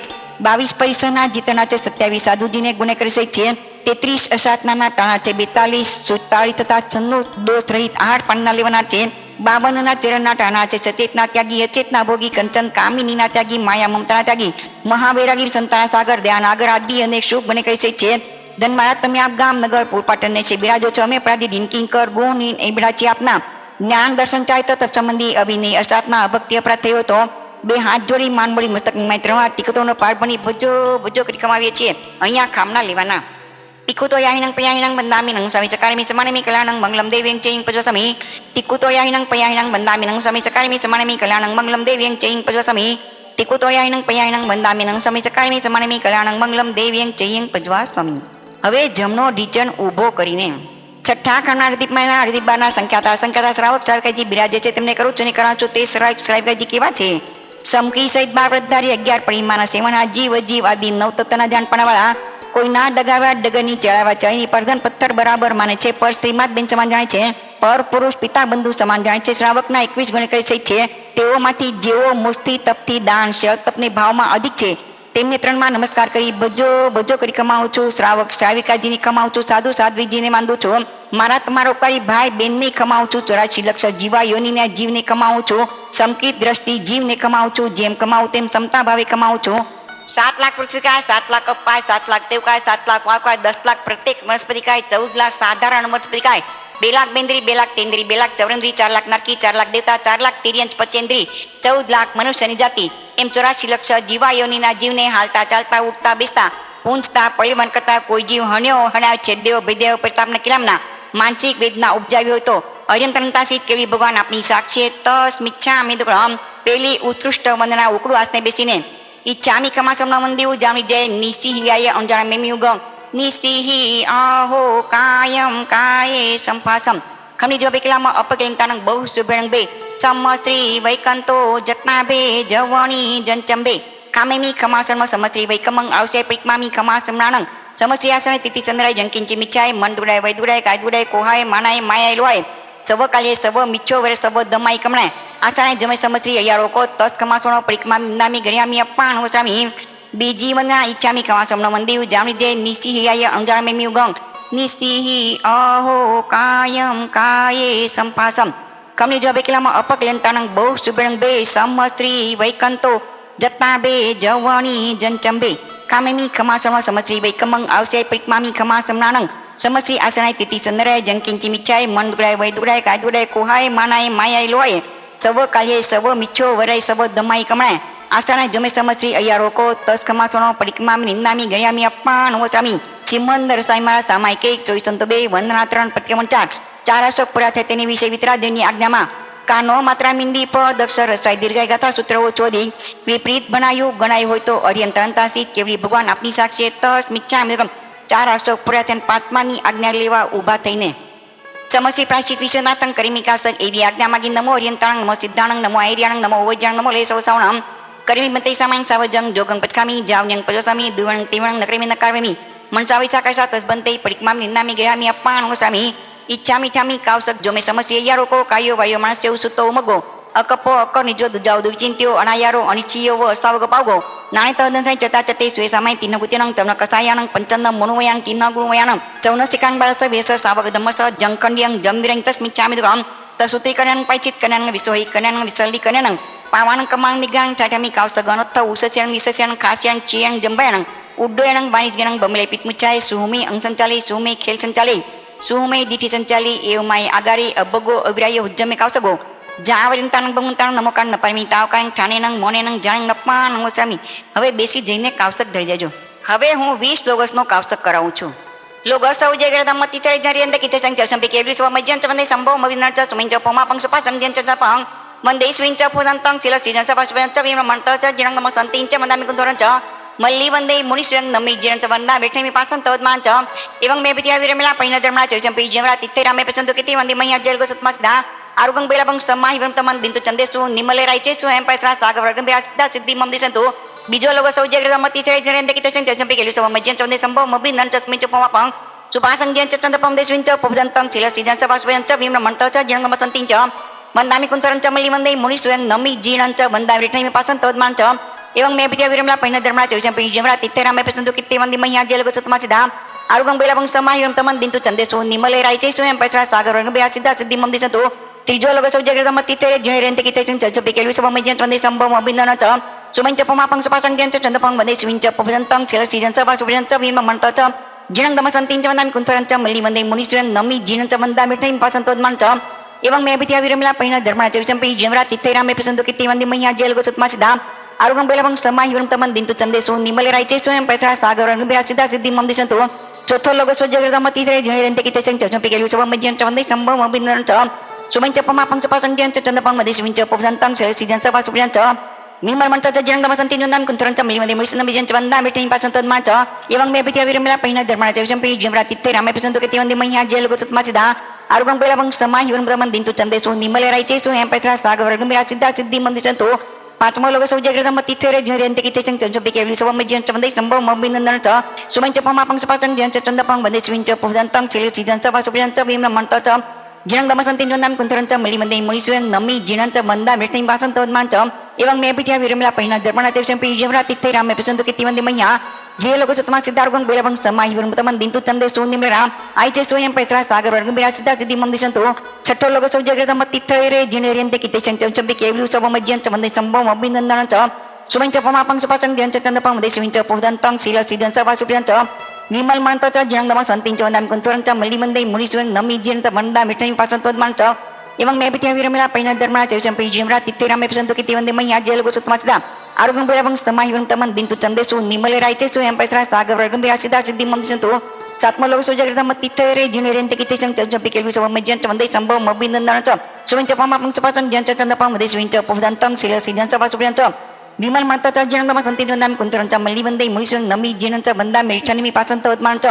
22 પરિસરના જીતના છે 27 સાધુજીને ગુણે કરી છે 33 અસાતના તાણા છે 42 47 તથા 96 દોષ રહિત 8 પાનના લેવાના છે 52ના ચરણના ટાણા છે સચેતના ત્યાગી અચેતના ભોગી કંચન કામિનીના ત્યાગી માયા મમતાના ત્યાગી મહાવૈરાગી સંતાના સાગર ધ્યાન આગર આદિ અનેક શુભ બને કહી છે ધન મહારાજ તમે આપ ગામ નગર પૂરપાટણને છે બિરાજો છો અમે પ્રાતિદિન કિંકર ગુણ એ બિરા છીએ આપના જ્ઞાન દર્શન ચારિત્ર તત્વ સંબંધી અવિનય અસાતના અભક્તિ અપરાધ થયો તો બે હાથ જોડી માન મળી મસ્તક નમાઈ ત્રણવાર ટીકતોનો પાઠ બની ભજો ભજો કરી કમાવીએ છીએ અહીંયા ખામના લેવાના ટીકુતો યાહિણંગ પયાહિણંગ વંદામિનં સ્વામી સકારમી સમાનમી કલ્યાણંગ મંગલમ દેવ્યં ચૈં પજસમી ટીકુતો યાહિણંગ પયાહિણંગ વંદામિનં સ્વામી સકારમી સમાનમી કલ્યાણંગ મંગલમ દેવ્યં ચૈં પજસમી ટીકુતો યાહિણંગ પયાહિણંગ વંદામિનં સ્વામી સકારમી સમાનમી કલ્યાણંગ મંગલમ દેવ્યં ચૈં પજવાસ્વામી હવે જમણો ઢીચણ ઊભો કરીને છઠ્ઠા ખંડના હરદીપમાના હરદીપબાના સંખ્યાતા શ્રાવક શ્રાવકાજી બિરાજે છે તેમને કરું છું ને કરાવ છું તે શ્રાવકાજી કેવા છે સમકી સહિત 12 વ્રતધારી 11 પરિમાના સેવના જીવ અજીવ આદિ 9 તત્વના જાણપણાવાળા કોઈ ના ડગાવ્યા ડગરની ચડાવ્યા ચડીની પરધન પથ્થર બરાબર માને છે પર સ્ત્રીમાં બેન સમાન જાણે છે પર પુરુષ પિતા બંધુ સમાન જાણે છે શ્રાવકના 21 ગણ કરી છે તેઓમાંથી જેઓ મુસ્તી તપથી દાન તપને ભાવમાં અધિક છે તેમને ત્રણમાં નમસ્કાર કરી ભજો ભજો કરી કમાવું છું શ્રાવક શ્રાવિકાજીને કમાવું છું સાધુ સાધ્વીજીને માંદું છું મારા તમારો ઉપકારી ભાઈ બેનને કમાવું છું 84 લક્ષ જીવા યોનિને જીવને કમાવું છું સમકિત દ્રષ્ટિ જીવને કમાવું છું જેમ કમાવું તેમ સમતા ભાવે કમાવું છું 7 લાખ પૃથ્વીકાય 7 લાખ અપાય 7 લાખ દેવકાય 7 લાખ વાકાય 10 લાખ પ્રત્યેક વનસ્પતિકાય 14 લાખ સાધારણ વનસ્પતિકાય 2 લાખ બેન્દ્રી 2 લાખ તેન્દ્રી 2 લાખ ચૌરંદ્રી 4 લાખ નરકી 4 લાખ દેવતા 4 લાખ તિર્યંચ પચેન્દ્રી 14 લાખ મનુષ્યની જાતિ એમ 84 લક્ષ જીવાયોનીના જીવને હાલતા ચાલતા ઉઠતા બેસતા પૂંછતા પરિવહન કરતા કોઈ જીવ હણ્યો હણાવ છેદેવ ભેદેવ પ્રતાપના કિલામના માનસિક વેદના ઉપજાવી હોય તો અર્યંતરંતાસિત કેવી ભગવાન આપની સાક્ષી તસ મિચ્છામિ દુક્રમ પેલી ઉત્કૃષ્ટ વંદના ઉકળું આસને બેસીને ઈચ્છામી કમાસમના મંદિર જામી જય નિસિહિયાય અંજાણ મેમ્યુગ નિસિહિ આહો કાયમ કાયે સંભાસમ ખમની જો બેકલામાં અપકેલંતાનંગ બહુ શુભેણંગ બે સમ શ્રી વૈકંતો જતના બે જવણી જંચંબે કામેમી ખમાસણમાં સમશ્રી વૈકમંગ આવશે પ્રિકમામી ખમાસમણાનંગ સમશ્રી આસણે તિથિ ચંદ્રાય જંકિંચી મિચ્છાય મન દુડાય વૈ દુડાય કાય દુડાય કોહાય માનાય માયાય લોય સવ કાલે સવ મિચ્છો વરે સવ દમાઈ કમણાય આસાણે જમે સમશ્રી અયારોકો તસ ખમાસણો પ્રિકમામી નામી ગણ્યામી અપાણ વસામી બીજી વંદના ઈચ્છામી ખમાસમનો મંદિર જામણી દે નિસિહિયાય અંજાણ મેમ્યુ ગંગ નિસિહિ અહો કાયમ કાયે સંભાસમ કમની જો બેકલામાં અપકલંતાનંગ બહુ શુભેણંગ બે સમ શ્રી વૈકંતો જતના બે જવણી જંચંબે કામેમી ખમાસણમાં સમશ્રી વૈકમંગ આવશે પ્રિકમામી ખમાસમણાનંગ સમશ્રી આસણાય તિથિ ચંદ્રાય જંકિંચી મિચ્છાય મન દુડાય વૈ દુડાય કાય દુડાય કોહાય માનાય માયાય લોય સવ કાલ્યે સવ મિચ્છો વરાય સવ દમાઈ કમણાય આસણાય જમે સમશ્રી અયારોકો તસ ખમાસણો પરિક્રમામી નિંદામી ગણ્યામી અપાણ વસામી સિમંદર સાઈમાળા સામાયિક 24 બે વંદના 3 પ્રત્યમન 4 અશોક પૂરા થાય તેની વિશે વિતરાદેવની આજ્ઞામાં કાનો માત્રા મીંડી પ દક્ષર રસાય દીર્ઘાય ગાથા સૂત્રો ચોદી વિપરીત બનાયું ગણાય હોય તો અર્યંતરંતાસી કેવડી ભગવાન આપની સાક્ષી તસ મિચ્છા મિગમ 4 આસો પૂરા થઈને પાંચમાની આજ્ઞા લેવા ઊભા થઈને સમસ્તી પ્રાયશ્ચિત વિશ્વનાથં કરીમિકાસક એવી આજ્ઞા માગી નમો અર્યંતરાંગ નમો સિદ્ધાણંગ નમો આયર્યાણંગ નમો ઓવજ્યાણંગ નમો લેસો સાવણમ કરીમી મંતઈ સામાયં સાવજંગ જોગંગ પચકામી જાવન્યંગ પજોસામી દુવણંગ તીવણંગ નકરેમી નકારવેમી મનસાવી સાકાશા તસબંતઈ પરિક્મામ નિંદામી ગયામી અપ્પાણ સામી ઈચ્છામી ઠામી કાવસક જોમે સમસ્તી યારો કો કાયો વાયો માણસ એવું સુતો ઉમગો અકપો અકર નિજો દુજાવ દુચિંત્યો અનાયારો અનિચ્છીયો વ અસાવગ પાવગો નાણે તદન ચતા ચતે સ્વે સામાય તિન ગુત્યનંગ તમન કસાયાણંગ પંચંદમ મનુવયાંગ તિન ગુણવયાણંગ ચૌન સિકાંગ બારસ વેસ સાવગ દમસ જંકંડ્યંગ જમવિરંગ તસ્મિચ્છામિ દુરામ તસુત્રી કન્યાંગ પૈચિત કન્યાંગ વિસોહી કન્યાંગ વિસલી કન્યાંગ પાવાણંગ કમાંગ નિગાંગ ટાટામી કાવસક ગણોત્થ ઉસસ્યાંગ વિસસ્યાંગ ખાસ્યાંગ ચિયાંગ જંબાયાણંગ ઉડ્ડોયાણંગ બાણીજગણંગ બમલે પિતમુચ્છાય સુહુમી અંગ સંચાલી સુહુમી ખેલ સંચાલી સુહુમે દીઠી સંચાલી એવમાય આગારી અબગો અવિરાયો હુજ્જમે કાવસગો જાવરિંતાણંગ બંગુંતાણંગ નમોકાણ નપારમી તાવકાંગ ઠાણેનંગ મોનેનંગ જાણંગ નપ્પાણ નમોસામી હવે બેસી જઈને કાવસક ધરી દેજો હવે હું 20 લોગસનો કાવસક કરાવું છું લોગસ સૌ જય ગ્રદમતી તરી ધરી અંદ કિતે સંચર સંપે કેવલી સ્વ મજ્જન ચવંદે સંભવ મવિનર્ચ સુમિંચ પોમા પંગ સપા સંજ્યન ચ પંગ મંદે સ્વિંચ પુરંતંગ સિલ સિજન સપા સ્વયં ચ વિમ મંત ચ જિણંગ મ સંતિં ચ મંદામિ કુંધરં ચ મલ્લી વંદે મુનિ સ્વયં નમી જીણ ચ વંદા બેઠેમી પાસન તવદમાન ચ એવં મે વિદ્યા વિરમલા પૈન ધર્મણા ચૈસમ પી જેવરા તિત્તેરામે પસંદો કિતિ વંદે મૈયા જેલ ગસત મસદા આરુગંગ બેલાબંગ સમાહી વરમ તમન દિંતુ ચંદેસુ નિમલે રાઈચેસુ એમ પૈસરા સાગ વર્ગમ બિરા સિદ્ધા સિદ્ધિ મમ દિસંતો બીજો લોગો સૌ જય ગ્રદમતી તરી ધરી અંદ કિતે સંચર સંપે કેવલી સ્વ મજ્જન ચવંદે સંભવ મબિ નન ચસ્મિંચ પોમા પંગ સુભાસંજ્ઞ ચંદ્રપમ દેશવિંચ પુબદંતં શિલ સિજન સવાસ્વયં ચ વિમ્ર મંત ચ જિણંગમ સંતિં ચ મંદામિ કુંતરં ચ મલ્લી વંદે મુનિ સ્વયં નમી જીણં ચ વંદા વિઠ્ઠિમી પાસન તવદમાન ચ એવં મે વિદ્યા વિરમલા પૈન ધર્મણા ચૌચમ પી જેવરા તિત્તેરામે પસંદો કિત્તે વંદે મૈયા જેલ ગસતમા સિદ્ધા આરુગંગ બેલાબંગ સમાહી વરમ તમન દિંતુ ચંદેસુ નિમલે રાઈચેસુ એમ પૈસરા સાગર વર્ગ બિરા સિદ્ધા સિદ્ધિ મમ દિસંતો ત્રીજો લોગ સૌ જય ગ્રદમ તિત્તેરે જીણે રેંતે કિતે સંચર પી કેલવી સવા મજ્જન ચંદે સંભવ અભિનન ચ સુમંચ પમાપંગ સપાસંજ્ઞ ચ ચંદપંગ વંદે સ્વિંચ પુબદંતં શિલ સિજન સવા સુભ્રં ચ વિમ મંત ચ જીણંગ દમ સંતિં ચ વંદામિ કુંતરં ચ મલ્લી વંદે મુનિ સ્વયં નમી જીણં ચ વંદા મિઠ્ઠિમી પાસન તવદમાન ચ એવં મે વિદ્યા વિરમલા પૈન ધર્મણા ચૌચમ પી જેવરા તિત્તેરામે પસંદો કિત્તે વંદે મૈયા જેલ ગસતમા સિદ્ધા આરુગંગ બેલાબંગ સમાહી વરમ તમન દિંતુ ચંદેસુ નિમલે રાઈચેસુ એમ પૈસરા સાગર વર્ગ બિરા સિદ્ધા સિદ્ધિ મમ દિસંતો ચોથો લોગો સૌ જય ગ્રદમતી તરી જીણે રેંતે કિતે સંચર પી કેલવી સવા મજ્જન ચ વંદે સંભવ અભિનન ચ સુમંચ પમાપંગ સપાસંજ્ઞ ચ ચંદપંગ વંદે સ્વિંચ પુબદંતં શિલ સિજન સવા સુભ્રં ચ નિર્મલ મંત ચ જિણંગ દમ સંતિં વંદામિ કુંતરં ચ મલ્લી વંદે મુનિ સ્વયં નમી જીણં ચ વંદા મિઠ્ઠિમી પાસન તવદમાન ચ એવં મે વિદ્યા વિરમલા પૈન ધર્મણા ચૌચમ પી જેવરા તિત્તેરામે પસંદો કિત્તે વંદે મૈયા જેલ ગસતમા સિદ્ધા આરુગંગ બેલાબંગ સમાહી વરમ તમન દિંતુ ચંદેસુ નિમલે રાઈચેસુ એમ પૈસરા સાગ વર્ગ બિરા સિદ્ધા સિદ્ધિ મમ દિસંતો પાંચમો લોગ સૌ જય ગ્રદમ તિત્તેરે જીણે રેંતે કિતે સંચર સંપે કેવલી સવા મજ્જન ચ વંદે સંભવ મબિનંદન ચ સુમંચ પમાપંગ સપાસંજ્ઞ ચ ચંદપંગ વંદે સ્વિંચ પુબદંતં શિલ સિજન સવા સુભ્રં ચ વિમ્ર મંત ચ જીણંગ દમ સંતિં ચ વંદામિ કુંતરં ચ મલ્લી વંદે મુનિ સ્વયં નમી જીણં ચ વંદા મિઠ્ઠિમી પાસન તવદમાન ચ એવં મે વિદ્યા વિરમલા પૈન ધર્મણા ચૌચમ પી જેવરા તિત્તેરામે પસંદો કિત્તે વંદે મૈયા જે લોકો સતમા સિદ્ધારુગંગ બેલાબંગ સમાહી વરમ તમન દિંતુ ચંદેસુ નિમલે આઈચેસુ એમ પૈસરા સાગર વર્ગ બિરા સિદ્ધા સિદ્ધિ મમ દિસંતો છઠ્ઠો લોગ સૌ જય ગ્રદમ તિત્તેરે જીણે રેંતે કિતે સંચર પી કેવલી સવ મજ્જન ચ વંદે સંભવ અભિનંદન ચ સુમંચ પમાપંગ સપાસંજ્ઞ ચ ચંદપંગ વંદે સ્વિંચ પુબદંતં શિલ સિજન સવા સુભ્રં ચ નિર્મલ મંત ચ જીણંગ દમ સંતિં ચ વંદામિ કુંતરં ચ મલ્લી વંદે મુનિ સ્વયં નમી જીણં ચ વંદા મિઠ્ઠિમી પાસન તવદમાન ચ એવં મે વિદ્યા વિરમલા પૈન ધર્મણા ચૌચમ પી જેવરા તિત્તેરામે પસંદો કિત્તે વંદે મૈયા જેલ ગસતમા સિદ્ધા આરુગંગ બેલાબંગ સમાહી વરમ તમન દિંતુ ચંદેસુ નિમલે રાઈચેસુ એમ પૈસરા સાગર વર્ગ બિરા સિદ્ધા સિદ્ધિ મમ દિસંતો સાતમો લોગ સૌ જય ગ્રદમ તિત્તેરે જીણે રેંતે કિતે સંચર પી કેલવી સવા મજ્જન ચ વંદે સંભવ અભિનંદન ચ સુમંચ પમાપંગ સપાસંજ્ઞ ચ ચંદપંગ વંદે સ્વિંચ પુબદંતં શિલ સિજન સવા સુભ્રં ચ નિર્મલ મંત ચ જીણંગ દમ સંતિં ચ વંદામિ કુંતરં ચ મલ્લી વંદે મુનિ સ્વયં નમી જીણં ચ વંદા મિઠ્ઠિમી પાસન તવદમાન ચ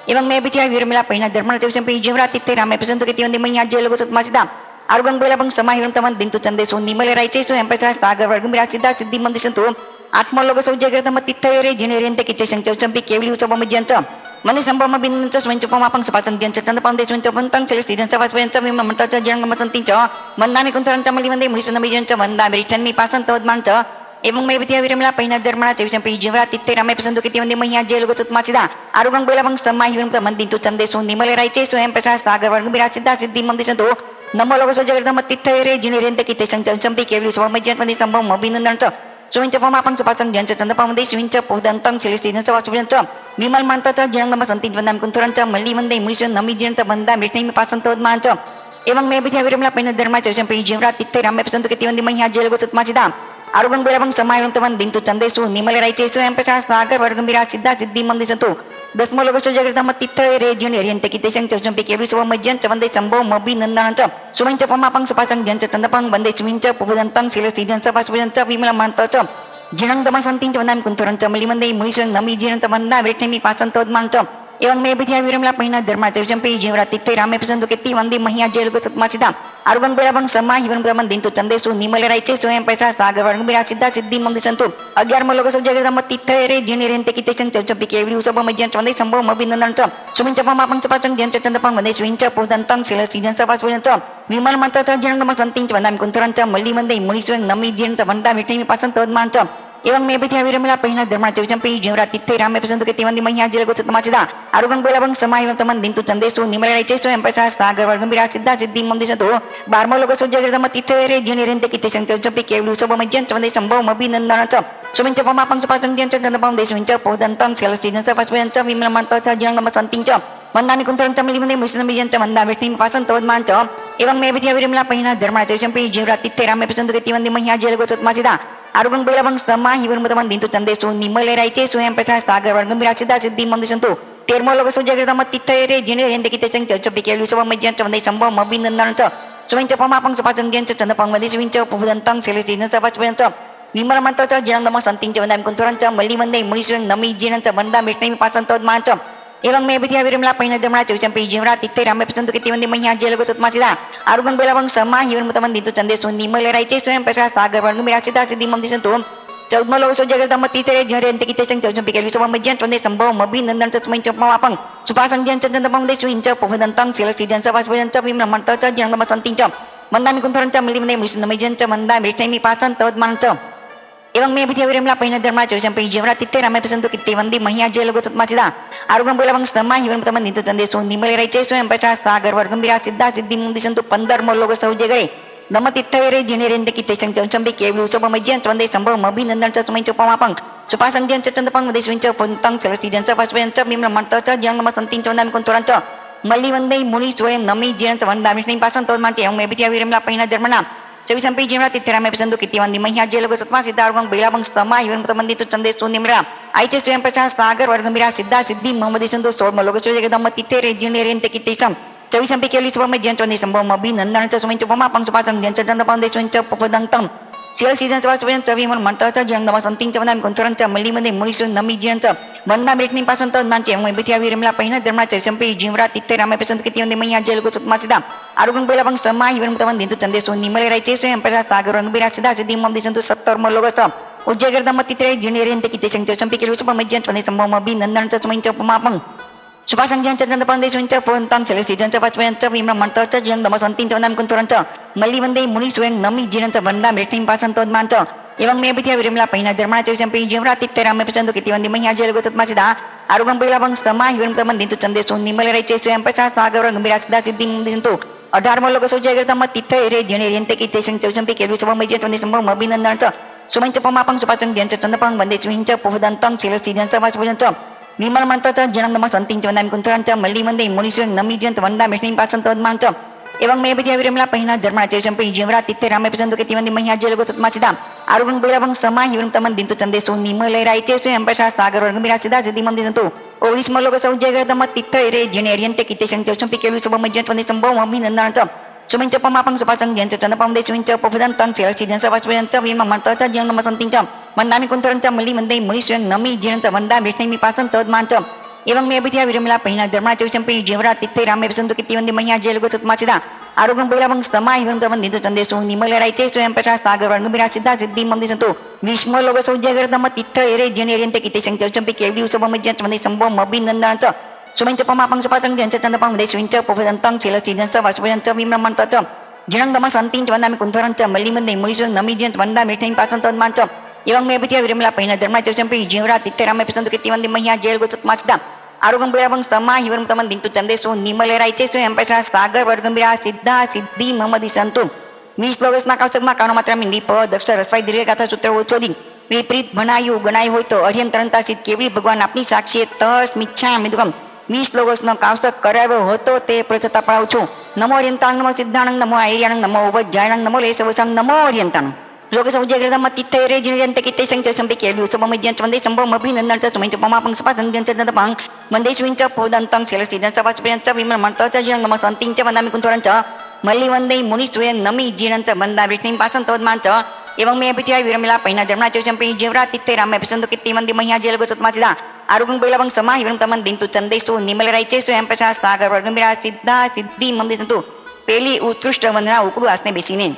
એવં મે વિદ્યા વિરમલા પૈન ધર્મણા ચૌચમ પી જેવરા તિત્તેરામે પસંદો કિત્તે વંદે મૈયા જેલ ગસતમા સિદ્ધા આરુગંગ બેલાબંગ સમાહી વરમ તમન દિંતુ ચંદેસુ નિમલે રાઈચેસુ એમ પૈસરા સાગર વર્ગ બિરા સિદ્ધા સિદ્ધિ મમ દિસંતો આઠમો લોગ સૌ જય ગ્રદમ તિત્તેરે જીણે રેંતે કિતે સંચર ચંપી કેવલી સવા મજ્જન ચ મને સંભવ અભિનંદન ચ સ્વિંચ પમાપંગ સપાસંજ્ઞ ચ ચંદપંગ દે સ્વિંચ પુબદંતં શિલ સિજન સવા સુભ્રં ચ વિમ્ર મંત ચ જીણંગ દમ સંતિં ચ વંદામિ કુંતરં ચ મલ્લી વંદે મુનિ સ્વયં નમી જીણં ચ વંદા મિઠ્ઠિમી પાસન તવદમાન ચ એવં મે વિદ્યા વિરમલા પૈન ધર્મણા ચૌચમ પી જેવરા તિત્તેરામે પસંદો કિત્તે વંદે મૈયા જેલ ગસતમા સિદ્ધા આરુગંગ બેલાબંગ સમાહી વરમ તમન દિંતુ ચંદેસુ નિમલે રાઈચેસુ એમ પૈસરા સાગર વર્ગ બિરા સિદ્ધા સિદ્ધિ મમ દિસંતો નમો લોગ સૌ જય ગ્રદમ તિત્તેરે જીણે રેંતે કિતે સંચર સંપે કેવલી સવા મજ્જન વંદે સંભવ અભિનંદન ચ સુવિંચ પમાપંગ સપાસંજ્ઞ ચ ચંદપંગ વંદે સ્વિંચ પુબદંતં શિલ સિજન સવા સુભ્રં ચ નિર્મલ મંત ચ જીણંગ દમ સંતિં ચ વંદામિ કુંતરં ચ મલ્લી વંદે મુનિ સ્વયં નમી જીણં ચ વંદા મિઠ્ઠિમી પાસન તવદમાન ચ એવં મે વિદ્યા વિરમલા પૈન ધર્મણા ચૌચમ પી જેવરા તિત્તેરામે પસંદો કિત્તે વંદે મૈયા જેલ ગસતમા સિદ્ધા आरोग्यं बेलभं समायुक्तवन् दिन्तु चन्देषु निमलरायचे स्वयं प्रकाश सागर वर्गंबिरा सिद्धा सिद्धि मंदिसंतो दसमो लोगसो जगदम तित्थ रे जन एरियंते कितेशं चौचंपि केवि सो मज्जन चवंदे संभव मबि नंदनांच सुमंच पमापं सुपासं जंच चंदपं वंदे सुमिंच पुबदंतं सिल सीजन सपासुजंच विमल मांतच जिणं दम संतिंच वंदाम कुंतरंच मलिमंदे मुनिसं नमी जिणं वंदा वेठेमी पासं तोदमांच एवं मे विद्या विरमला पहिना धर्मा चौचंपि जीवरा तित्थे रामे पसंदो केती वंदे महिया जेल को सतमासिदा आरुगं बेलाबं समा हिवन प्रमन दिंतु चंदेसु निमलरायचे स्वयं पैसा सागर वर्गंबिरा सिद्धा सिद्धि मंदिसंतो 11 लोगसो जगदम तित्थे रे जिणेरेंते कितेशं चौचंपि केवि उसब मज्जन चवंदे संभव मबि नंदनांच सुमिंच पमापं सपासं जंच चंदपं वंदे सुविंच पुदंतं सिल सीजन सपासुजंच विमल मंतच जिणं दम संतिंच वंदाम कुंतरंच मलिमंदे मुनिसं नमी जिणं वंदा वेठेमी पासं तोदमांच एवं मे विद्या विरमला पहिना धर्मा चौचंपि जीवरा तित्थे रामे पसंदो केती वंदे महिया जेल को सतमासिदा आरुगं बेलाबं समायुक्तमन दिंतु चंदेसु निमलरायचे स्वयं पैसा सागर वर्गंबिरा सिद्धा सिद्धि मंदिसंतो 12 लोगसो जगदम तित्थे रे जिणेरेंते कितेशं चौचंपि केवि उसब मज्जन चवंदे संभव मबि नंदनांच सुमिंच पमापं सपासं जंच चंदपं देशुंच पुदंतं सिल सीजन सपासुजंच विमल मंतच जिणं दम संतिंच वंदानि कुंतरंच मलिमंदे मुनिसं मिजंच वंदा वेठेमी पासं तोदमांच एवं मे विद्या विरमला पहिना धर्मा चौचंपि जीवरा तित्थे रामे पसंदो केती वंदे महिया जेल को सतमासिदा आरुगं बेलाबं समा हिवन प्रमन दिंतु चंदेसु निमलरायचे स्वयं प्रकाश सागर वर्गंबिरा सिद्धा सिद्धि मंदिसंतो 13 लोगसो जगदम तित्थे रे जिणेरेंते कितेशं चौचंपि केवि उसब मज्जन चवंदे संभव मबि नंदनांच सुविंच पमापं सपासं जंच चंदपं वंदे सुविंच पुदंतं सिल सीजन सपासुजंच विमल मंतच जिणं दम संतिंच वंदाम कुंतरंच मलिमंदे मुनिसं नमी जिणं वंदा वेठेमी पासं तोदमांच एवं मे विद्या विरमला पहिना धर्मा चौचंपि जीवरा तित्थे रामे पसंदो केती वंदे महिया जेल को सतमासिदा आरुगं बेलाबं समा हिवन प्रमन दिंतु चंदेसु निमलरायचे स्वयं प्रकाश सागर वर्गंबिरा सिद्धा सिद्धि मंदिसंतो 14 लोगसो जगदम तित्थे रे जिणेरेंते कितेशं चौचंपि केवि उसब मज्जन चवंदे संभव मबि नंदनांच सुमिंच पमापं सुपासं जंच चंदपं देशुंच पुदंतं सिल सीजन सपासुजंच विमल मंतच जिणं दम संतिंच वंदानि कुंतरंच मलिमंदे मुनिसं नमीजंच वंदा वेठेमी पासं तोदमांच एवं मे विद्या विरमला पहिना धर्मा चौचंपि जीवरा तित्थे रामे पसंदो केती वंदे महिया जेल को सतमासिदा आरुगं बेलाबं समा हिवन प्रमन दिंतु चंदेसु निमलरायचे स्वयं प्रकाश सागर वर्गंबिरा सिद्धा सिद्धि मंदिसंतो 15 लोगसो जगरे नम तित्थे रे जिणेरेंते कितेशं चौचंपि केवि उसब मज्जन चवंदे संभव मबि नंदनांच सुमिंच पमापं सुपासं जंच चंदपं वंदे सुविंच पुदंतं सिल सीजन सपासुजंच विमल मंतच जिणं दम संतिंच वंदामि कुंतरंच मलिवंदे मुनि स्वयं नमी जिणं वंदा वेठेमी पासं तोदमांच एवं मे विद्या विरमला पहिना धर्मना चौचंपि जीवरा तित्थे रामे पसंदो केती वंदे महिया जेल को सतमासिदा आरुगं बेलाबं समा हिवन प्रमन दिंतु चंदेसु निमलरा आयचे स्वयं प्रकाश सागर वर्गंबिरा सिद्धा सिद्धि मंदिसंतो 16 लोगसो जगदम तित्थे रे जिणेरेंते कितेशं चौचंपि केवि उसब मज्जन चवंदे संभव मबि नंदनांच सुमिंच पमापं सुपासं जंच चंदपं देशुंच पुदंतं सिल सीजन सपासुजंच विमल मंतच जिणं दम संतिंच वंदामि कुंतरंच मलिमंदे मुनिसं नमी जिणं वंदा वेठेमी पासं तोदमांच एवं मे विद्या विरमला पहिना धर्मा चौचंपि जीवरा तित्थे रामे पसंदो केती वंदे महिया जेल को सतमासिदा आरुगं बेलाबं समा हिवन प्रमन दिंतु चंदेसु निमलरायचे स्वयं प्रकाश सागर वर्गंबिरा सिद्धा सिद्धि मंदिसंतो 17 लोगसो उज्जगदम तित्थे जिणेरेंते कितेशं चौचंपि केवि उसब मज्जन चवंदे संभव मबि नंदनांच सुमिंच पमापं सुपासं जंच चंदपं देशुंच पुदंतं सिल सीजन सपासुजंच विमल मंतच जिणं दम संतिंच वंदामि कुंतरंच मलिवंदे मुनि स्वयं नमी जिणं वंदा वेठेमी पासं तोदमांच एवं मे विद्या विरमला पहिना धर्मा चौचंपि जीवरा तित्थे रामे पसंदो केती वंदे महिया जेल को सतमासिदा आरुगं बेलाबं समा हिवन प्रमन दिंतु चंदेसु निमलरायचे स्वयं प्रकाश सागर वर्गंबिरा सिद्धा सिद्धि मंदिसंतो 18 लोगसो जगदम तित्थे रे जिणेरेंते कितेशं चौचंपि केवि उसब मज्जन चवंदे संभव मबि नंदनांच सुमिंच पमापं सुपासं जंच चंदपं वंदे सुविंच पुदंतं सिल सीजन सपासुजंच विमल मंतच जिणं दम संतिंच वंदामि कुंतरंच मलिमंदे मुनिसं नमी जिणं वंदा वेठेमी पासं तोदमांच एवं मे विद्या विरमला पहिना धर्मा चौचंपि जीवरा तित्थे रामे पसंदो केती वंदे महिया जेल को सतमासिदा आरुगं बेलाबं समा हिवन प्रमन दिंतु चंदेसु निमलरायचे स्वयं प्रकाश सागर वर्गंबिरा सिद्धा सिद्धि मंदिसंतो 19 लोगसो जगदम तित्थे रे जिणेरेंते कितेशं चौचंपि केवि उसब मज्जन चवंदे संभव मबि नंदनांच सुमिंच पमापं सुपासं जंच चंदपं वंदे सुविंच पुदंतं सिल सीजन सपासुजंच विमल मंतच जिणं दम संतिंच वंदामि कुंतरंच मलिमंदे मुनि स्वयं नमी जिणं वंदा वेठेमी पासं तोदमांच एवं मे विद्या विरमला पहिना धर्मा चौचंपि जीवरा तित्थे रामे पसंदो केती वंदे महिया जेल को सतमासिदा आरुगं बेलाबं समा हिवन प्रमन दिंतु चंदेसु निमलरायचे स्वयं प्रकाश सागर वर्गंबिरा सिद्धा सिद्धि मंदिसंतो 20 लोगसो जगदम तित्थे रे जिणेरेंते कितेशं चौचंपि केवि उसब मज्जन चवंदे संभव मबि नंदनांच सुमिंच पमापं सुपासं जंच चंदपं वंदे सुविंच पुदंतं सिल सीजन सपासुजंच विमल मंतच जिणं दम संतिंच वंदामि कुंतरंच मलिमंदे मुनिसं नमी जिणं वंदा वेठेमी पासं तोदमांच एवं मे विद्या विरमला पहिना धर्मा चौचंपि जीवरा तित्थे रामे पसंदो केती वंदे महिया जेल को सतमासिदा आरुगं बेलाबं समा हिवन प्रमन दिंतु चंदेसु निमलरायचे स्वयं प्रकाश सागर वर्गंबिरा सिद्धा सिद्धि मंदिसंतो 20 लोगसना कावसकमा कानो मात्रा मिंडी प दक्ष रसवाई दीर्घ गाथा सूत्र ओछोदी विपरीत भणायु गणाय होय तो अढ्यंतरंता सिद्ध केवळी भगवान आपनी साक्षी तस मिच्छा मिदुगम 20 लोगसनो कावसक कराव्यो होतो ते प्रथता पाळाव છું नमो अरियंतांग नमो सिद्धाणंग नमो आयर्याणंग नमो उपज्जायणंग नमो लेसवसंग नमो अरियंतांग लोकसौजग्रदमतिथैरे जिणयन्तकित्तै सञ्चसम्पिकेलु सबमज्यञ्च वन्दे सम्भवमभिनन्दन् च सुमञ्च पमापं सपासन्द्यं च दन्तपं वन्दे श्रीञ्च पोदन्तं शिरसिदं सपास्प्रियं च विमलमन्तं च जीर्णं सन्तिं च वन्दामि कुन्तुरं च मल्लि वन्दे मुनिस्वयं नमि जीर्णं च वन्दाविष्णुं पासन्तोद्मान् च एवं मे अभित्या विरमिला पैना जन्मा च शम्पि जीवरातिथ्ये रामे प्रसन्तो कित्ति वन्दे मह्या जलगोसत्मासिदा आरुगं बैलवं समाहिरं तमन् दिन्तु चन्देसु निमलरायचे स्वयं प्रसाद सागर वर्गमिरा सिद्धा सिद्धि मम संतु पेली उत्कृष्ट वंदना उकड़ू आसने बेसीने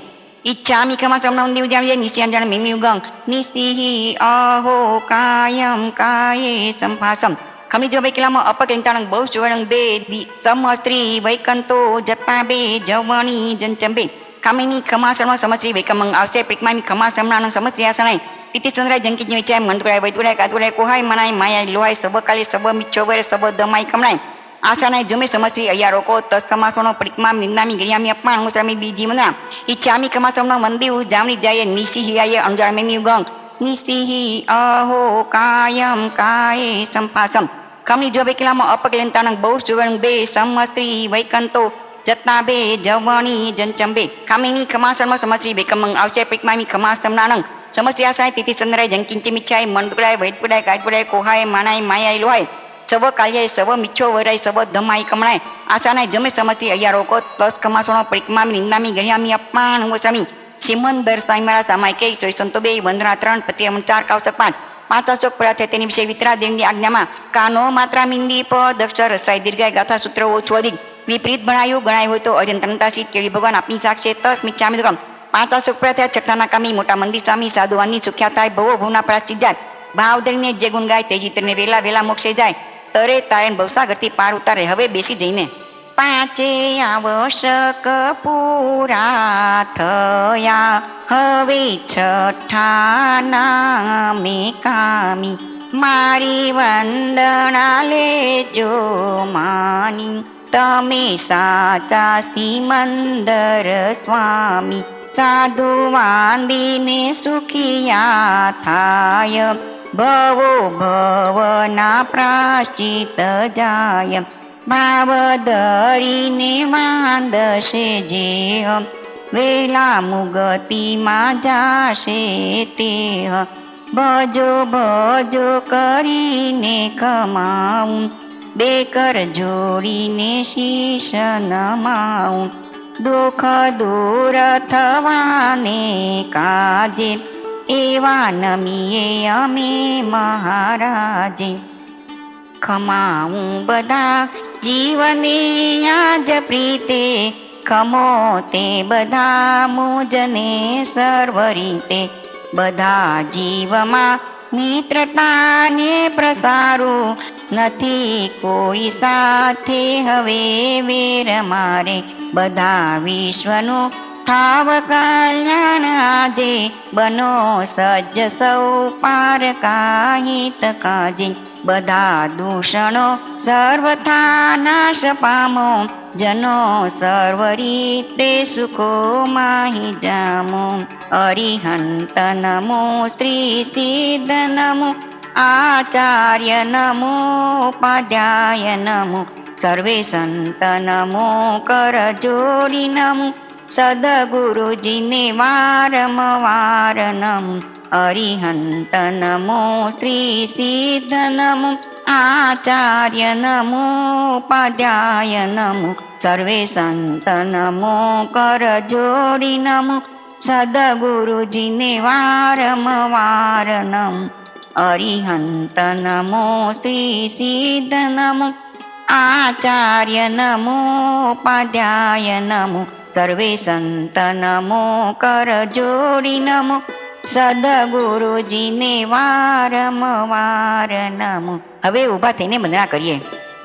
इच्छामि खमा समनम दिवजामिये निस्यांजन मिमियुगं निसिहि अहो कायं काये संभासम खमी जो बेकिलाम अपकेंताणं बहु सुवर्णं बे दि समस्त्री वैकंतो जत्ताबे जवणी जंचंबे कामिनी खमा सर्व समस्त्री वैकमंग आवसे प्रिकमामी खमा समनानं समस्त्री आसनाय तिति चंद्र जंकी विचाय मंडुराय वैदुराय कादुराय कोहाय मनाय माया लोहाय सब काले सब मिच्छोवर सब दमाय कमनाय आसानाय जुमे समस्त्री अयारोको तस कमासोनो परिक्मा निंदामी गिरियामी अपमान मुसरामी बीजी मना इच्छामी कमासोनो मंदिउ जामनी जाये निसिहियाये अंजारमेमी युगं निसिहि अहो कायं काये संपासम खमनी जो बेकिलामो अपकलेंताणं बहु सुवर्ण बे समस्त्री वैकंतो जत्नाबे जवणी जंचंबे कामिनी खमासर्म समस्त्री बेकमंग आवश्य परिक्मामी खमासमनानं समस्त्री आसाय तिति संदराय जंकिंची मिच्छाय मंडुराय वैदपुराय कायपुराय कोहाय मानाय मायाय लोहाय सब काल्याय सब मिच्छो वराय सब धमाई कमणाय आसानाय जमे समस्ती अयारोको तस कमासोनो परिक्मामी निंदामी गढ़ियामी अपमान वसामी सिमंदर साईमारा सामाय के ચોઈ સંતોબે વંદના 3 પતિ 4 કાવસક 5 5 અશોક પડ્યા છે તેની વિશે વિતરા દેવની આજ્ઞામાં કાનો માત્રા મિંદી પદ અક્ષર રસાય દીર્ઘાય ગાથા સૂત્ર ઓછું અધિક વિપરીત ભણાયું ગણાય હોય તો અજંતનતાસી કેવી ભગવાન આપની સાક્ષે તસ મિચ્છામી દુકમ 5 અશોક પડ્યા થયા છઠ્ઠાના કામી મોટા મંદિર સ્વામી સાધુવાનની સુખ્યા થાય ભવો ભવના પ્રાશ્ચિત જાય ભાવ ધરીને જે ગુણ ગાય તે જીતને વેલા વેલા મોક્ષે જાય તરે તાયન ભવસાગરથી પાર ઉતારે હવે બેસી જઈને પાંચે આવશ્યક પૂરા થયા હવે છઠ્ઠાના મે કામી મારી વંદના લેજો માની તમે સાચા સિમંદર સ્વામી સાધુ વાંદીને સુખિયા થાય ભવો ભવના પ્રાશ્ચિત જાય ભાવ ધરીને વાંદશે જે વેલા મુગતિમાં જાશે તે ભજો ભજો કરીને કમાવું બેકર જોડીને શીશ નમાવું દુઃખ દૂર થવાને કાજે એવા નમીએ અમે મહારાજે ખમાવું બધા જીવને આજ પ્રીતે ખમો તે બધા મુજને સર્વ રીતે બધા જીવમાં મિત્રતાને પ્રસારું નથી કોઈ સાથે હવે વેર મારે બધા વિશ્વનું થાવ કલ્યાણ આજે બનો સજ્જ સૌ પાર કાહિત કાજે બધા દૂષણો સર્વથા નાશ પામો જનો સર્વ રીતે સુખો માહી જામો અરિહંત નમો શ્રી સિદ્ધ નમો આચાર્ય નમો ઉપાધ્યાય નમો સર્વે સંત નમો કર જોડી નમો સદગુરુજીને વારંવાર નમો અરિહંત નમો શ્રી સિદ્ધ નમો આચાર્ય નમો ઉપાધ્યાય નમો સર્વે સંત નમો કર જોડી નમો સદગુરુજીને વારંવાર નમો અરિહંત નમો શ્રી સિદ્ધ નમો આચાર્ય નમો ઉપાધ્યાય નમો સર્વે સંત નમો કર જોડી નમો સદગુરુજીને વારંવાર નમો હવે ઊભા થઈને વંદના કરીએ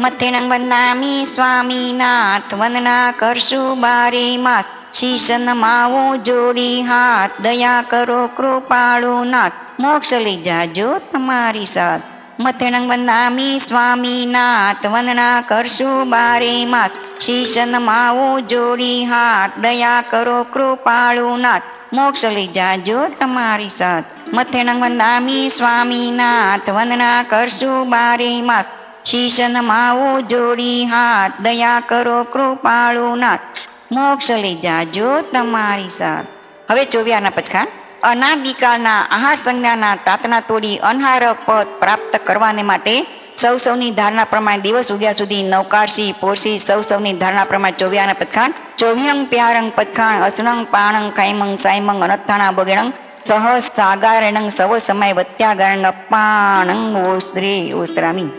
મથેણં વંદામી સ્વામીનાથ વંદના કરશું બારે માસ શીશ નમાવો જોડી હાથ દયા કરો કૃપાળુ નાથ મોક્ષ લઈ જાજો તમારી સાથ મથેણં વંદામી સ્વામીનાથ વંદના કરશું બારે માસ શીશ નમાવો જોડી હાથ દયા કરો કૃપાળુ નાથ મોક્ષ લઈ જાજો તમારી સાથ મથેણં વંદામી સ્વામીનાથ વંદના કરશું બારે માસ શીશ નમાવો જોડી હાથ દયા કરો કૃપાળુ નાથ મોક્ષ લઈ જાજો તમારી સાથ હવે ચોવિયારના પચખાણ અનાદિકાળના આહાર સંજ્ઞાના તાતના તોડી અનહાર પદ પ્રાપ્ત કરવાને માટે સૌની ધારણા પ્રમાણે દિવસ ઉગ્યા સુધી નવકારસી પોરસી સૌની ધારણા પ્રમાણે ચોવ્યાના પદખાણ ચોવ્યંગ પ્યારંગ પદખાણ અસનંગ પાણંગ ખાઈમંગ સાઈમંગ અનથાણા બગેણંગ સહ સાગારેણંગ સવ સમય વત્યાગારંગ અપાણંગ ઓશ્રી ઓસરામી.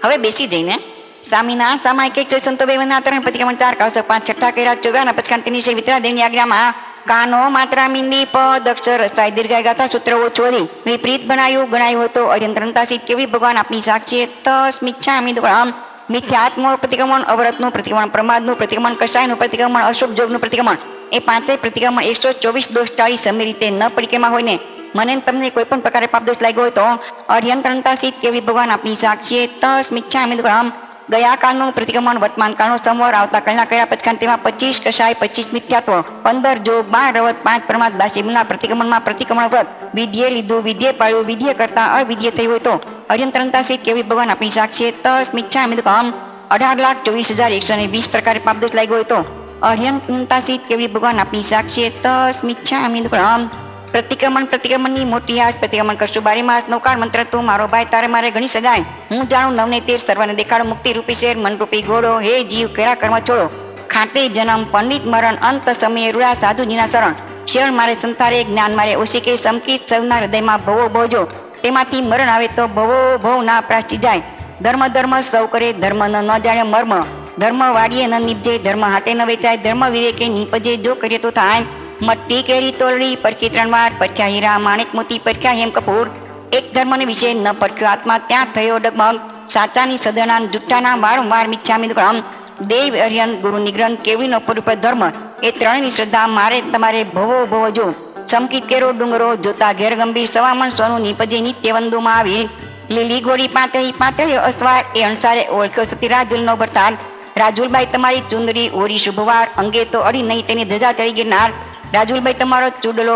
હવે બેસી જઈને સ્વામીના સામાયિક સંતો બેવના તરણ પ્રતિક્રમણ 4 કૌશક 5 છઠ્ઠા કર્યા ચોવ્યાના પદખાણ તેની છે વિતરા દેવની આજ્ઞામાં કાનો માત્રા મીંડી પદ અક્ષર સ્થાય દીર્ઘાય ગાતા સૂત્ર છોડી વિપરીત બનાયું ગણાયું હતો અર્યંત્રંતા સિદ્ધ કેવી ભગવાન આપની સાક્ષી તસ્મિચ્છામિ દુરામ મિથ્યાત્મ પ્રતિક્રમણ અવરતનું પ્રતિક્રમણ પ્રમાદનું પ્રતિક્રમણ કષાયનું પ્રતિક્રમણ અશુભ જોગનું પ્રતિક્રમણ એ પાંચેય પ્રતિક્રમણ 124 દોષ ટાળી સમી રીતે ન પરિક્રમા હોય ને મને તમને કોઈ પણ પ્રકારે પાપ દોષ લાગ્યો હોય તો અર્યંત્રંતા સિદ્ધ કેવી ભગવાન આપની સાક્ષી તસ્મિચ્છામિ દુરામ ગયા કાળનું પ્રતિક્રમણ વર્તમાન કાળનો સંવર આવતા કાળના કર્યા પદખાણ તેમાં 25 કષાય 25 મિથ્યાત્વ 15 જોગ 12 રવત 5 પ્રમાદ 12 પ્રતિક્રમણમાં પ્રતિક્રમણ વ્રત વિધ્યે લીધું વિધ્યે પાળ્યું વિધ્યે કરતા અવિધ્યે થયું હોય તો અર્યંત્રંતા સિદ્ધ કેવી ભગવાન આપણી સાક્ષી તસ્મિચ્છામિ દુરામ 18,24,120 પ્રકારે પાપ દોષ લાગ્યો હોય તો અર્યંત્રંતા સિદ્ધ કેવી ભગવાન આપણી સાક્ષી તસ્મિચ્છામિ દુરામ પ્રતિક્રમણની મોટી આશ પ્રતિક્રમણ કરશું 12 માસ નૌકાર મંત્ર તું મારો ભાઈ તારે મારે ઘણી સગાય હું જાણું નવને તેર સર્વને દેખાડો મુક્તિ રૂપી શેર મન રૂપી ઘોડો હે જીવ કેળા કર્મ છોડો ખાતે જન્મ પંડિત મરણ અંત સમયે રૂડા સાધુજીના શરણ શરણ મારે સંતારે જ્ઞાન મારે ઓશિકે સમકિત સૌના હૃદયમાં ભવો ભવજો તેમાંથી મરણ આવે તો ભવો ભવ ના પ્રાચી જાય ધર્મ સૌ કરે ધર્મ ન જાણે મર્મ ધર્મ વાડીએ ન નીપજે ધર્મ હાટે ન વેચાય ધર્મ વિવેકે નીપજે જો કરીએ તો થાય મટ્ટી કેરી તોલડી પરખી 3 વાર પરખ્યા હીરા માણેક મોતી પરખ્યા હેમ કપૂર એક ધર્મને વિશે ન પરખ્યો આત્મા ત્યાં થયો ડગમગ સાચાની સદના જુઠ્ઠાના વારંવાર મિચ્છામિ દુરામ દેવ અર્યન ગુરુ નિગ્રહ કેવીનો પરુપ ધર્મ એ ત્રણની શ્રદ્ધા મારે તમારે ભવો ભવો જો સમકિત કેરો ડુંગરો જોતા ઘેર ગંભીર સવામણ સોનું નીપજે નિત્ય વંદુમાં આવી લીલી ગોળી પાતળી અસવાર એ અણસારે ઓળખ્યો સતી રાજુલનો ભરતાર રાજુલભાઈ તમારી ચુંદડી ઓરી શુભવાર અંગે તો અડી નહીં તેની ધજા ચડી ગિરનાર રાજુલભાઈ તમારો ચૂડલો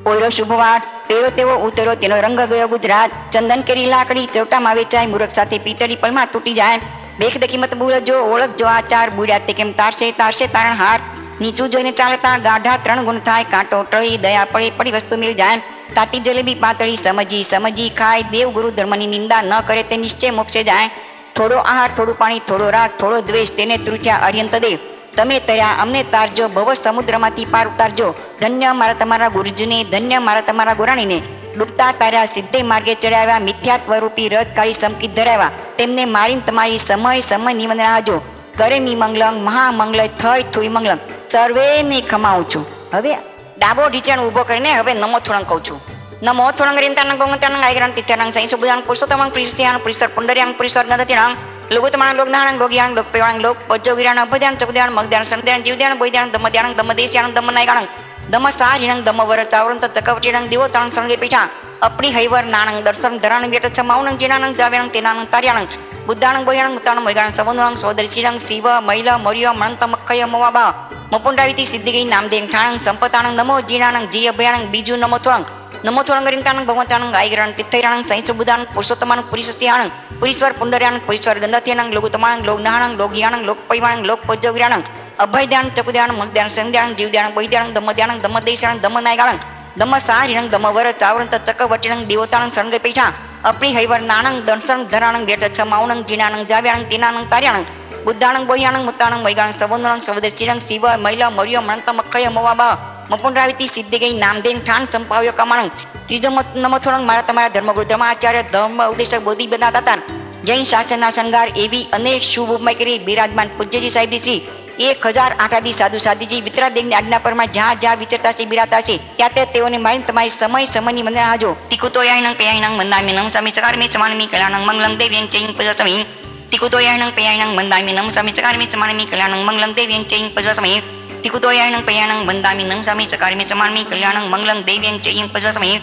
ઓયરો શુભવાર પેરો તેવો ઉતરો તેનો રંગ ગયો ગુજરાત ચંદન કેરી લાકડી ચૌટામાં વેચાય મૂરખ સાથે પિતળી પળમાં તૂટી જાય બેખ દકી મત બોલજો ઓળખજો આચાર બુડ્યા તે કેમ તારશે તારણ હાર નીચું જોઈને ચાલતા ગાઢા 3 ગુણ થાય કાંટો ટળી દયા પડી વસ્તુ મિલ જાય તાતી જલેબી પાતળી સમજી ખાય દેવ ગુરુ ધર્મની નિંદા ન કરે તે નિશ્ચય મોક્ષે જાય થોડો આહાર થોડું પાણી થોડો રાગ થોડો દ્વેષ તેને તૃઠ્યા અર્યંત દેવ તમે તર્યા અમને તારજો ભવ સમુદ્રમાંથી પાર ઉતારજો ધન્ય મારા તમારા ગુરુજીને ધન્ય મારા તમારા ગોરાણીને ડૂબતા તાર્યા સિદ્ધે માર્ગે ચડાવ્યા મિથ્યાત્વ રૂપી રથ કાઢી સમકિત ધરાવ્યા તેમને મારીને તમારી સમય નિવંદના હાજો કરે મી મંગલમ મહામંગલ થઈ થુઈ મંગલમ સર્વેને ખમાવું છું. હવે ડાબો ઢીચણ ઊભો કરીને હવે નમો થોડંગ કહું છું. નમો થોડંગ રીંતાનંગ ગોમતાનંગ આયગ્રંગ તિથ્યાનંગ સૈ સુબુદાન પુરુષોત્તમંગ પ્રિસ્તિયાન પુરુષર પુંડર્યાંગ પુરુષર નદતિણાંગ લોગોતમાણ લોકદાણંગ લોગિયાંગ લોકપેવાંગ લોક પજ્જોગિરાણ અભદ્યાન ચકુદ્યાન મગદ્યાન સંધ્યાન જીવદ્યાન બોયદ્યાન દમદ્યાન દમદેશ્યાન દમનાયગાણંગ દમ સારિણંગ દમવર ચાવરંત ચકવટીણંગ દિવોતાણંગ સંગે પીઠા અપડી હૈવર નાણંગ દર્શન ધરાણ વેટ છમાઉણંગ જીનાનંગ જાવ્યાણંગ તેનાનંગ તાર્યાણંગ બુદ્ધાણંગ બોયાણંગ મુતાણંગ મૈગાણંગ સમુદ્રંગ સોદર્શિણંગ શિવ મૈલ મૌર્ય મણંત મક્ખય મોવાબા મપુંડાવિતી સિદ્ધિગઈ નામદેંગ ઠાણંગ સંપતાણંગ નમો જીનાનંગ જી અભયાણંગ બીજું નમો થોળંગ નમો થોળંગ રીંતાણંગ ભગવંતાણંગ આયગ્રહણ તિથૈરાણંગ સૈ બુધાન પુરુષોત્તમાનંગ પુરીસસ્યાણંગ પુરીશ્વર પુંડર્યાણંગ પુરીશ્વર ગંધથ્યાણંગ લોગુતમાણંગ લોકનાહણંગ લોકગિયાણંગ લોકપૈવાણંગ લોકપજ્જોગિરાણંગ અભયધ્યાન ચકુદ્યાણ મગદ્યાણ સંધ્યાણ જીવદ્યાણ બોયદ્યાણ દમદ્યાણંગ દમદેશ્યાણંગ દમનાયગાણંગ દમ સારિણંગ દમવર ચાવરંત ચકવટીણંગ દિવોતાણંગ સંગે પીઠા અપડી હૈવર નાણંગ દર્શન ધરાણંગ વેટ છમાઉણંગ જીનાનંગ જાવ્યાણંગ તેનાનંગ તાર્યાણંગ બુદ્ધાણંગ બોયાણંગ મુતાણંગ મૈગાણંગ સવોંદરંગ સવદર્શિણંગ શિવ મૈલ મૌર્ય મણંત મક્ખય મોવાબા મપુંડરાવિતી સિદ્ધિગઈ નામદેન ઠાણ ચંપાવ્યો કમાણંગ ત્રીજો નમો થોડંગ મારા તમારા ધર્મગુરુ ધર્માચાર્ય ધર્મ ઉપદેશક બોધિ બધા દાતાર જૈન શાસનના શણગાર એવી અનેક શુભ ઉપમય કરી બિરાજમાન પૂજ્યજી સાહેબજી શ્રી 1008 સાધુ સાધીજી વિતરાદેવની આજ્ઞા પરમાં જ્યાં વિચરતા છે બિરાતા છે ત્યાં તેઓને મારીને તમારી સમયની વંદના હાજો તિકુતોયાયનંગ પેયાયનંગ વંદામી નમ સ્વામી ચકારમી સમાનમી કલ્યાણંગ મંગલં દેવ્યં ચૈં પજસમી. ติกุโตยายนังเปียนังบันดามินังสามิสการมิสมานิมิกลานังมังลังเดวียงเจยิงปัจจสมัยติกุโตยายนังเปียนังบันดามินังสามิสการมิสมานิมิกลานังมังลังเดวียงเจยิงปัจจสมัย